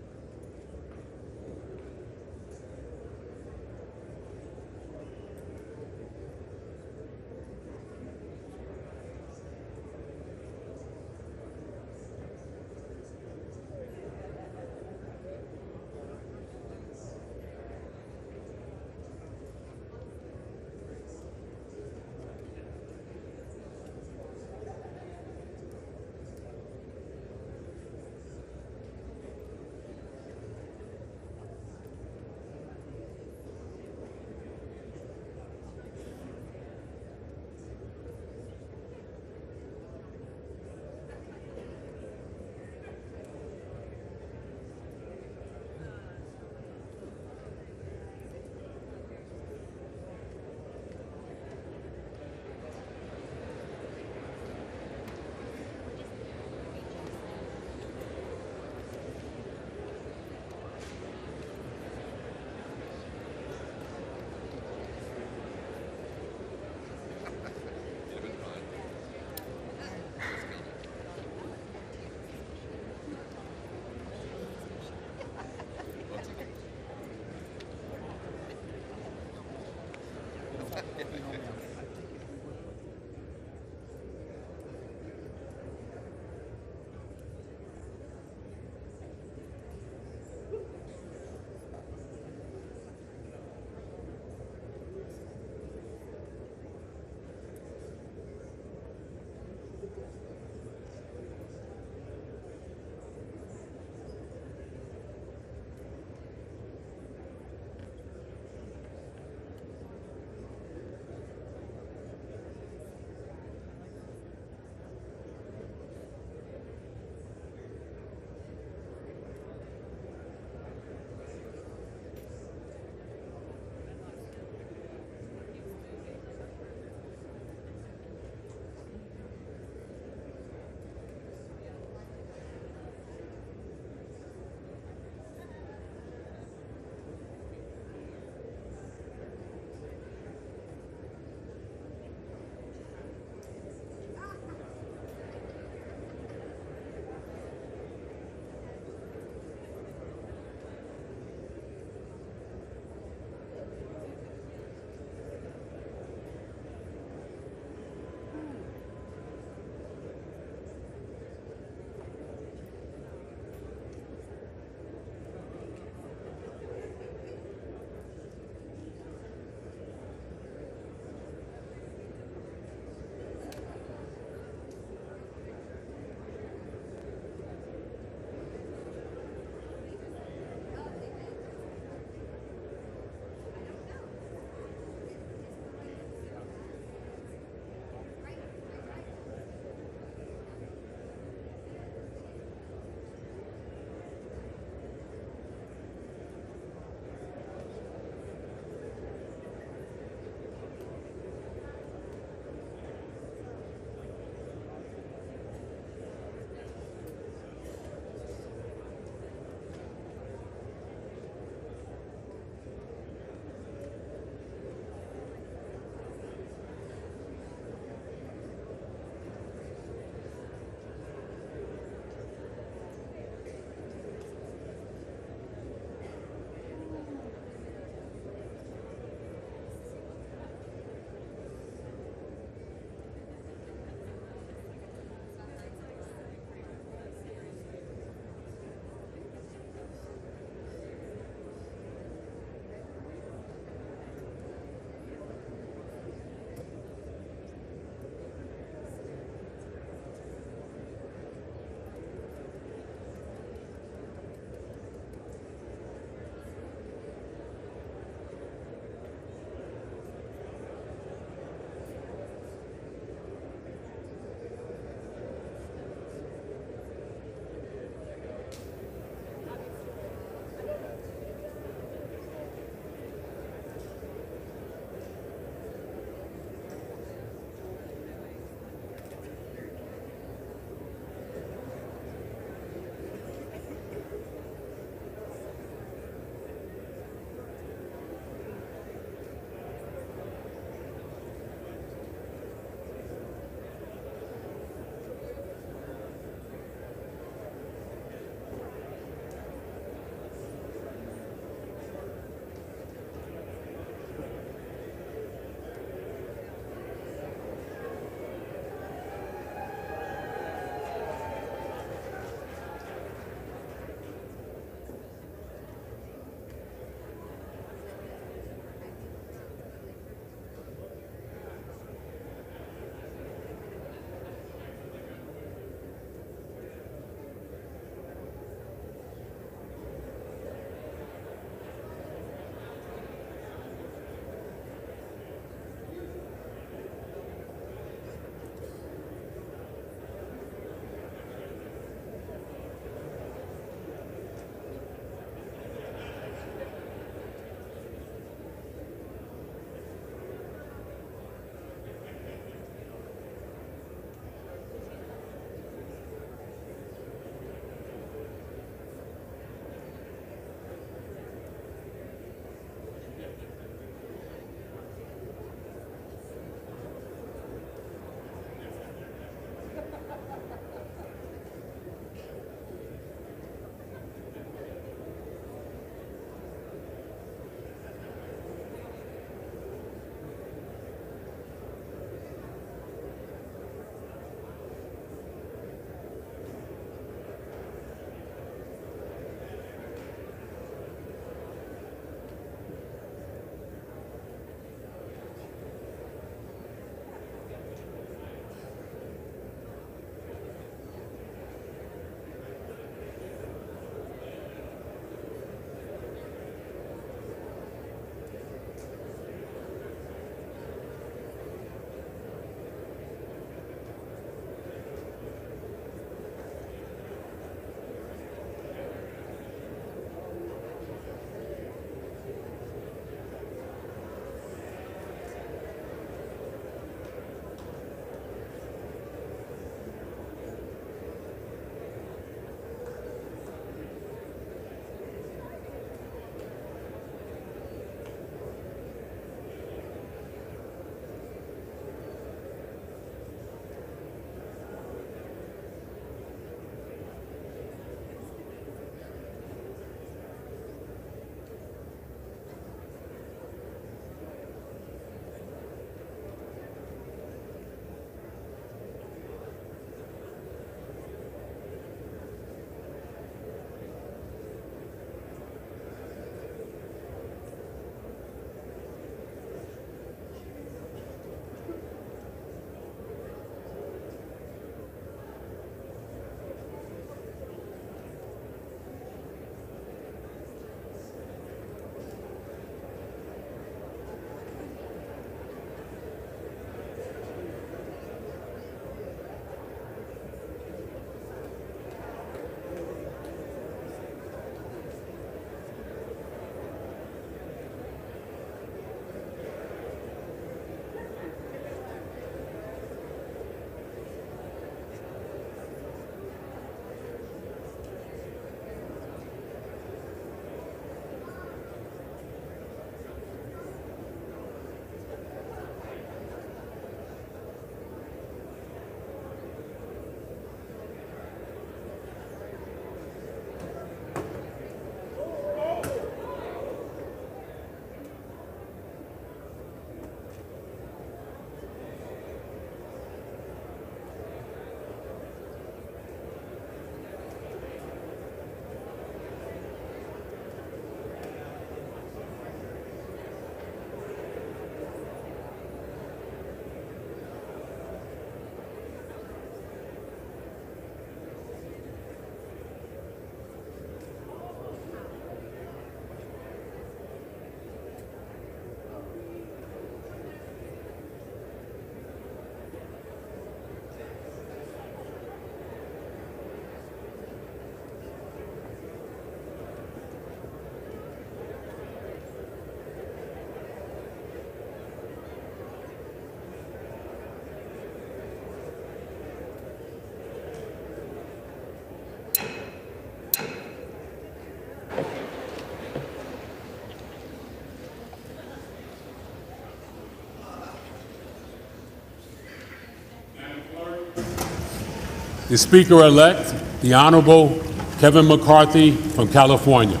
Speaker 19: the Speaker-elect, the Honorable Kevin McCarthy from California.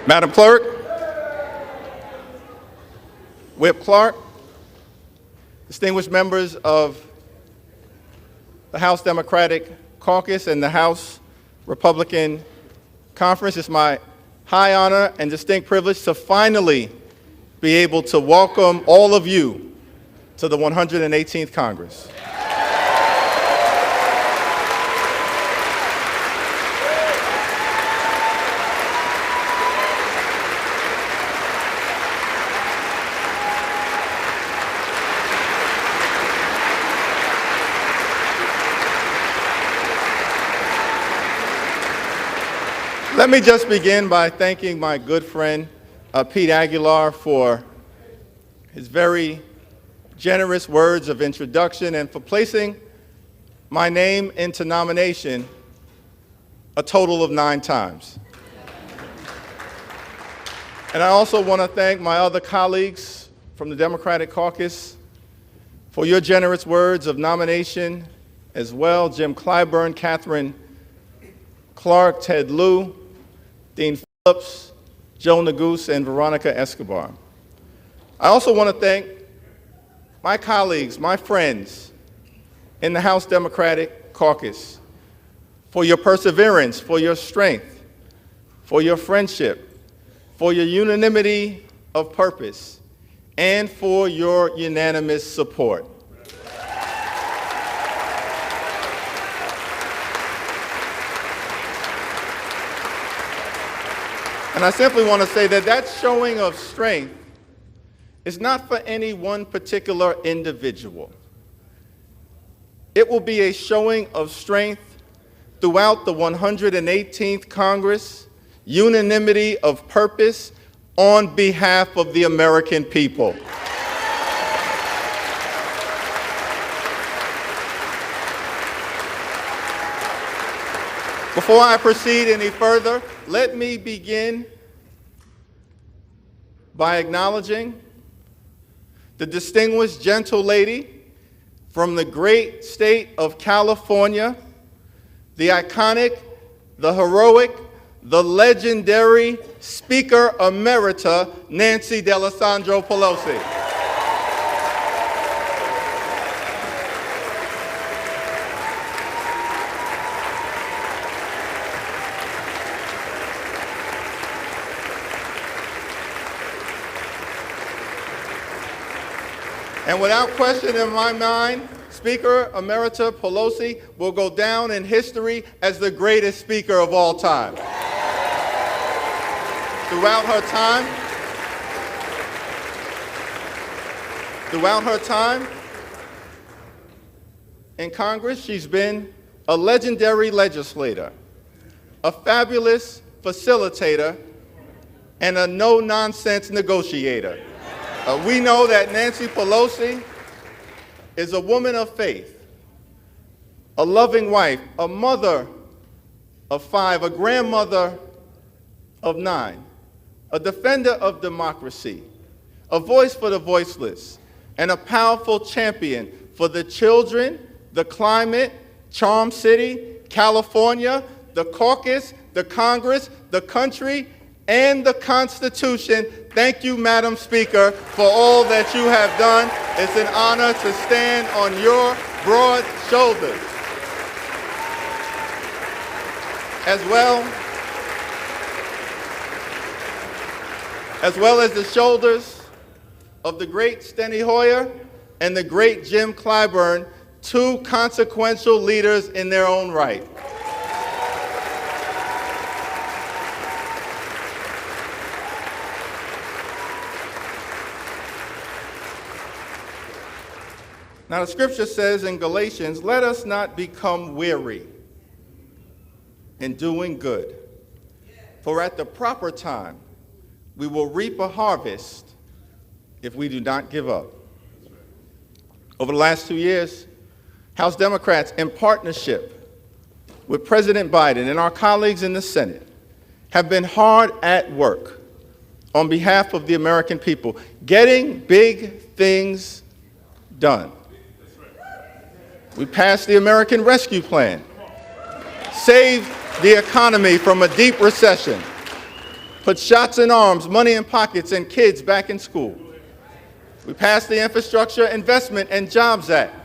Speaker 20: Madam Clerk, Whip Clark, distinguished members of the House Democratic Caucus and the House Republican Conference, it's my high honor and distinct privilege to finally be able to welcome all of you to the 118th Congress. Let me just begin by thanking my good friend, Pete Aguilar, for his very generous words of introduction and for placing my name into nomination a total of 9 times. And I also want to thank my other colleagues from the Democratic Caucus for your generous words of nomination as well. Jim Clyburn, Catherine Clark, Ted Lieu, Dean Phillips, Joe Neguse, and Veronica Escobar. I also want to thank my colleagues, my friends in the House Democratic Caucus for your perseverance, for your strength, for your friendship, for your unanimity of purpose, and for your unanimous support. And I simply want to say that that showing of strength is not for any one particular individual. It will be a showing of strength throughout the 118th Congress, unanimity of purpose on behalf of the American people. Before I proceed any further, let me begin by acknowledging the distinguished gentle lady from the great state of California, the iconic, the heroic, the legendary Speaker Emerita, Nancy D'Alessandro Pelosi. And without question in my mind, Speaker Emerita Pelosi will go down in history as the greatest speaker of all time. Throughout her time in Congress, she's been a legendary legislator, a fabulous facilitator, and a no-nonsense negotiator. We know that Nancy Pelosi is a woman of faith, a loving wife, a mother of 5, a grandmother of 9, a defender of democracy, a voice for the voiceless, and a powerful champion for the children, the climate, Charm City, California, the caucus, the Congress, the country, and the Constitution. Thank you, Madam Speaker, for all that you have done. It's an honor to stand on your broad shoulders. As well as the shoulders of the great Steny Hoyer and the great Jim Clyburn, 2 consequential leaders in their own right. Now, the scripture says in Galatians, let us not become weary in doing good, for at the proper time we will reap a harvest if we do not give up. Over the last 2 years, House Democrats, in partnership with President Biden and our colleagues in the Senate, have been hard at work on behalf of the American people, getting big things done. We passed the American Rescue Plan, saved the economy from a deep recession, put shots in arms, money in pockets, and kids back in school. We passed the Infrastructure Investment and Jobs Act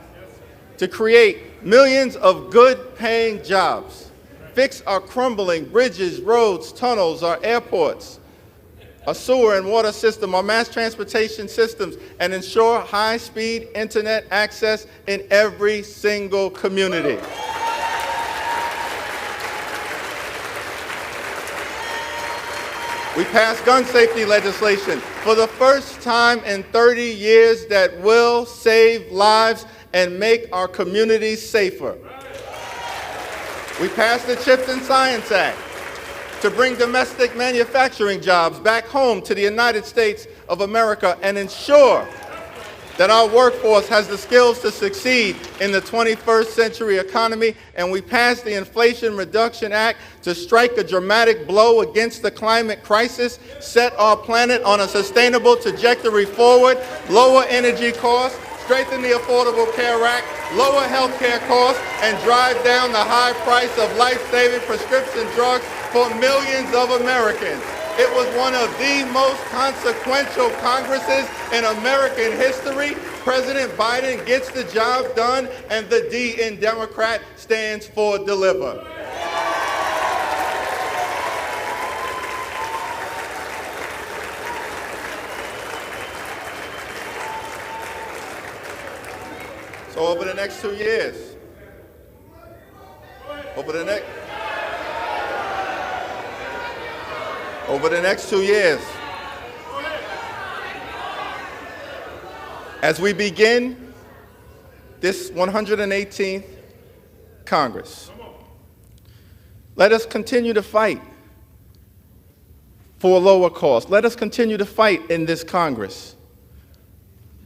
Speaker 20: to create millions of good-paying jobs, fix our crumbling bridges, roads, tunnels, our airports, a sewer and water system, our mass transportation systems, and ensure high-speed internet access in every single community. We passed gun safety legislation for the first time in 30 years that will save lives and make our communities safer. We passed the CHIPS and Science Act to bring domestic manufacturing jobs back home to the United States of America and ensure that our workforce has the skills to succeed in the 21st century economy. And we passed the Inflation Reduction Act to strike a dramatic blow against the climate crisis, set our planet on a sustainable trajectory forward, lower energy costs, strengthen the Affordable Care Act, lower health care costs, and drive down the high price of life-saving prescription drugs for millions of Americans. It was one of the most consequential Congresses in American history. President Biden gets the job done, and the D in Democrat stands for deliver. So over the next 2 years, over the next 2 years, as we begin this 118th Congress, let us continue to fight for lower costs. Let us continue to fight in this Congress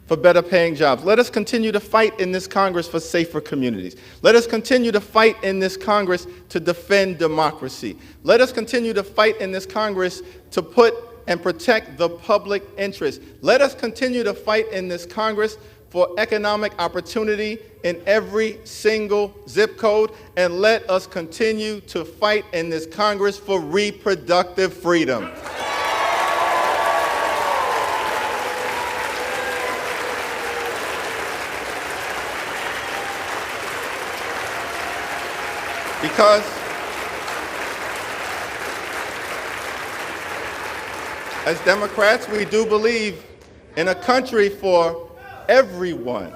Speaker 20: for better paying jobs. Let us continue to fight in this Congress for safer communities. Let us continue to fight in this Congress to defend democracy. Let us continue to fight in this Congress to put and protect the public interest. Let us continue to fight in this Congress for economic opportunity in every single zip code. And let us continue to fight in this Congress for reproductive freedom. Because as Democrats, we do believe in a country for everyone.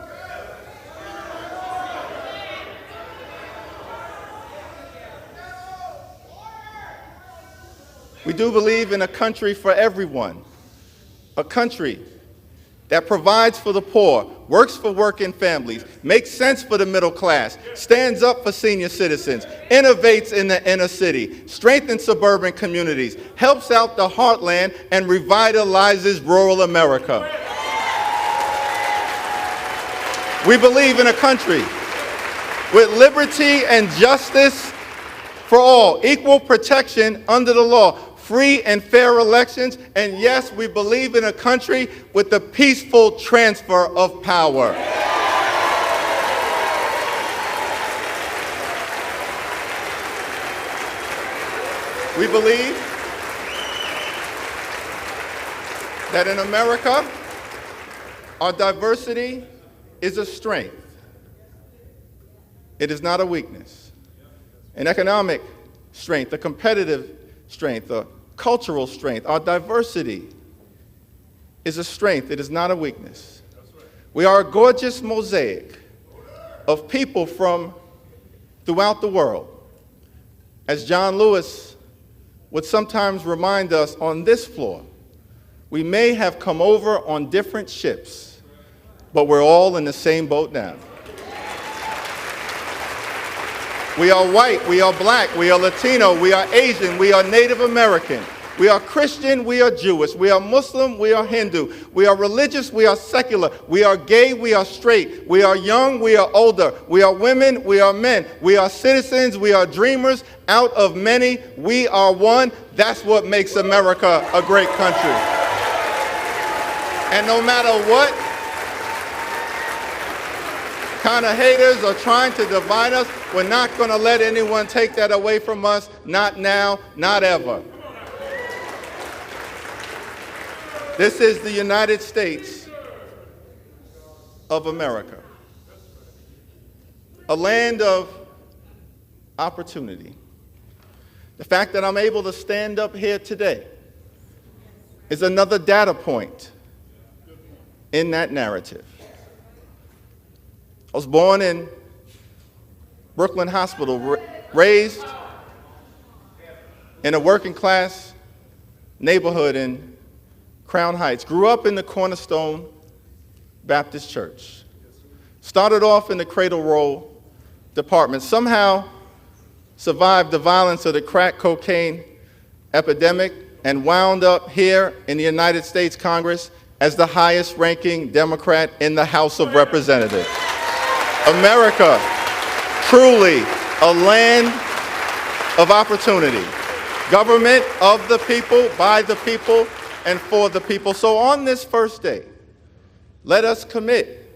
Speaker 20: We do believe in a country for everyone, a country that provides for the poor, works for working families, makes sense for the middle class, stands up for senior citizens, innovates in the inner city, strengthens suburban communities, helps out the heartland, and revitalizes rural America. We believe in a country with liberty and justice for all, equal protection under the law, free and fair elections, and yes, we believe in a country with the peaceful transfer of power. We believe that in America, our diversity is a strength. It is not a weakness. An economic strength, a competitive strength, a cultural strength. Our diversity is a strength. It is not a weakness. We are a gorgeous mosaic of people from throughout the world. As John Lewis would sometimes remind us on this floor, we may have come over on different ships, but we're all in the same boat now. We are white, we are black, we are Latino, we are Asian, we are Native American, we are Christian, we are Jewish, we are Muslim, we are Hindu, we are religious, we are secular, we are gay, we are straight, we are young, we are older, we are women, we are men, we are citizens, we are dreamers. Out of many, we are one. That's what makes America a great country. And no matter what kind of haters are trying to divide us, we're not going to let anyone take that away from us. Not now, not ever. This is the United States of America, a land of opportunity. The fact that I'm able to stand up here today is another data point in that narrative. I was born in Brooklyn Hospital, raised in a working class neighborhood in Crown Heights, grew up in the Cornerstone Baptist Church, started off in the cradle roll department, somehow survived the violence of the crack cocaine epidemic, and wound up here in the United States Congress as the highest ranking Democrat in the House of Representatives. America, truly a land of opportunity. Government of the people, by the people, and for the people. So on this first day, let us commit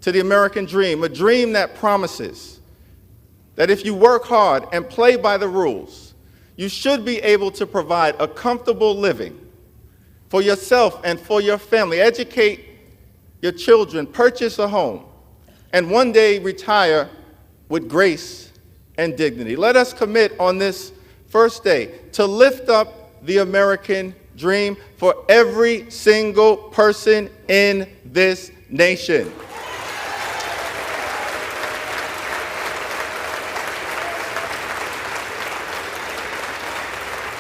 Speaker 20: to the American dream, a dream that promises that if you work hard and play by the rules, you should be able to provide a comfortable living for yourself and for your family, educate your children, purchase a home, and one day retire with grace and dignity. Let us commit on this first day to lift up the American dream for every single person in this nation.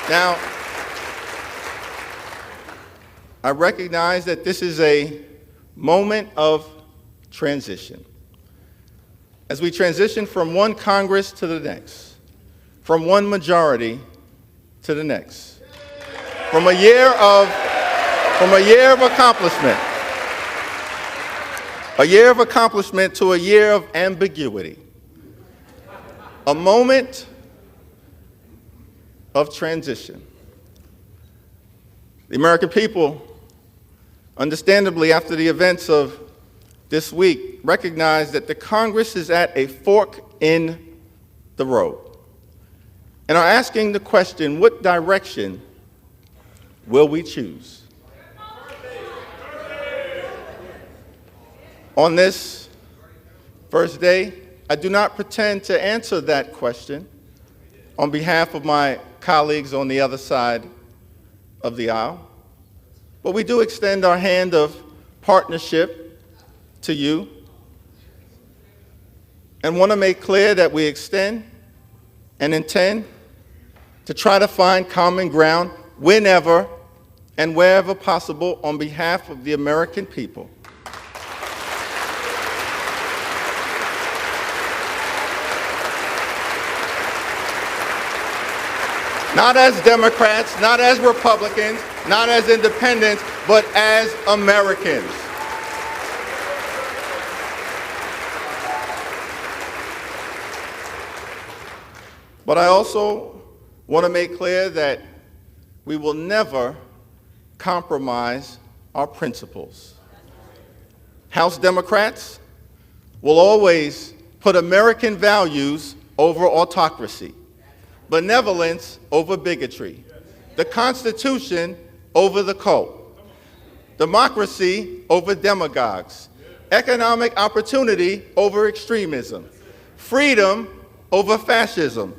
Speaker 20: Now, I recognize that this is a moment of transition. As we transition from one Congress to the next, from one majority to the next, from a year of accomplishment to a year of ambiguity, a moment of transition. The American people, understandably, after the events of this week, recognize that the Congress is at a fork in the road and are asking the question, what direction will we choose? On this first day, I do not pretend to answer that question on behalf of my colleagues on the other side of the aisle, but we do extend our hand of partnership to you and want to make clear that we extend and intend to try to find common ground whenever and wherever possible on behalf of the American people. Not as Democrats, not as Republicans, not as independents, but as Americans. But I also want to make clear that we will never compromise our principles. House Democrats will always put American values over autocracy, benevolence over bigotry, the Constitution over the cult, democracy over demagogues, economic opportunity over extremism, freedom over fascism,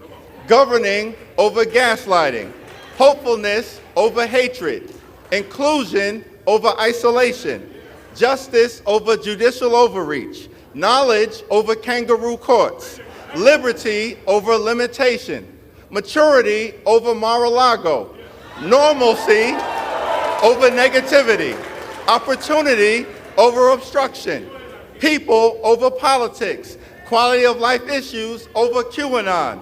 Speaker 20: governing over gaslighting, hopefulness over hatred, inclusion over isolation, justice over judicial overreach, knowledge over kangaroo courts, liberty over limitation, maturity over Mar-a-Lago, normalcy over negativity, opportunity over obstruction, people over politics, quality of life issues over QAnon,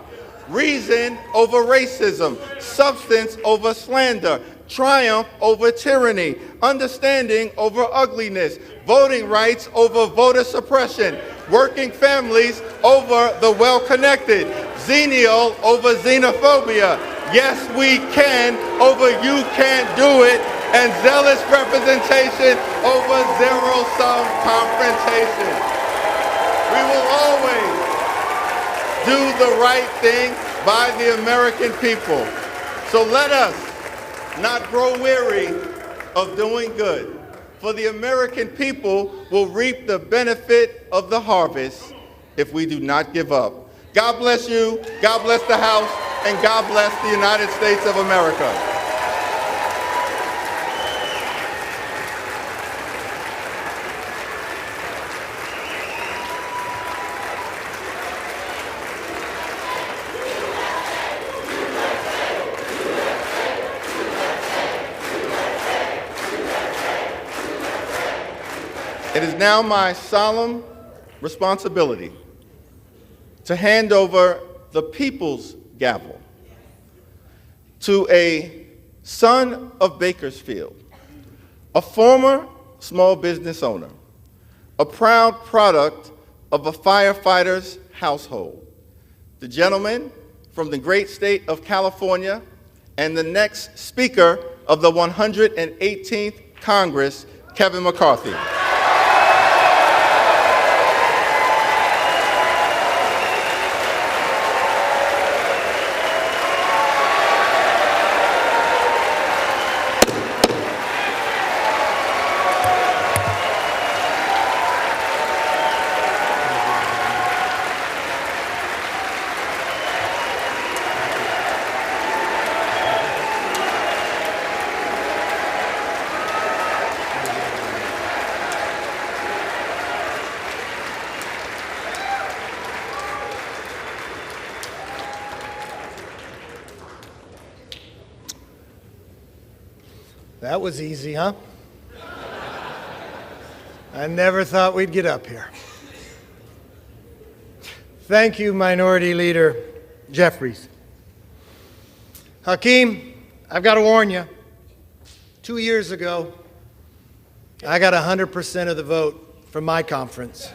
Speaker 20: reason over racism, substance over slander, triumph over tyranny, understanding over ugliness, voting rights over voter suppression, working families over the well-connected, xenial over xenophobia, yes we can over you can't do it, and zealous representation over zero-sum confrontation. We will always do the right thing by the American people. So let us not grow weary of doing good, for the American people will reap the benefit of the harvest if we do not give up. God bless you, God bless the House, and God bless the United States of America. It is now my solemn responsibility to hand over the people's gavel to a son of Bakersfield, a former small business owner, a proud product of a firefighter's household, the gentleman from the great state of California and the next Speaker of the 118th Congress, Kevin McCarthy.
Speaker 21: That was easy, huh? I never thought we'd get up here. Thank you, Minority Leader Jeffries. Hakeem, I've got to warn you. 2 years ago, I got 100% of the vote from my conference.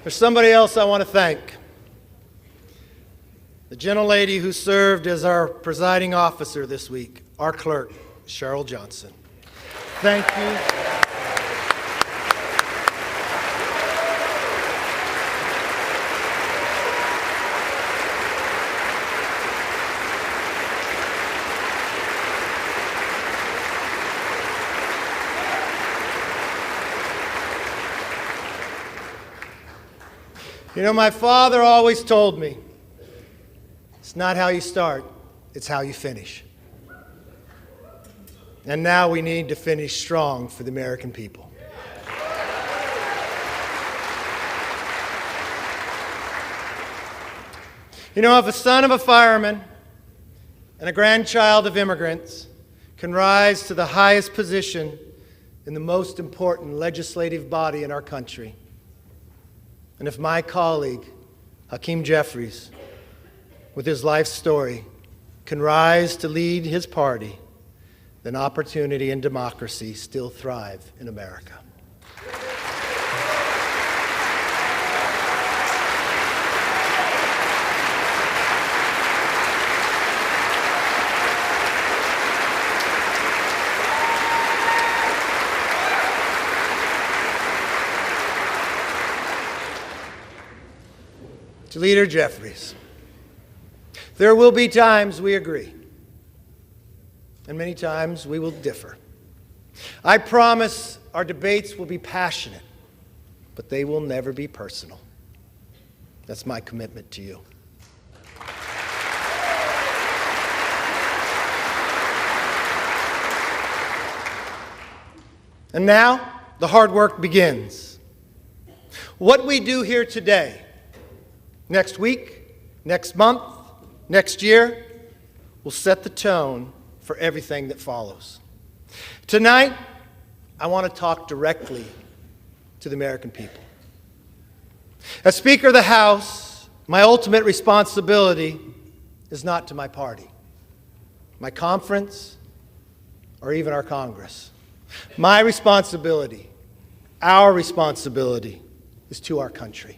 Speaker 21: There's somebody else I want to thank. The gentlelady who served as our presiding officer this week, our clerk, Cheryl Johnson. Thank you. You know, my father always told me, it's not how you start, it's how you finish. And now we need to finish strong for the American people. You know, if a son of a fireman and a grandchild of immigrants can rise to the highest position in the most important legislative body in our country, And if my colleague, Hakeem Jeffries, with his life story, can rise to lead his party, then opportunity and democracy still thrive in America. To Leader Jeffries, there will be times we agree, and many times we will differ. I promise our debates will be passionate, but they will never be personal. That's my commitment to you. And now, the hard work begins. What we do here today, next week, next month, next year, will set the tone for everything that follows. Tonight, I want to talk directly to the American people. As Speaker of the House, my ultimate responsibility is not to my party, my conference, or even our Congress. My responsibility, our responsibility, is to our country.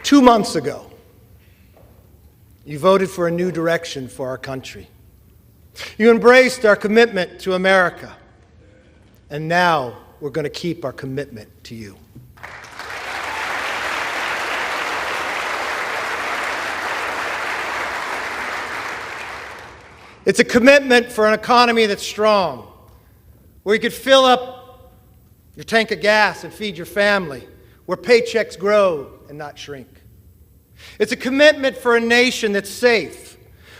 Speaker 21: Two months ago, you voted for a new direction for our country. You embraced our commitment to America, and now we're going to keep our commitment to you. It's a commitment for an economy that's strong, where you could fill up your tank of gas and feed your family, where paychecks grow and not shrink. It's a commitment for a nation that's safe,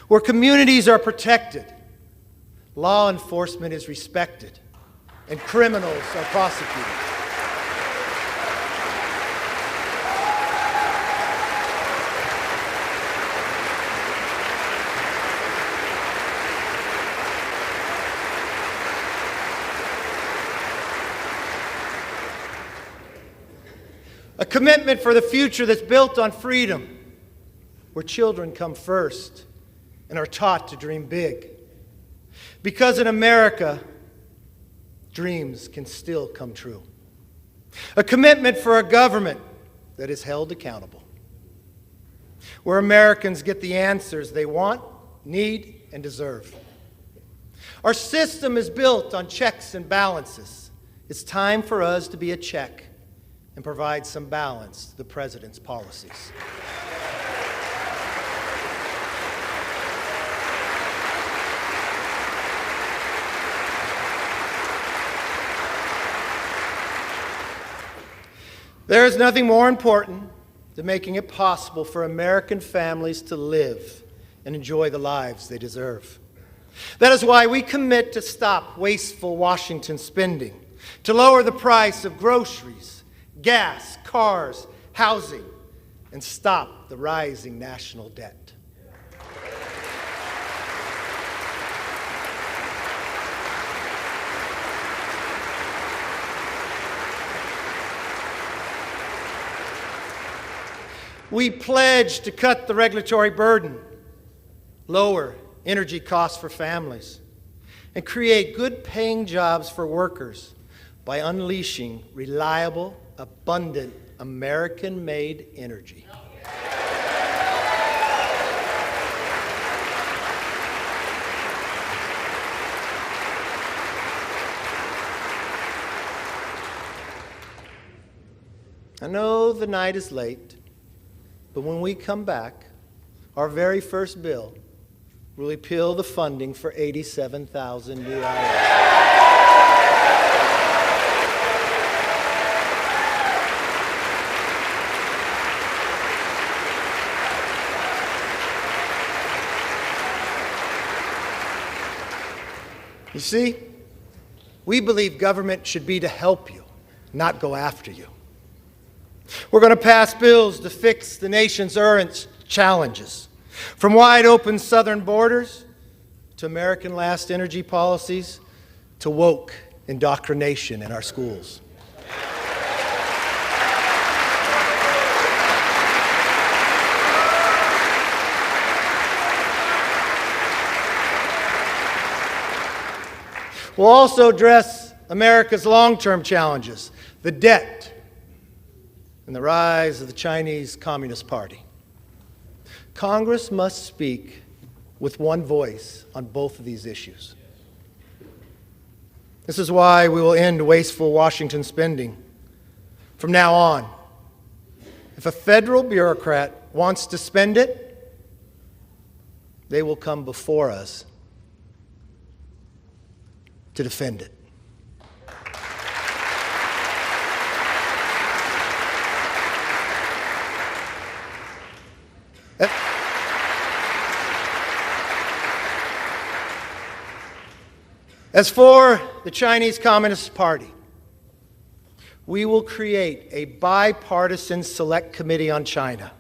Speaker 21: where communities are protected, law enforcement is respected, and criminals are prosecuted. A commitment for the future that's built on freedom, where children come first and are taught to dream big. Because in America, dreams can still come true. A commitment for a government that is held accountable, where Americans get the answers they want, need, and deserve. Our system is built on checks and balances. It's time for us to be a check and provide some balance to the President's policies. There is nothing more important than making it possible for American families to live and enjoy the lives they deserve. That is why we commit to stop wasteful Washington spending, to lower the price of groceries, gas, cars, housing, and stop the rising national debt. We pledge to cut the regulatory burden, lower energy costs for families, and create good-paying jobs for workers by unleashing reliable, abundant, American-made energy. I know the night is late, but when we come back, our very first bill will repeal the funding for 87,000 new hours. You see, we believe government should be to help you, not go after you. We're going to pass bills to fix the nation's current challenges, from wide open southern borders to to American last energy policies, to woke indoctrination in our schools. We'll also address America's long-term challenges, the debt and the rise of the Chinese Communist Party. Congress must speak with one voice on both of these issues. This is why we will end wasteful Washington spending. From now on, if a federal bureaucrat wants to spend it, they will come before us to defend it. As for the Chinese Communist Party, we will create a bipartisan select committee on China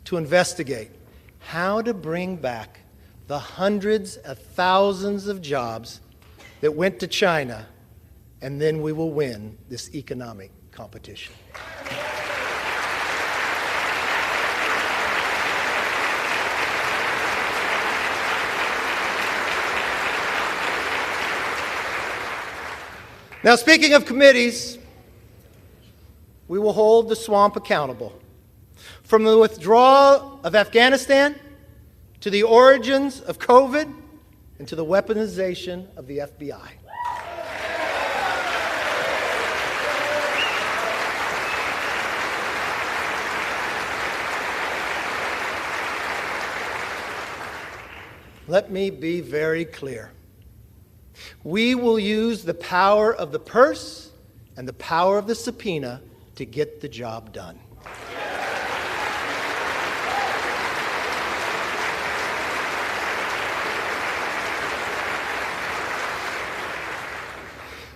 Speaker 21: to investigate how to bring back the hundreds of thousands of jobs that went to China, and then we will win this economic competition. Now, speaking of committees, we will hold the swamp accountable. From the withdrawal of Afghanistan to the origins of COVID and to the weaponization of the FBI. Let me be very clear. We will use the power of the purse and the power of the subpoena to get the job done.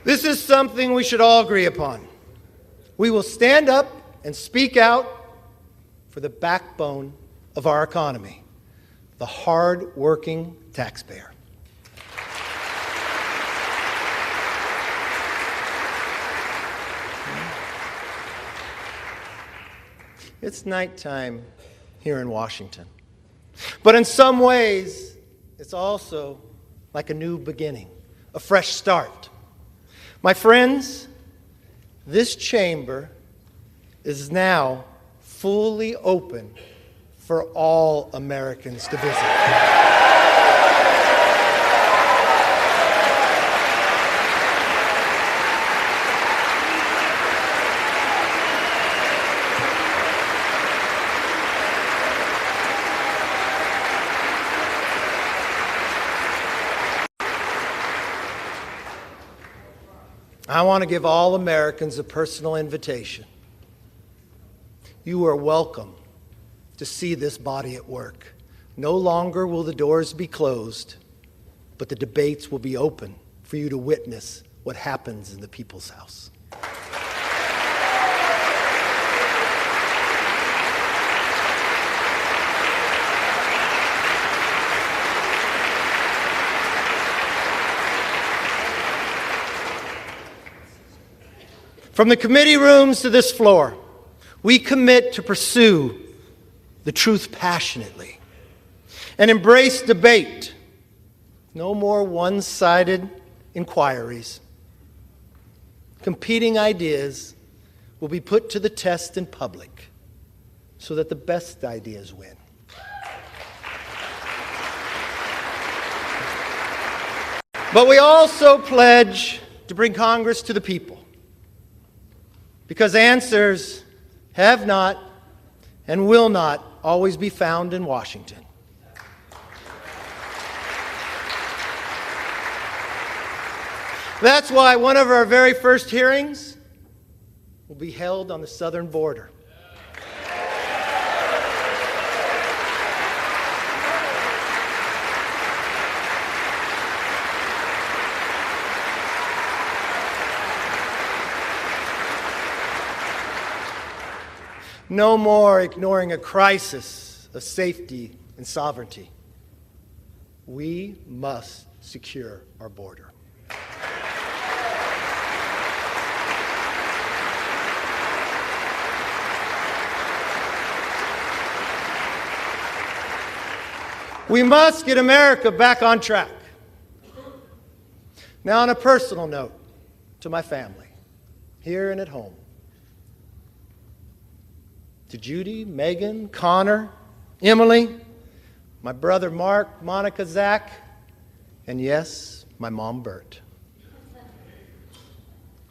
Speaker 21: This is something we should all agree upon. We will stand up and speak out for the backbone of our economy, the hard-working taxpayer. It's nighttime here in Washington. But in some ways, it's also like a new beginning, a fresh start. My friends, this chamber is now fully open for all Americans to visit. I want to give all Americans a personal invitation. You are welcome to see this body at work. No longer will the doors be closed, but the debates will be open for you to witness what happens in the People's House. From the committee rooms to this floor, we commit to pursue the truth passionately and embrace debate. No more one-sided inquiries. Competing ideas will be put to the test in public so that the best ideas win. But we also pledge to bring Congress to the people, because answers have not and will not always be found in Washington. That's why one of our very first hearings will be held on the southern border. No more ignoring a crisis of safety and sovereignty. We must secure our border. We must get America back on track. Now, on a personal note, to my family, here and at home, to Judy, Megan, Connor, Emily, my brother Mark, Monica, Zach, and yes, my mom Bert.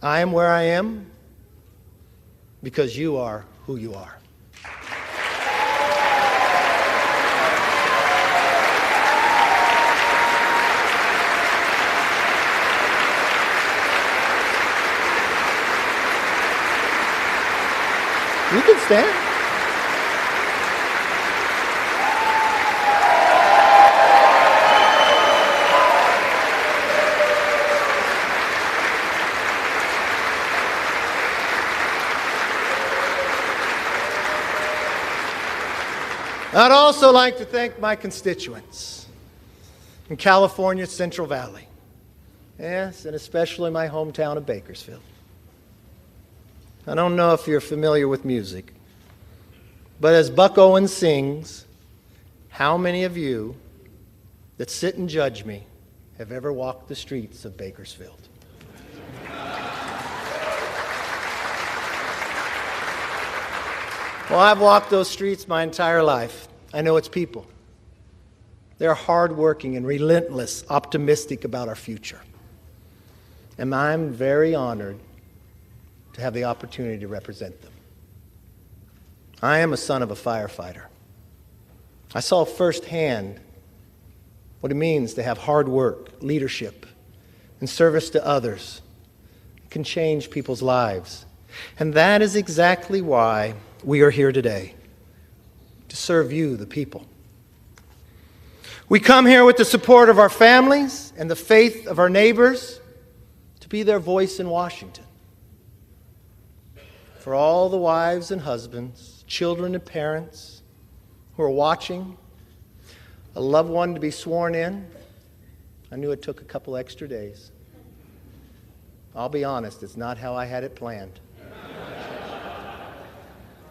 Speaker 21: I am where I am because you are who you are. You can stand. I'd also like to thank my constituents in California's Central Valley. Yes, and especially my hometown of Bakersfield. I don't know if you're familiar with music, but as Buck Owens sings, how many of you that sit and judge me have ever walked the streets of Bakersfield? Well, I've walked those streets my entire life. I know its people. They're hardworking and relentless, optimistic about our future. And I'm very honored to have the opportunity to represent them. I am a son of a firefighter. I saw firsthand what it means to have hard work, leadership, and service to others. It can change people's lives. And that is exactly why we are here today, to serve you, the people. We come here with the support of our families and the faith of our neighbors to be their voice in Washington. For all the wives and husbands, children and parents who are watching, a loved one to be sworn in, I knew it took a couple extra days. I'll be honest, it's not how I had it planned.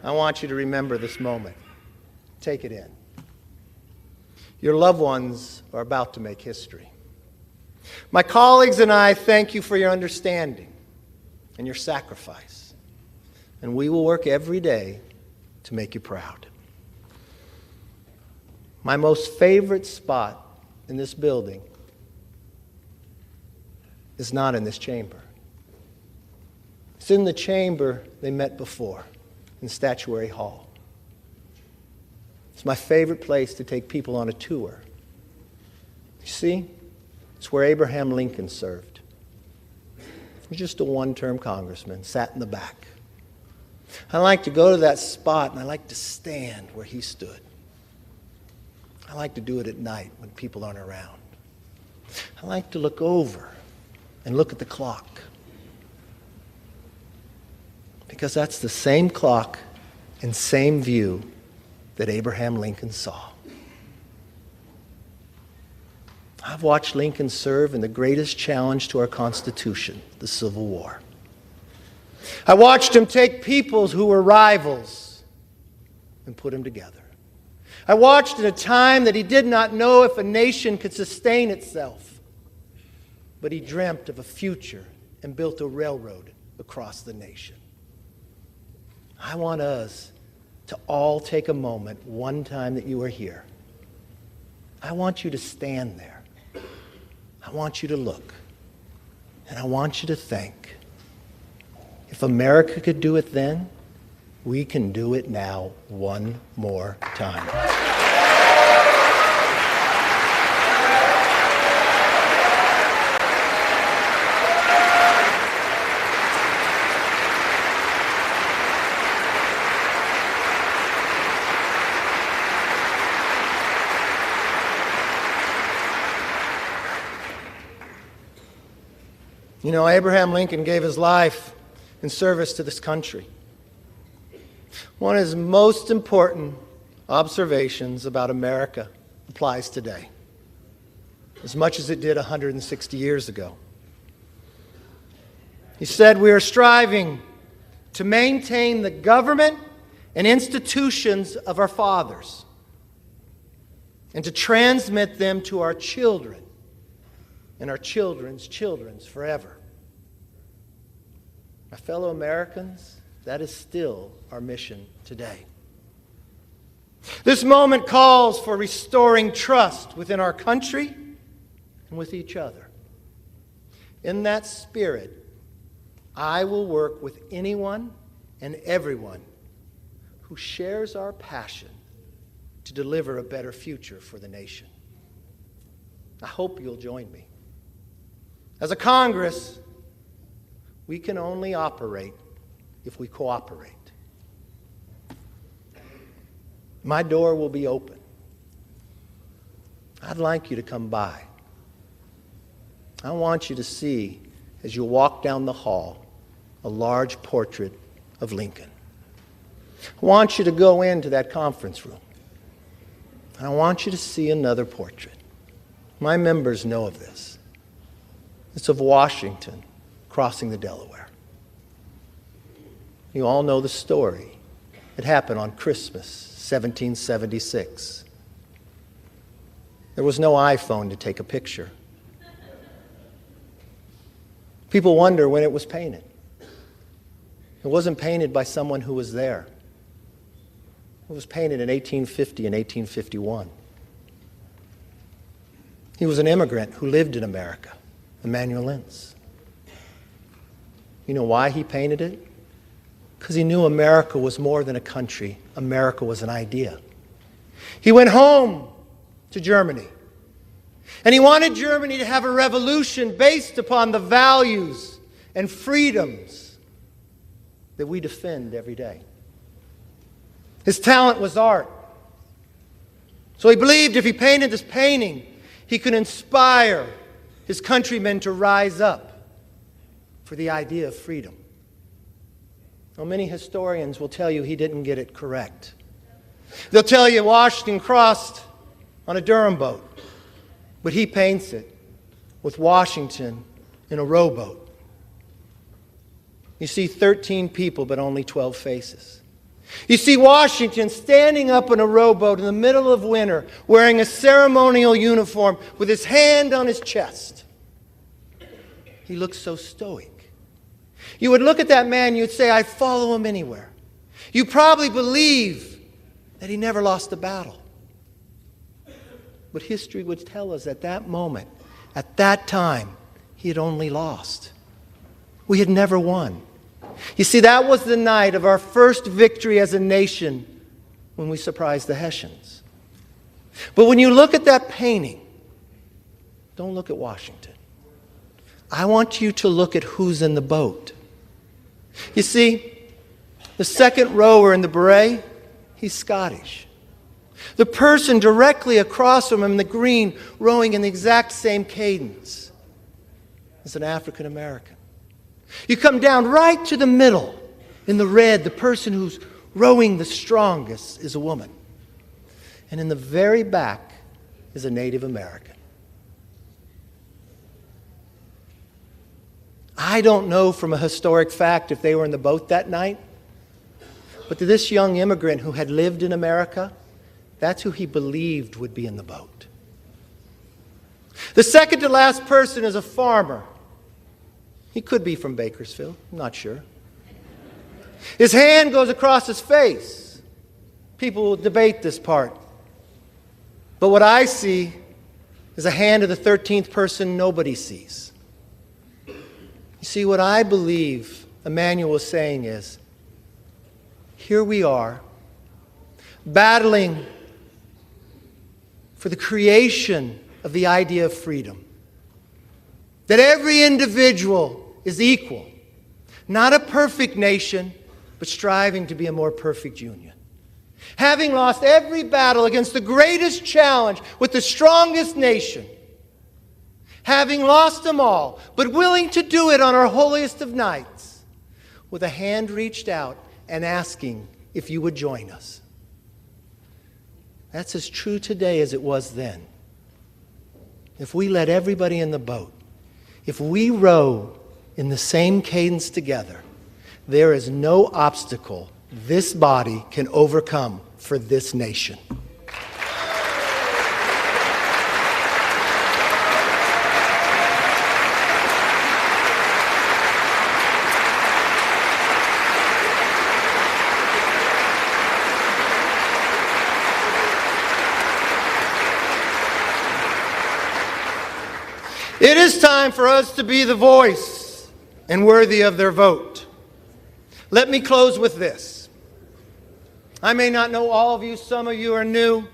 Speaker 21: I want you to remember this moment. Take it in. Your loved ones are about to make history. My colleagues and I thank you for your understanding and your sacrifice. And we will work every day to make you proud. My most favorite spot in this building is not in this chamber. It's in the chamber they met before, in Statuary Hall. It's my favorite place to take people on a tour. You see, it's where Abraham Lincoln served. He was just a one-term congressman, sat in the back. I like to go to that spot and I like to stand where he stood. I like to do it at night when people aren't around. I like to look over and look at the clock. Because that's the same clock and same view that Abraham Lincoln saw. I've watched Lincoln serve in the greatest challenge to our Constitution, the Civil War. I watched him take peoples who were rivals and put them together. I watched at a time that he did not know if a nation could sustain itself, but he dreamt of a future and built a railroad across the nation. I want us to all take a moment one time that you are here. I want you to stand there. I want you to look. And I want you to think. If America could do it then, we can do it now one more time. You know, Abraham Lincoln gave his life in service to this country. One of his most important observations about America applies today. as much as it did 160 years ago. He said, "We are striving to maintain the government and institutions of our fathers and to transmit them to our children and our children's children's forever." My fellow Americans, that is still our mission today. This moment calls for restoring trust within our country and with each other. In that spirit, I will work with anyone and everyone who shares our passion to deliver a better future for the nation. I hope you'll join me. As a Congress, we can only operate if we cooperate. My door will be open. I'd like you to come by. I want you to see, as you walk down the hall, a large portrait of Lincoln. I want you to go into that conference room, and I want you to see another portrait. My members know of this. It's of Washington crossing the Delaware. You all know the story. It happened on Christmas, 1776. There was no iPhone to take a picture. People wonder when it was painted. It wasn't painted by someone who was there. It was painted in 1850 and 1851. He was an immigrant who lived in America, Emanuel Lentz. You know why he painted it? Because he knew America was more than a country. America was an idea. He went home to Germany, and he wanted Germany to have a revolution based upon the values and freedoms that we defend every day. His talent was art. So he believed if he painted this painting, he could inspire his countrymen to rise up for the idea of freedom. Well, many historians will tell you he didn't get it correct. They'll tell you Washington crossed on a Durham boat, but he paints it with Washington in a rowboat. You see 13 people, but only 12 faces. You see Washington standing up in a rowboat in the middle of winter, wearing a ceremonial uniform with his hand on his chest. He looks so stoic. You would look at that man, you'd say, I'd follow him anywhere. You probably believe that he never lost a battle. But history would tell us at that moment, at that time, he had only lost. We had never won. You see, that was the night of our first victory as a nation when we surprised the Hessians. But when you look at that painting, don't look at Washington. I want you to look at who's in the boat. You see, the second rower in the beret, he's Scottish. The person directly across from him in the green, rowing in the exact same cadence, is an African American. You come down right to the middle in the red, the person who's rowing the strongest is a woman. And in the very back is a Native American. I don't know from a historic fact if they were in the boat that night, but to this young immigrant who had lived in America, that's who he believed would be in the boat. The second to last person is a farmer. He could be from Bakersfield, I'm not sure. His hand goes across his face. People will debate this part. But what I see is a hand of the 13th person nobody sees. You see, what I believe Emmanuel was saying is, here we are, battling for the creation of the idea of freedom. That every individual is equal. Not a perfect nation, but striving to be a more perfect union. Having lost every battle against the greatest challenge with the strongest nation. Having lost them all, but willing to do it on our holiest of nights, with a hand reached out and asking if you would join us. That's as true today as it was then. if we let everybody in the boat, if we row in the same cadence together, there is no obstacle this body can overcome for this nation. It is time for us to be the voice and worthy of their vote. Let me close with this. I may not know all of you, some of you are new,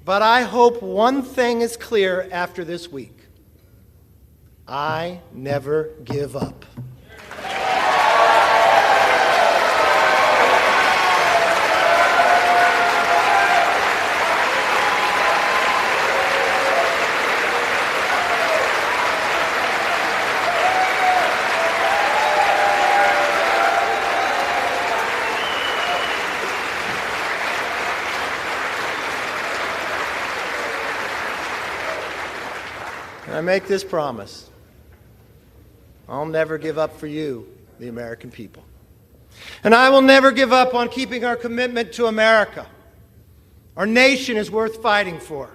Speaker 21: but I hope one thing is clear after this week. I never give up. I make this promise. I'll never give up for you, the American people. And I will never give up on keeping our commitment to America. Our nation is worth fighting for.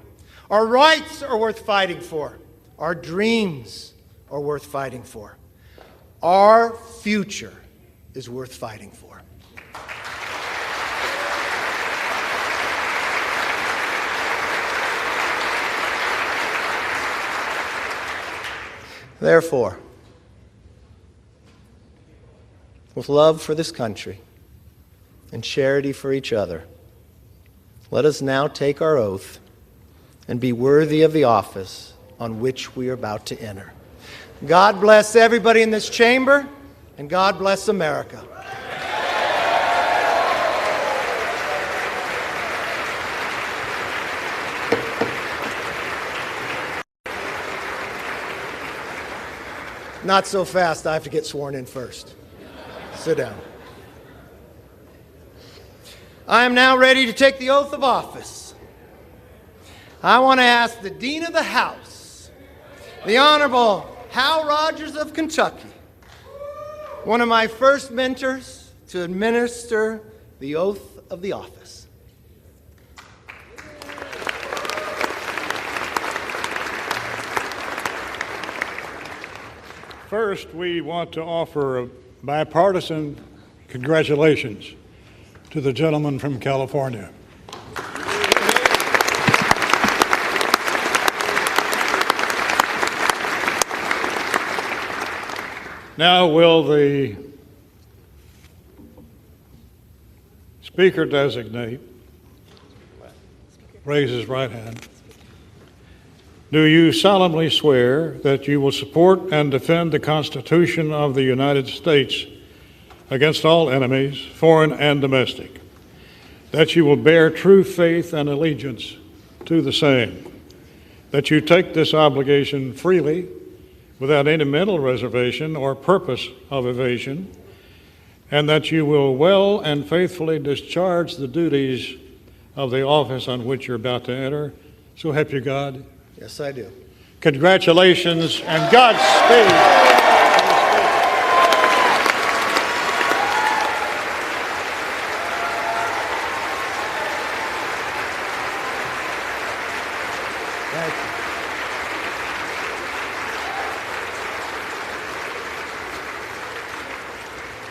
Speaker 21: Our rights are worth fighting for. Our dreams are worth fighting for. Our future is worth fighting for. Therefore, with love for this country and charity for each other, let us now take our oath and be worthy of the office on which we are about to enter. God bless everybody in this chamber, and God bless America. Not so fast. I have to get sworn in first. Sit down. I am now ready to take the oath of office. I want to ask the Dean of the House, the Honorable Hal Rogers of Kentucky, one of my first mentors, to administer the oath of the office.
Speaker 4: First, we want to offer a bipartisan congratulations to the gentleman from California. Now, will the Speaker designate raise his right hand? Do you solemnly swear that you will support and defend the Constitution of the United States against all enemies, foreign and domestic, that you will bear true faith and allegiance to the same, that you take this obligation freely without any mental reservation or purpose of evasion, and that you will well and faithfully discharge the duties of the office on which you're about to enter? So help you God.
Speaker 21: Yes, I do.
Speaker 4: Congratulations and Godspeed.
Speaker 21: Thank you.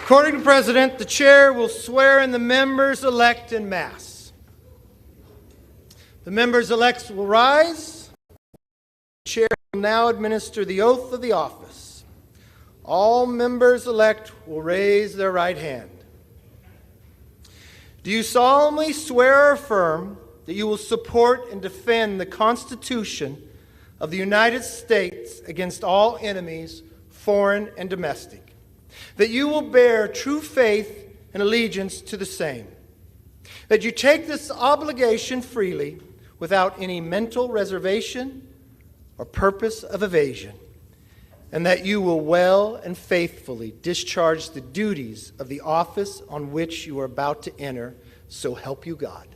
Speaker 21: According to the President, the Chair will swear in the members-elect en masse. The members-elect will rise. The Chair will now administer the oath of the office. All members-elect will raise their right hand. Do you solemnly swear or affirm that you will support and defend the Constitution of the United States against all enemies, foreign and domestic, that you will bear true faith and allegiance to the same, that you take this obligation freely without any mental reservation or purpose of evasion, and that you will well and faithfully discharge the duties of the office on which you are about to enter, so help you God.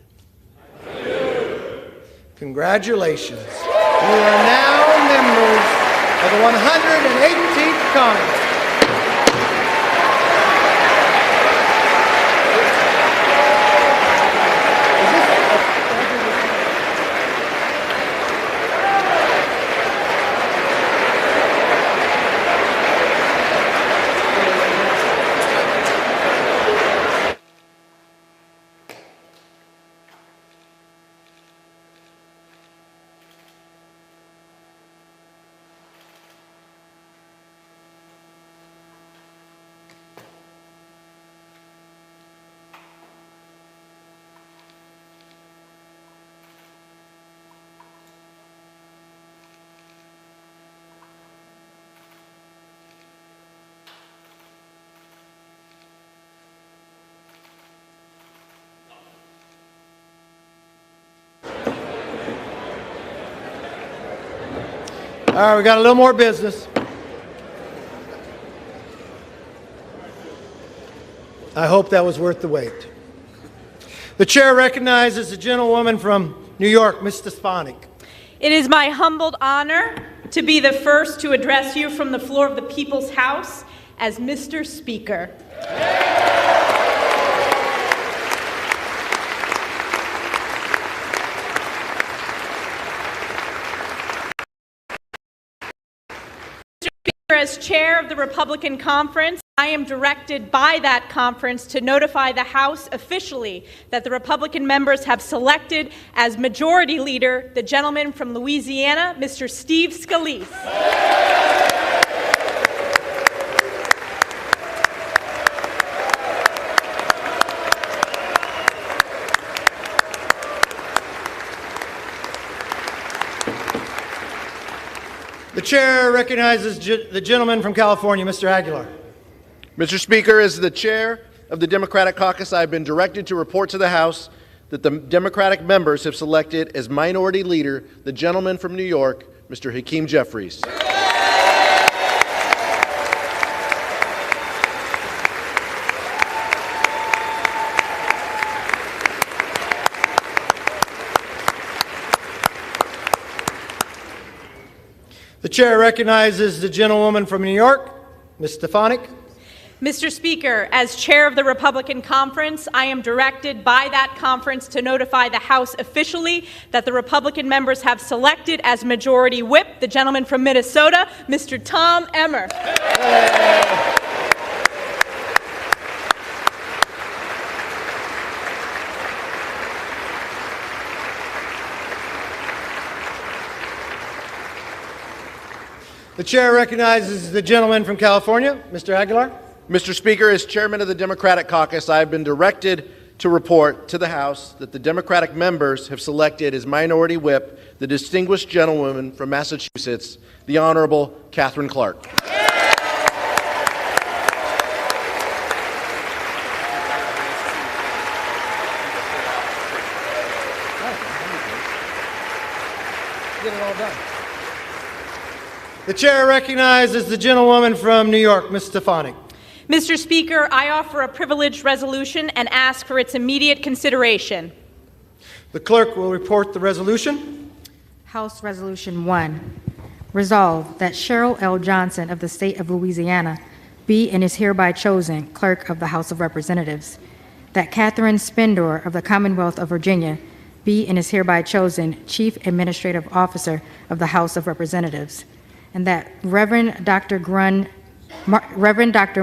Speaker 21: Congratulations. You are now members of the 118th Congress. All right, we got a little more business. I hope that was worth the wait. The chair recognizes the gentlewoman from New York, Ms. Stefanik.
Speaker 5: It is my humbled honor to be the first to address you from the floor of the People's House as Mr. Speaker. As chair of the Republican Conference, I am directed by that conference to notify the House officially that the Republican members have selected as Majority Leader the gentleman from Louisiana, Mr. Steve Scalise.
Speaker 21: The chair recognizes the gentleman from California, Mr. Aguilar.
Speaker 12: Mr. Speaker, as the chair of the Democratic Caucus, I have been directed to report to the House that the Democratic members have selected as Minority Leader the gentleman from New York, Mr. Hakeem Jeffries.
Speaker 21: The chair recognizes the gentlewoman from New York, Ms. Stefanik.
Speaker 5: Mr. Speaker, as chair of the Republican Conference, I am directed by that conference to notify the House officially that the Republican members have selected as Majority Whip the gentleman from Minnesota, Mr. Tom Emmer.
Speaker 21: The chair recognizes the gentleman from California, Mr. Aguilar.
Speaker 12: Mr. Speaker, as chairman of the Democratic Caucus, I have been directed to report to the House that the Democratic members have selected as Minority Whip the distinguished gentlewoman from Massachusetts, the Honorable Catherine Clark.
Speaker 21: Get it all done. The chair recognizes the gentlewoman from New York, Ms. Stefanik.
Speaker 5: Mr. Speaker, I offer a privileged resolution and ask for its immediate consideration.
Speaker 21: The clerk will report the resolution.
Speaker 22: House Resolution 1. Resolved that Cheryl L. Johnson of the state of Louisiana be and is hereby chosen Clerk of the House of Representatives. That Catherine Spendor of the Commonwealth of Virginia be and is hereby chosen Chief Administrative Officer of the House of Representatives. And that Reverend Dr.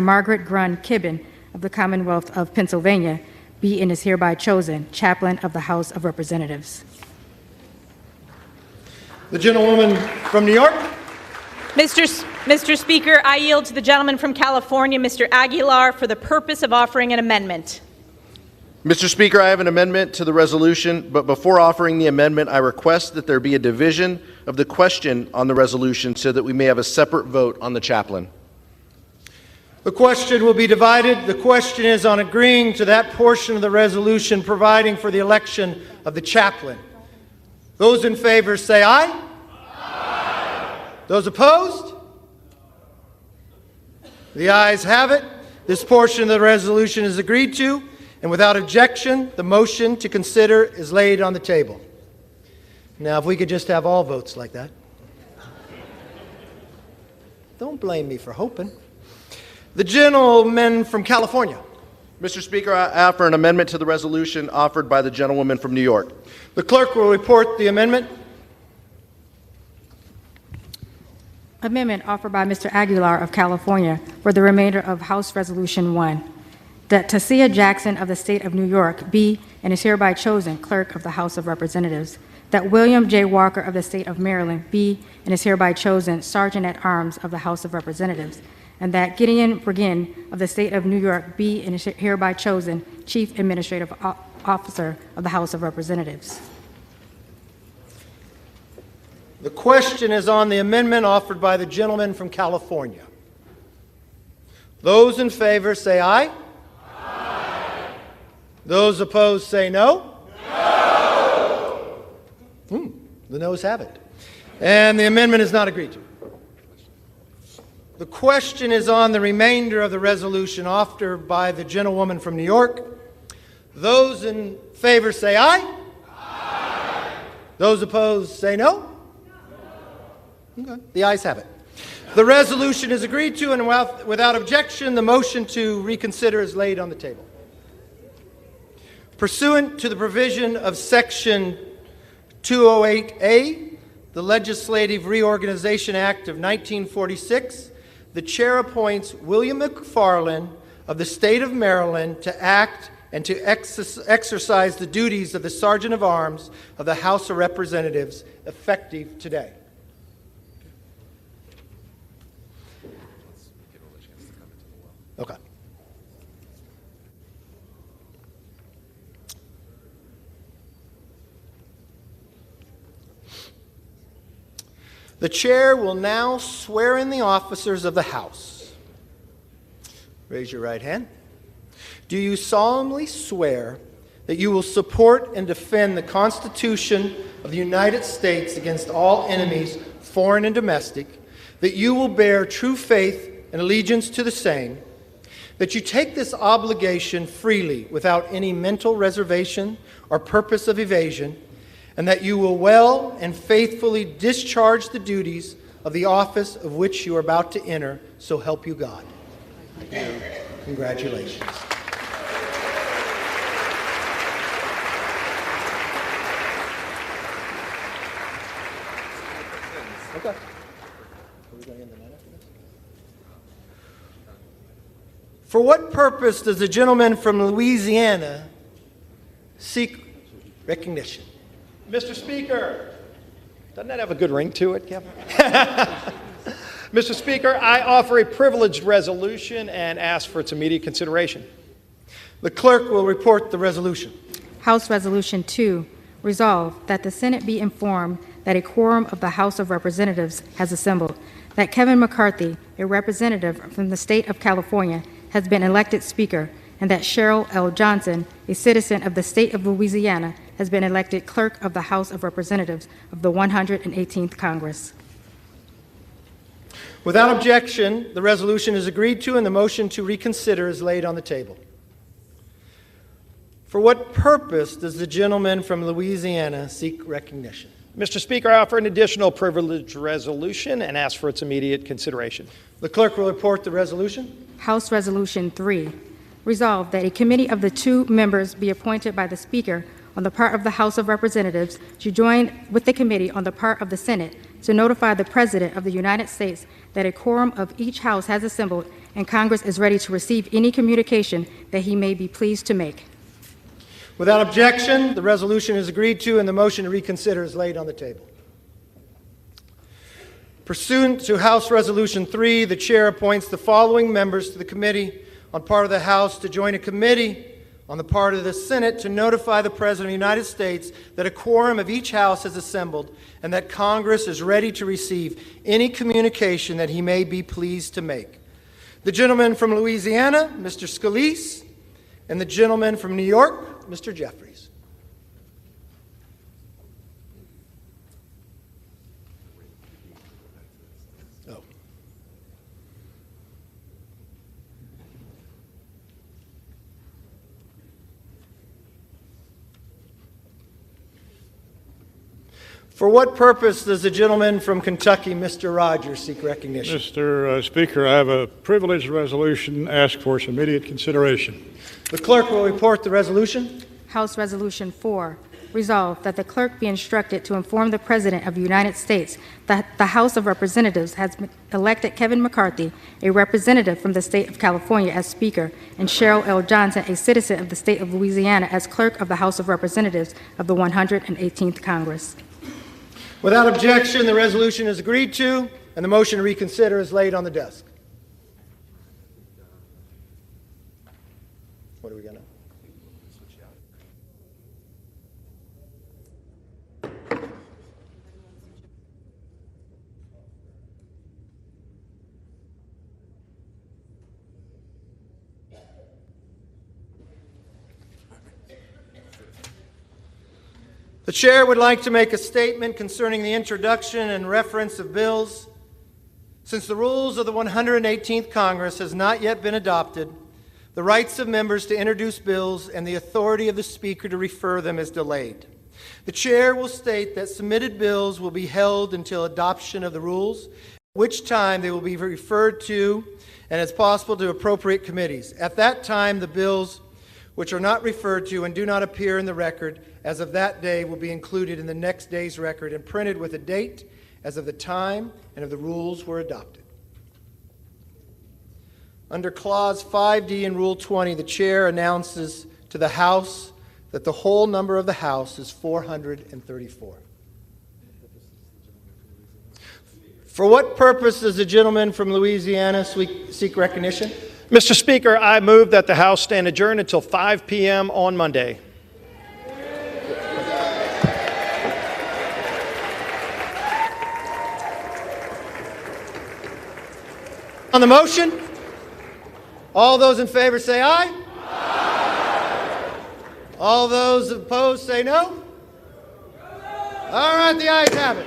Speaker 22: Margaret Grun Kibben of the Commonwealth of Pennsylvania be and is hereby chosen Chaplain of the House of Representatives.
Speaker 21: The gentlewoman from New York.
Speaker 5: Mr. Speaker, I yield to the gentleman from California, Mr. Aguilar, for the purpose of offering an amendment.
Speaker 12: Mr. Speaker, I have an amendment to the resolution, but before offering the amendment, I request that there be a division of the question on the resolution so that we may have a separate vote on the chaplain.
Speaker 21: The question will be divided. The question is on agreeing to that portion of the resolution providing for the election of the chaplain. Those in favor say aye. Aye. Those opposed? The ayes have it. This portion of the resolution is agreed to, and without objection, the motion to consider is laid on the table. Now, if we could just have all votes like that. Don't blame me for hoping. The gentleman from California.
Speaker 12: Mr. Speaker, I offer an amendment to the resolution offered by the gentlewoman from New York.
Speaker 21: The clerk will report the amendment.
Speaker 22: Amendment offered by Mr. Aguilar of California for the remainder of House Resolution 1, that Tasia Jackson of the State of New York be and is hereby chosen Clerk of the House of Representatives, that William J. Walker of the State of Maryland be and is hereby chosen Sergeant-at-Arms of the House of Representatives, and that Gideon Bergen of the State of New York be and is hereby chosen Chief Administrative Officer of the House of Representatives.
Speaker 21: The question is on the amendment offered by the gentleman from California. Those in favor say aye. Aye. Those opposed say no. No. The noes have it. And the amendment is not agreed to. The question is on the remainder of the resolution offered by the gentlewoman from New York. Those in favor say aye. Aye. Those opposed say no. Okay. The ayes have it. The resolution is agreed to, and without objection, the motion to reconsider is laid on the table. Pursuant to the provision of Section 208A, the Legislative Reorganization Act of 1946, the chair appoints William McFarland of the State of Maryland to act and to exercise the duties of the Sergeant of Arms of the House of Representatives, effective today. Okay. The chair will now swear in the officers of the House. Raise your right hand. Do you solemnly swear that you will support and defend the Constitution of the United States against all enemies, foreign and domestic, that you will bear true faith and allegiance to the same, that you take this obligation freely without any mental reservation or purpose of evasion, and that you will well and faithfully discharge the duties of the office of which you are about to enter, so help you God. Congratulations. Okay. Are we going to end the night after this? For what purpose does the gentleman from Louisiana seek recognition? Mr. Speaker, doesn't that have a good ring to it, Kevin? Mr. Speaker, I offer a privileged resolution and ask for its immediate consideration. The clerk will report the resolution.
Speaker 22: House Resolution 2, resolved that the Senate be informed that a quorum of the House of Representatives has assembled, that Kevin McCarthy, a representative from the state of California, has been elected Speaker, and that Cheryl L. Johnson, a citizen of the state of Louisiana, has been elected Clerk of the House of Representatives of the 118th Congress.
Speaker 21: Without objection, the resolution is agreed to, and the motion to reconsider is laid on the table. For what purpose does the gentleman from Louisiana seek recognition?
Speaker 6: Mr. Speaker, I offer an additional privileged resolution and ask for its immediate consideration.
Speaker 21: The clerk will report the resolution.
Speaker 22: House Resolution 3, resolved that a committee of the 2 members be appointed by the Speaker on the part of the House of Representatives to join with the committee on the part of the Senate to notify the President of the United States that a quorum of each House has assembled and Congress is ready to receive any communication that he may be pleased to make.
Speaker 21: Without objection, the resolution is agreed to, and the motion to reconsider is laid on the table. Pursuant to House Resolution 3, the chair appoints the following members to the committee on part of the House to join a committee on the part of the Senate to notify the President of the United States that a quorum of each House has assembled and that Congress is ready to receive any communication that he may be pleased to make. The gentleman from Louisiana, Mr. Scalise, and the gentleman from New York, Mr. Jeffries. For what purpose does the gentleman from Kentucky, Mr. Rogers, seek recognition?
Speaker 4: Mr. Speaker, I have a privileged resolution asked for its immediate consideration.
Speaker 21: The clerk will report the resolution.
Speaker 22: House Resolution 4, resolved that the clerk be instructed to inform the President of the United States that the House of Representatives has elected Kevin McCarthy, a representative from the state of California, as Speaker, and Cheryl L. Johnson, a citizen of the state of Louisiana, as Clerk of the House of Representatives of the 118th Congress.
Speaker 21: Without objection, the resolution is agreed to, and the motion to reconsider is laid on the desk. What do we got now? The chair would like to make a statement concerning the introduction and reference of bills. Since the rules of the 118th Congress has not yet been adopted, the rights of members to introduce bills and the authority of the Speaker to refer them is delayed. The chair will state that submitted bills will be held until adoption of the rules, at which time they will be referred to and, as possible, to appropriate committees. At that time, the bills which are not referred to and do not appear in the record as of that day will be included in the next day's record and printed with a date as of the time and of the rules were adopted. Under Clause 5D in Rule 20, the chair announces to the House that the whole number of the House is 434. For what purpose does the gentleman from Louisiana seek recognition?
Speaker 6: Mr. Speaker, I move that the House stand adjourned until 5 p.m. on Monday. On the motion, all those in favor say aye. Aye. All those opposed say no. All right, the ayes have it.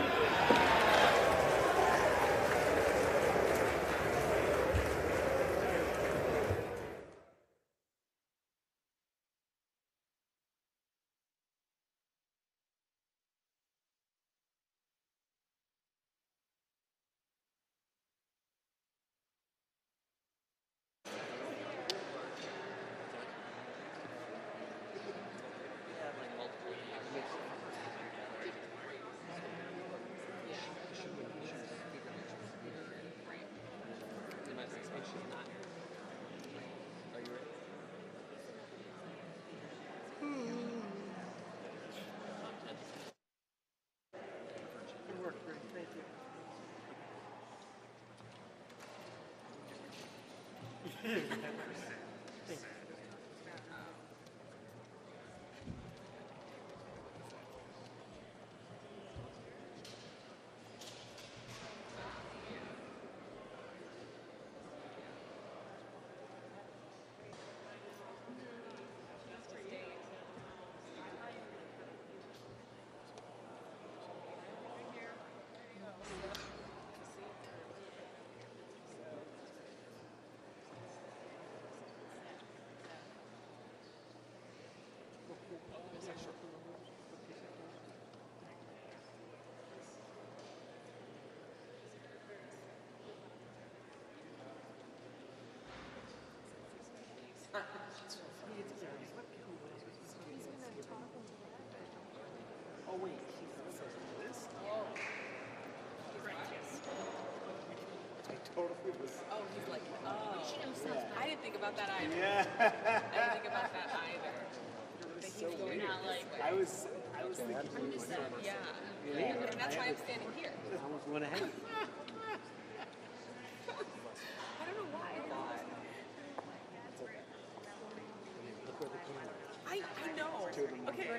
Speaker 1: Oh, wait.
Speaker 2: Oh, he's like, oh. I didn't think about that either.
Speaker 1: Yeah.
Speaker 2: I didn't think about that either. That he's going out like.
Speaker 1: I was thinking.
Speaker 2: I'm just saying, yeah. And that's why I'm standing here.
Speaker 1: I almost went ahead.
Speaker 2: I don't know why I thought. I know. Okay,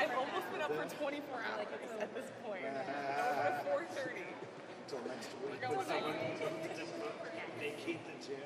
Speaker 2: I've almost been up for 24 hours at this point. I'm over 4:30.
Speaker 1: Until next week.
Speaker 2: We're going on.
Speaker 1: Vacate the gym.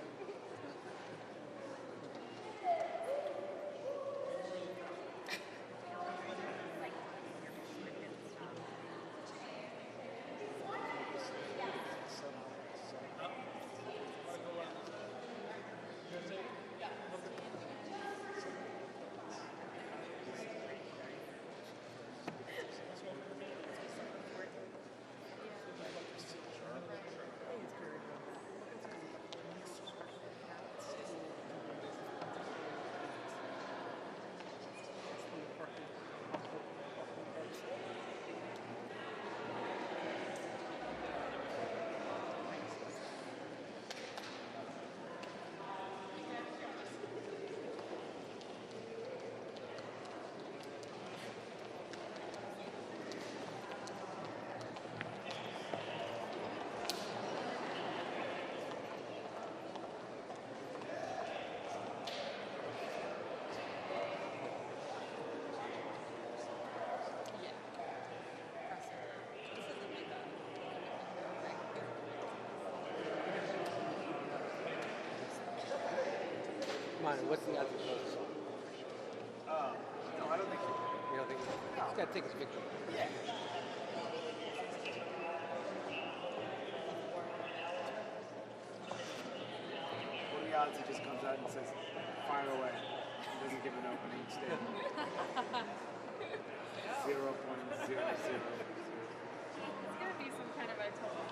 Speaker 9: got to take his victory.
Speaker 15: Yeah. What are the odds he just comes out and says, fire away? He doesn't give an opening statement. 0.00.
Speaker 10: It's going to be some kind of a total.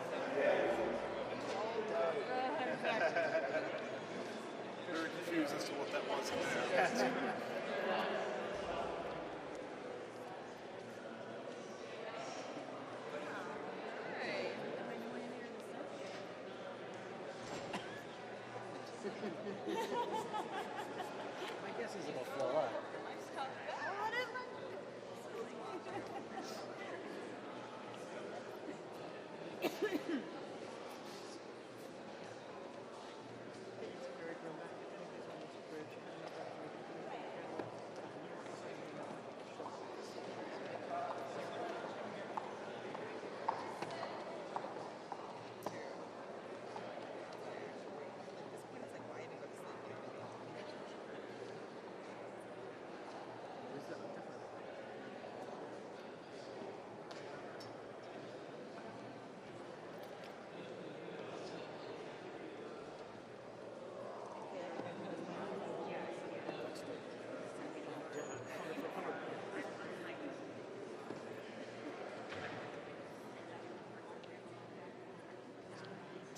Speaker 15: Very confused as to what that was.
Speaker 9: My guess is it'll flow up.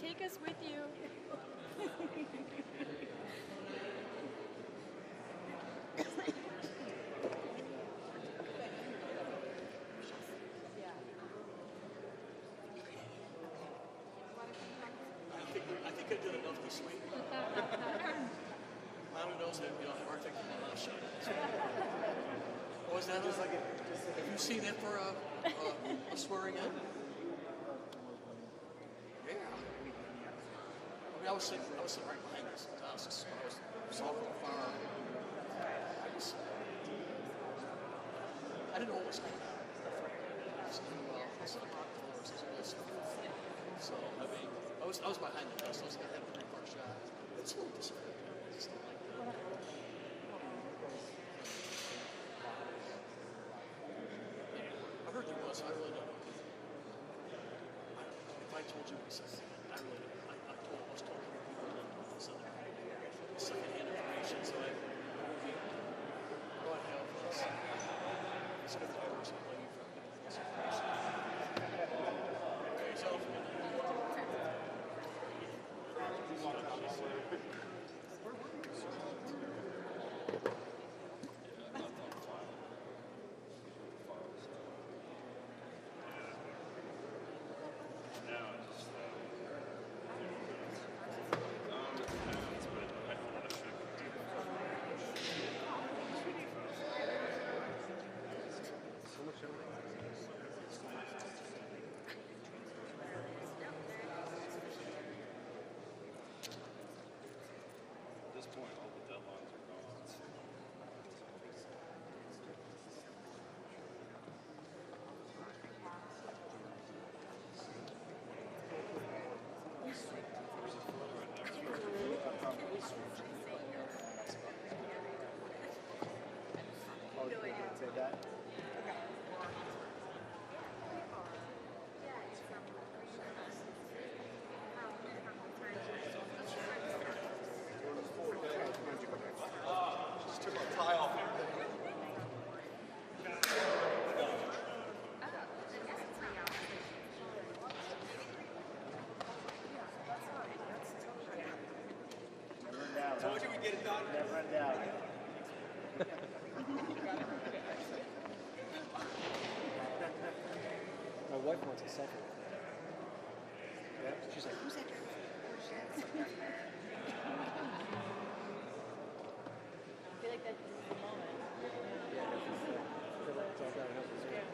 Speaker 2: Take us with you.
Speaker 15: I think I did enough this week. I don't know, hard to keep my mouth shut. Was that just like have you seen it for a swearing in? Yeah. I mean, I was sitting right behind this desk. I was solving the fire. I didn't know what was going on. So I mean, I was behind the desk. I was gonna have a three-part shot. It's a little disappointing. I just didn't like that. I heard there was. I really don't know. If I told you, I really don't. I was told people that this other secondhand information, so I go and have some of the viewers who play from this information. Okay, so
Speaker 3: At this point, all the deadlines are gone.
Speaker 15: say that.
Speaker 3: Just took my tie off here.
Speaker 15: Told you we'd get it done. Never run down.
Speaker 9: My wife wants a selfie.
Speaker 15: Yeah.
Speaker 9: She's like, who's that guy?
Speaker 2: I feel like that's the moment.
Speaker 9: Yeah, it's all downhill from there.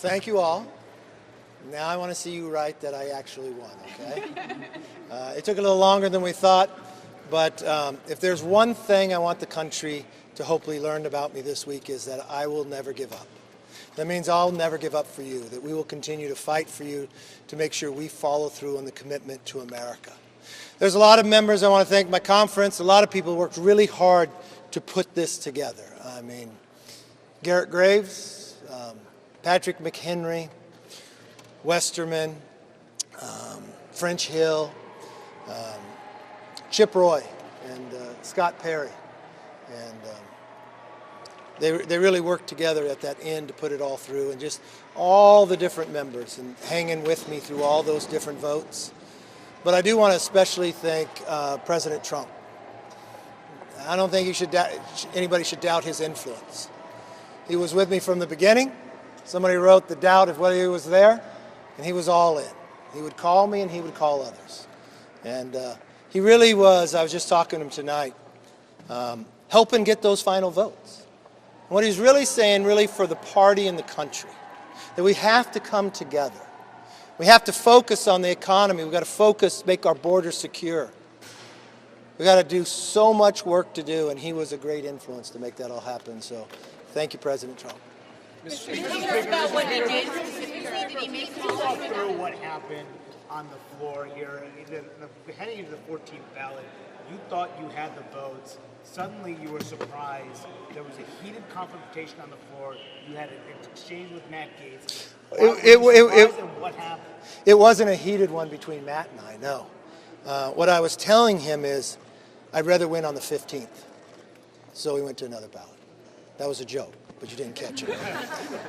Speaker 21: thank you all. Now I want to see you write that I actually won, okay? It took a little longer than we thought, but if there's one thing I want the country to hopefully learn about me this week is that I will never give up. That means I'll never give up for you, that we will continue to fight for you to make sure we follow through on the commitment to America. There's a lot of members I want to thank my conference. A lot of people worked really hard to put this together. I mean, Garrett Graves, Patrick McHenry, Westerman, French Hill, Chip Roy, and Scott Perry. And they really worked together at that end to put it all through, and just all the different members and hanging with me through all those different votes. But I do want to especially thank President Trump. I don't think anybody should doubt his influence. He was with me from the beginning. Somebody wrote the doubt of whether he was there, and he was all in. He would call me and he would call others. And he really was, I was just talking to him tonight, helping get those final votes. And what he's really saying, really for the party and the country, that we have to come together. We have to focus on the economy. We've got to focus, make our borders secure. We've got to do so much work to do, and he was a great influence to make that all happen. So thank you, President Trump.
Speaker 1: Mr. Speaker, about what he did specifically, did he make talk through what happened on the floor here? Heading into the 14th ballot, you thought you had the votes. Suddenly you were surprised. There was a heated confrontation on the floor. You had an exchange with Matt Gaetz. What happened?
Speaker 21: It wasn't a heated one between Matt and I, no. What I was telling him is I'd rather win on the 15th. So we went to another ballot. That was a joke, but you didn't catch it.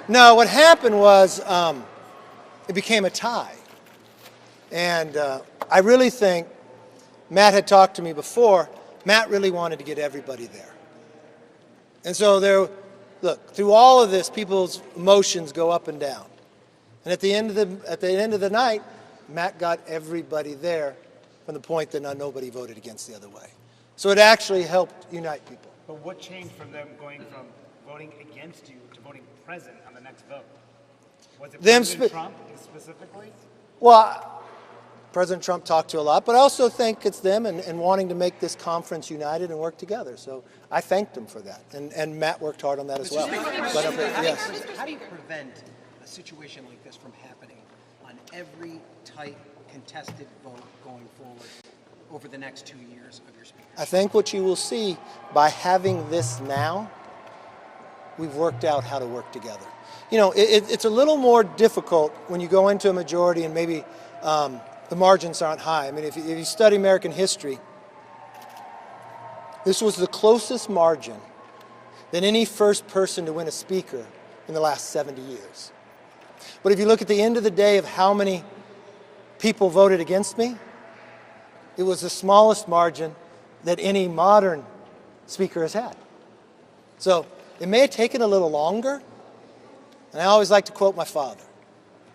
Speaker 21: No, what happened was it became a tie. And I really think Matt had talked to me before. Matt really wanted to get everybody there. And so look, through all of this, people's emotions go up and down. And at the end of the night, Matt got everybody there from the point that nobody voted against the other way. So it actually helped unite people.
Speaker 1: But what changed from them going from voting against you to voting present on the next vote? Was it President Trump specifically?
Speaker 21: Well, President Trump talked to a lot, but I also think it's them and wanting to make this conference united and work together. So I thanked them for that. And Matt worked hard on that as well. Yes.
Speaker 8: How do you prevent a situation like this from happening on every tight, contested vote going forward over the next 2 years of your speech?
Speaker 21: I think what you will see by having this now, we've worked out how to work together. You know, it's a little more difficult when you go into a majority and maybe the margins aren't high. I mean, if you study American history, this was the closest margin than any first person to win a speaker in the last 70 years. But if you look at the end of the day of how many people voted against me, it was the smallest margin that any modern speaker has had. So it may have taken a little longer, and I always like to quote my father.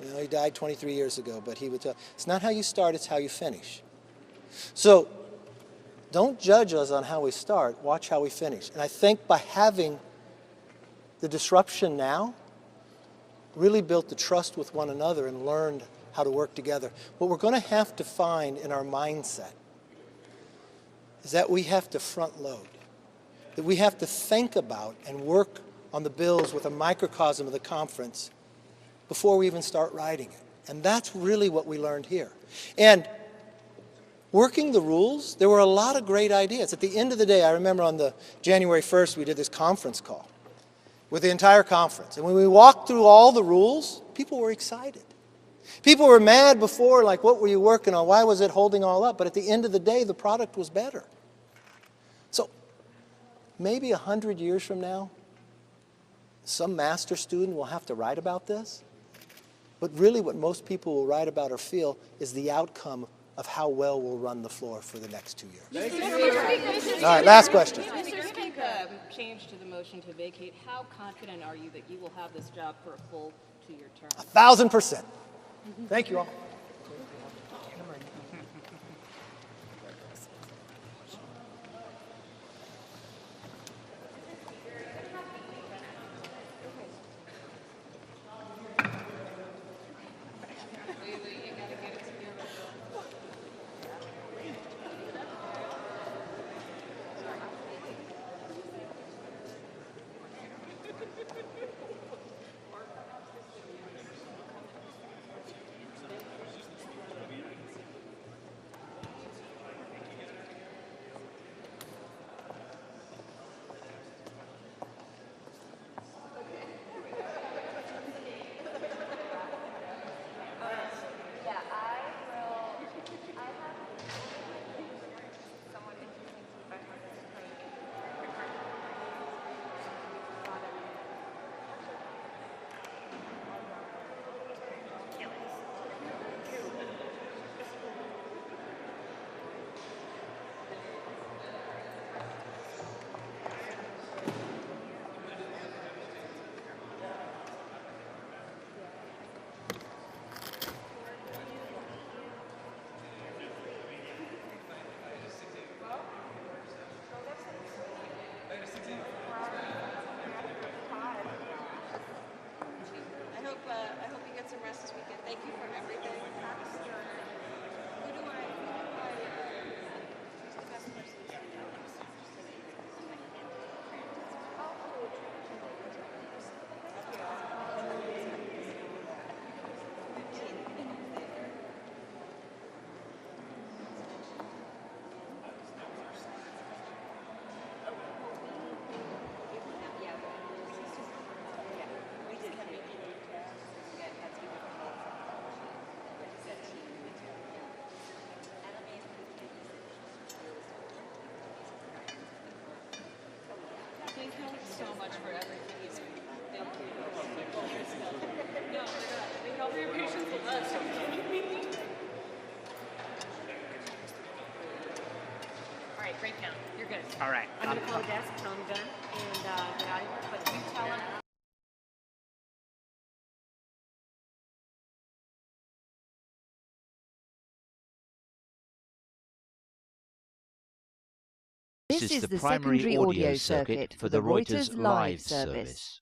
Speaker 21: You know, he died 23 years ago, but he would tell, it's not how you start, it's how you finish. So don't judge us on how we start, watch how we finish. And I think by having the disruption now, really built the trust with one another and learned how to work together. What we're going to have to find in our mindset is that we have to front load, that we have to think about and work on the bills with a microcosm of the conference before we even start writing it. And that's really what we learned here. And working the rules, there were a lot of great ideas. At the end of the day, I remember on the January 1st, we did this conference call with the entire conference. And when we walked through all the rules, people were excited. People were mad before, like, what were you working on? Why was it holding all up? But at the end of the day, the product was better. So maybe 100 years from now, some master student will have to write about this. But really what most people will write about or feel is the outcome of how well we'll run the floor for the next 2 years. All right, last question.
Speaker 11: Mr. Speaker, change to the motion to vacate. How confident are you that you will have this job for a full 2-year term?
Speaker 21: 1,000%. Thank you all.
Speaker 11: so much for everything you speak. Thank you. No, thank you for your patience with us.
Speaker 2: All right, great count. You're good.
Speaker 1: All right.
Speaker 2: I'm going to call the desk, tell him done, and get out of here. But you tell him.
Speaker 16: This is the primary audio circuit for the Reuters Live service.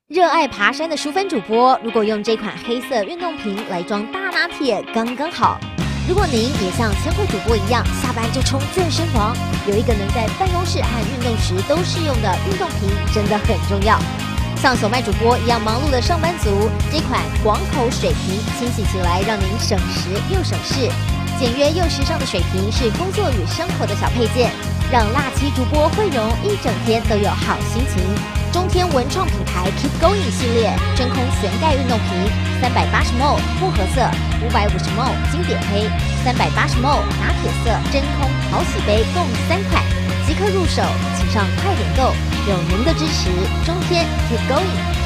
Speaker 17: 热爱爬山的淑芬主播，如果用这款黑色运动瓶来装大拿铁，刚刚好。如果您也像千惠主播一样，下班就冲健身房，有一个能在办公室和运动时都适用的运动瓶，真的很重要。像小麦主播一样忙碌的上班族，这款广口水瓶清洗起来让您省时又省事。简约又时尚的水瓶是工作与生活的小配件，让辣妻主播慧蓉一整天都有好心情。中天文创品牌 Keep Going 系列真空旋盖运动瓶，380ml 薄荷色，550ml 经典黑，380ml 拿铁色真空淘洗杯，共3款，即刻入手，请上快点购。有您的支持，中天 Keep Going。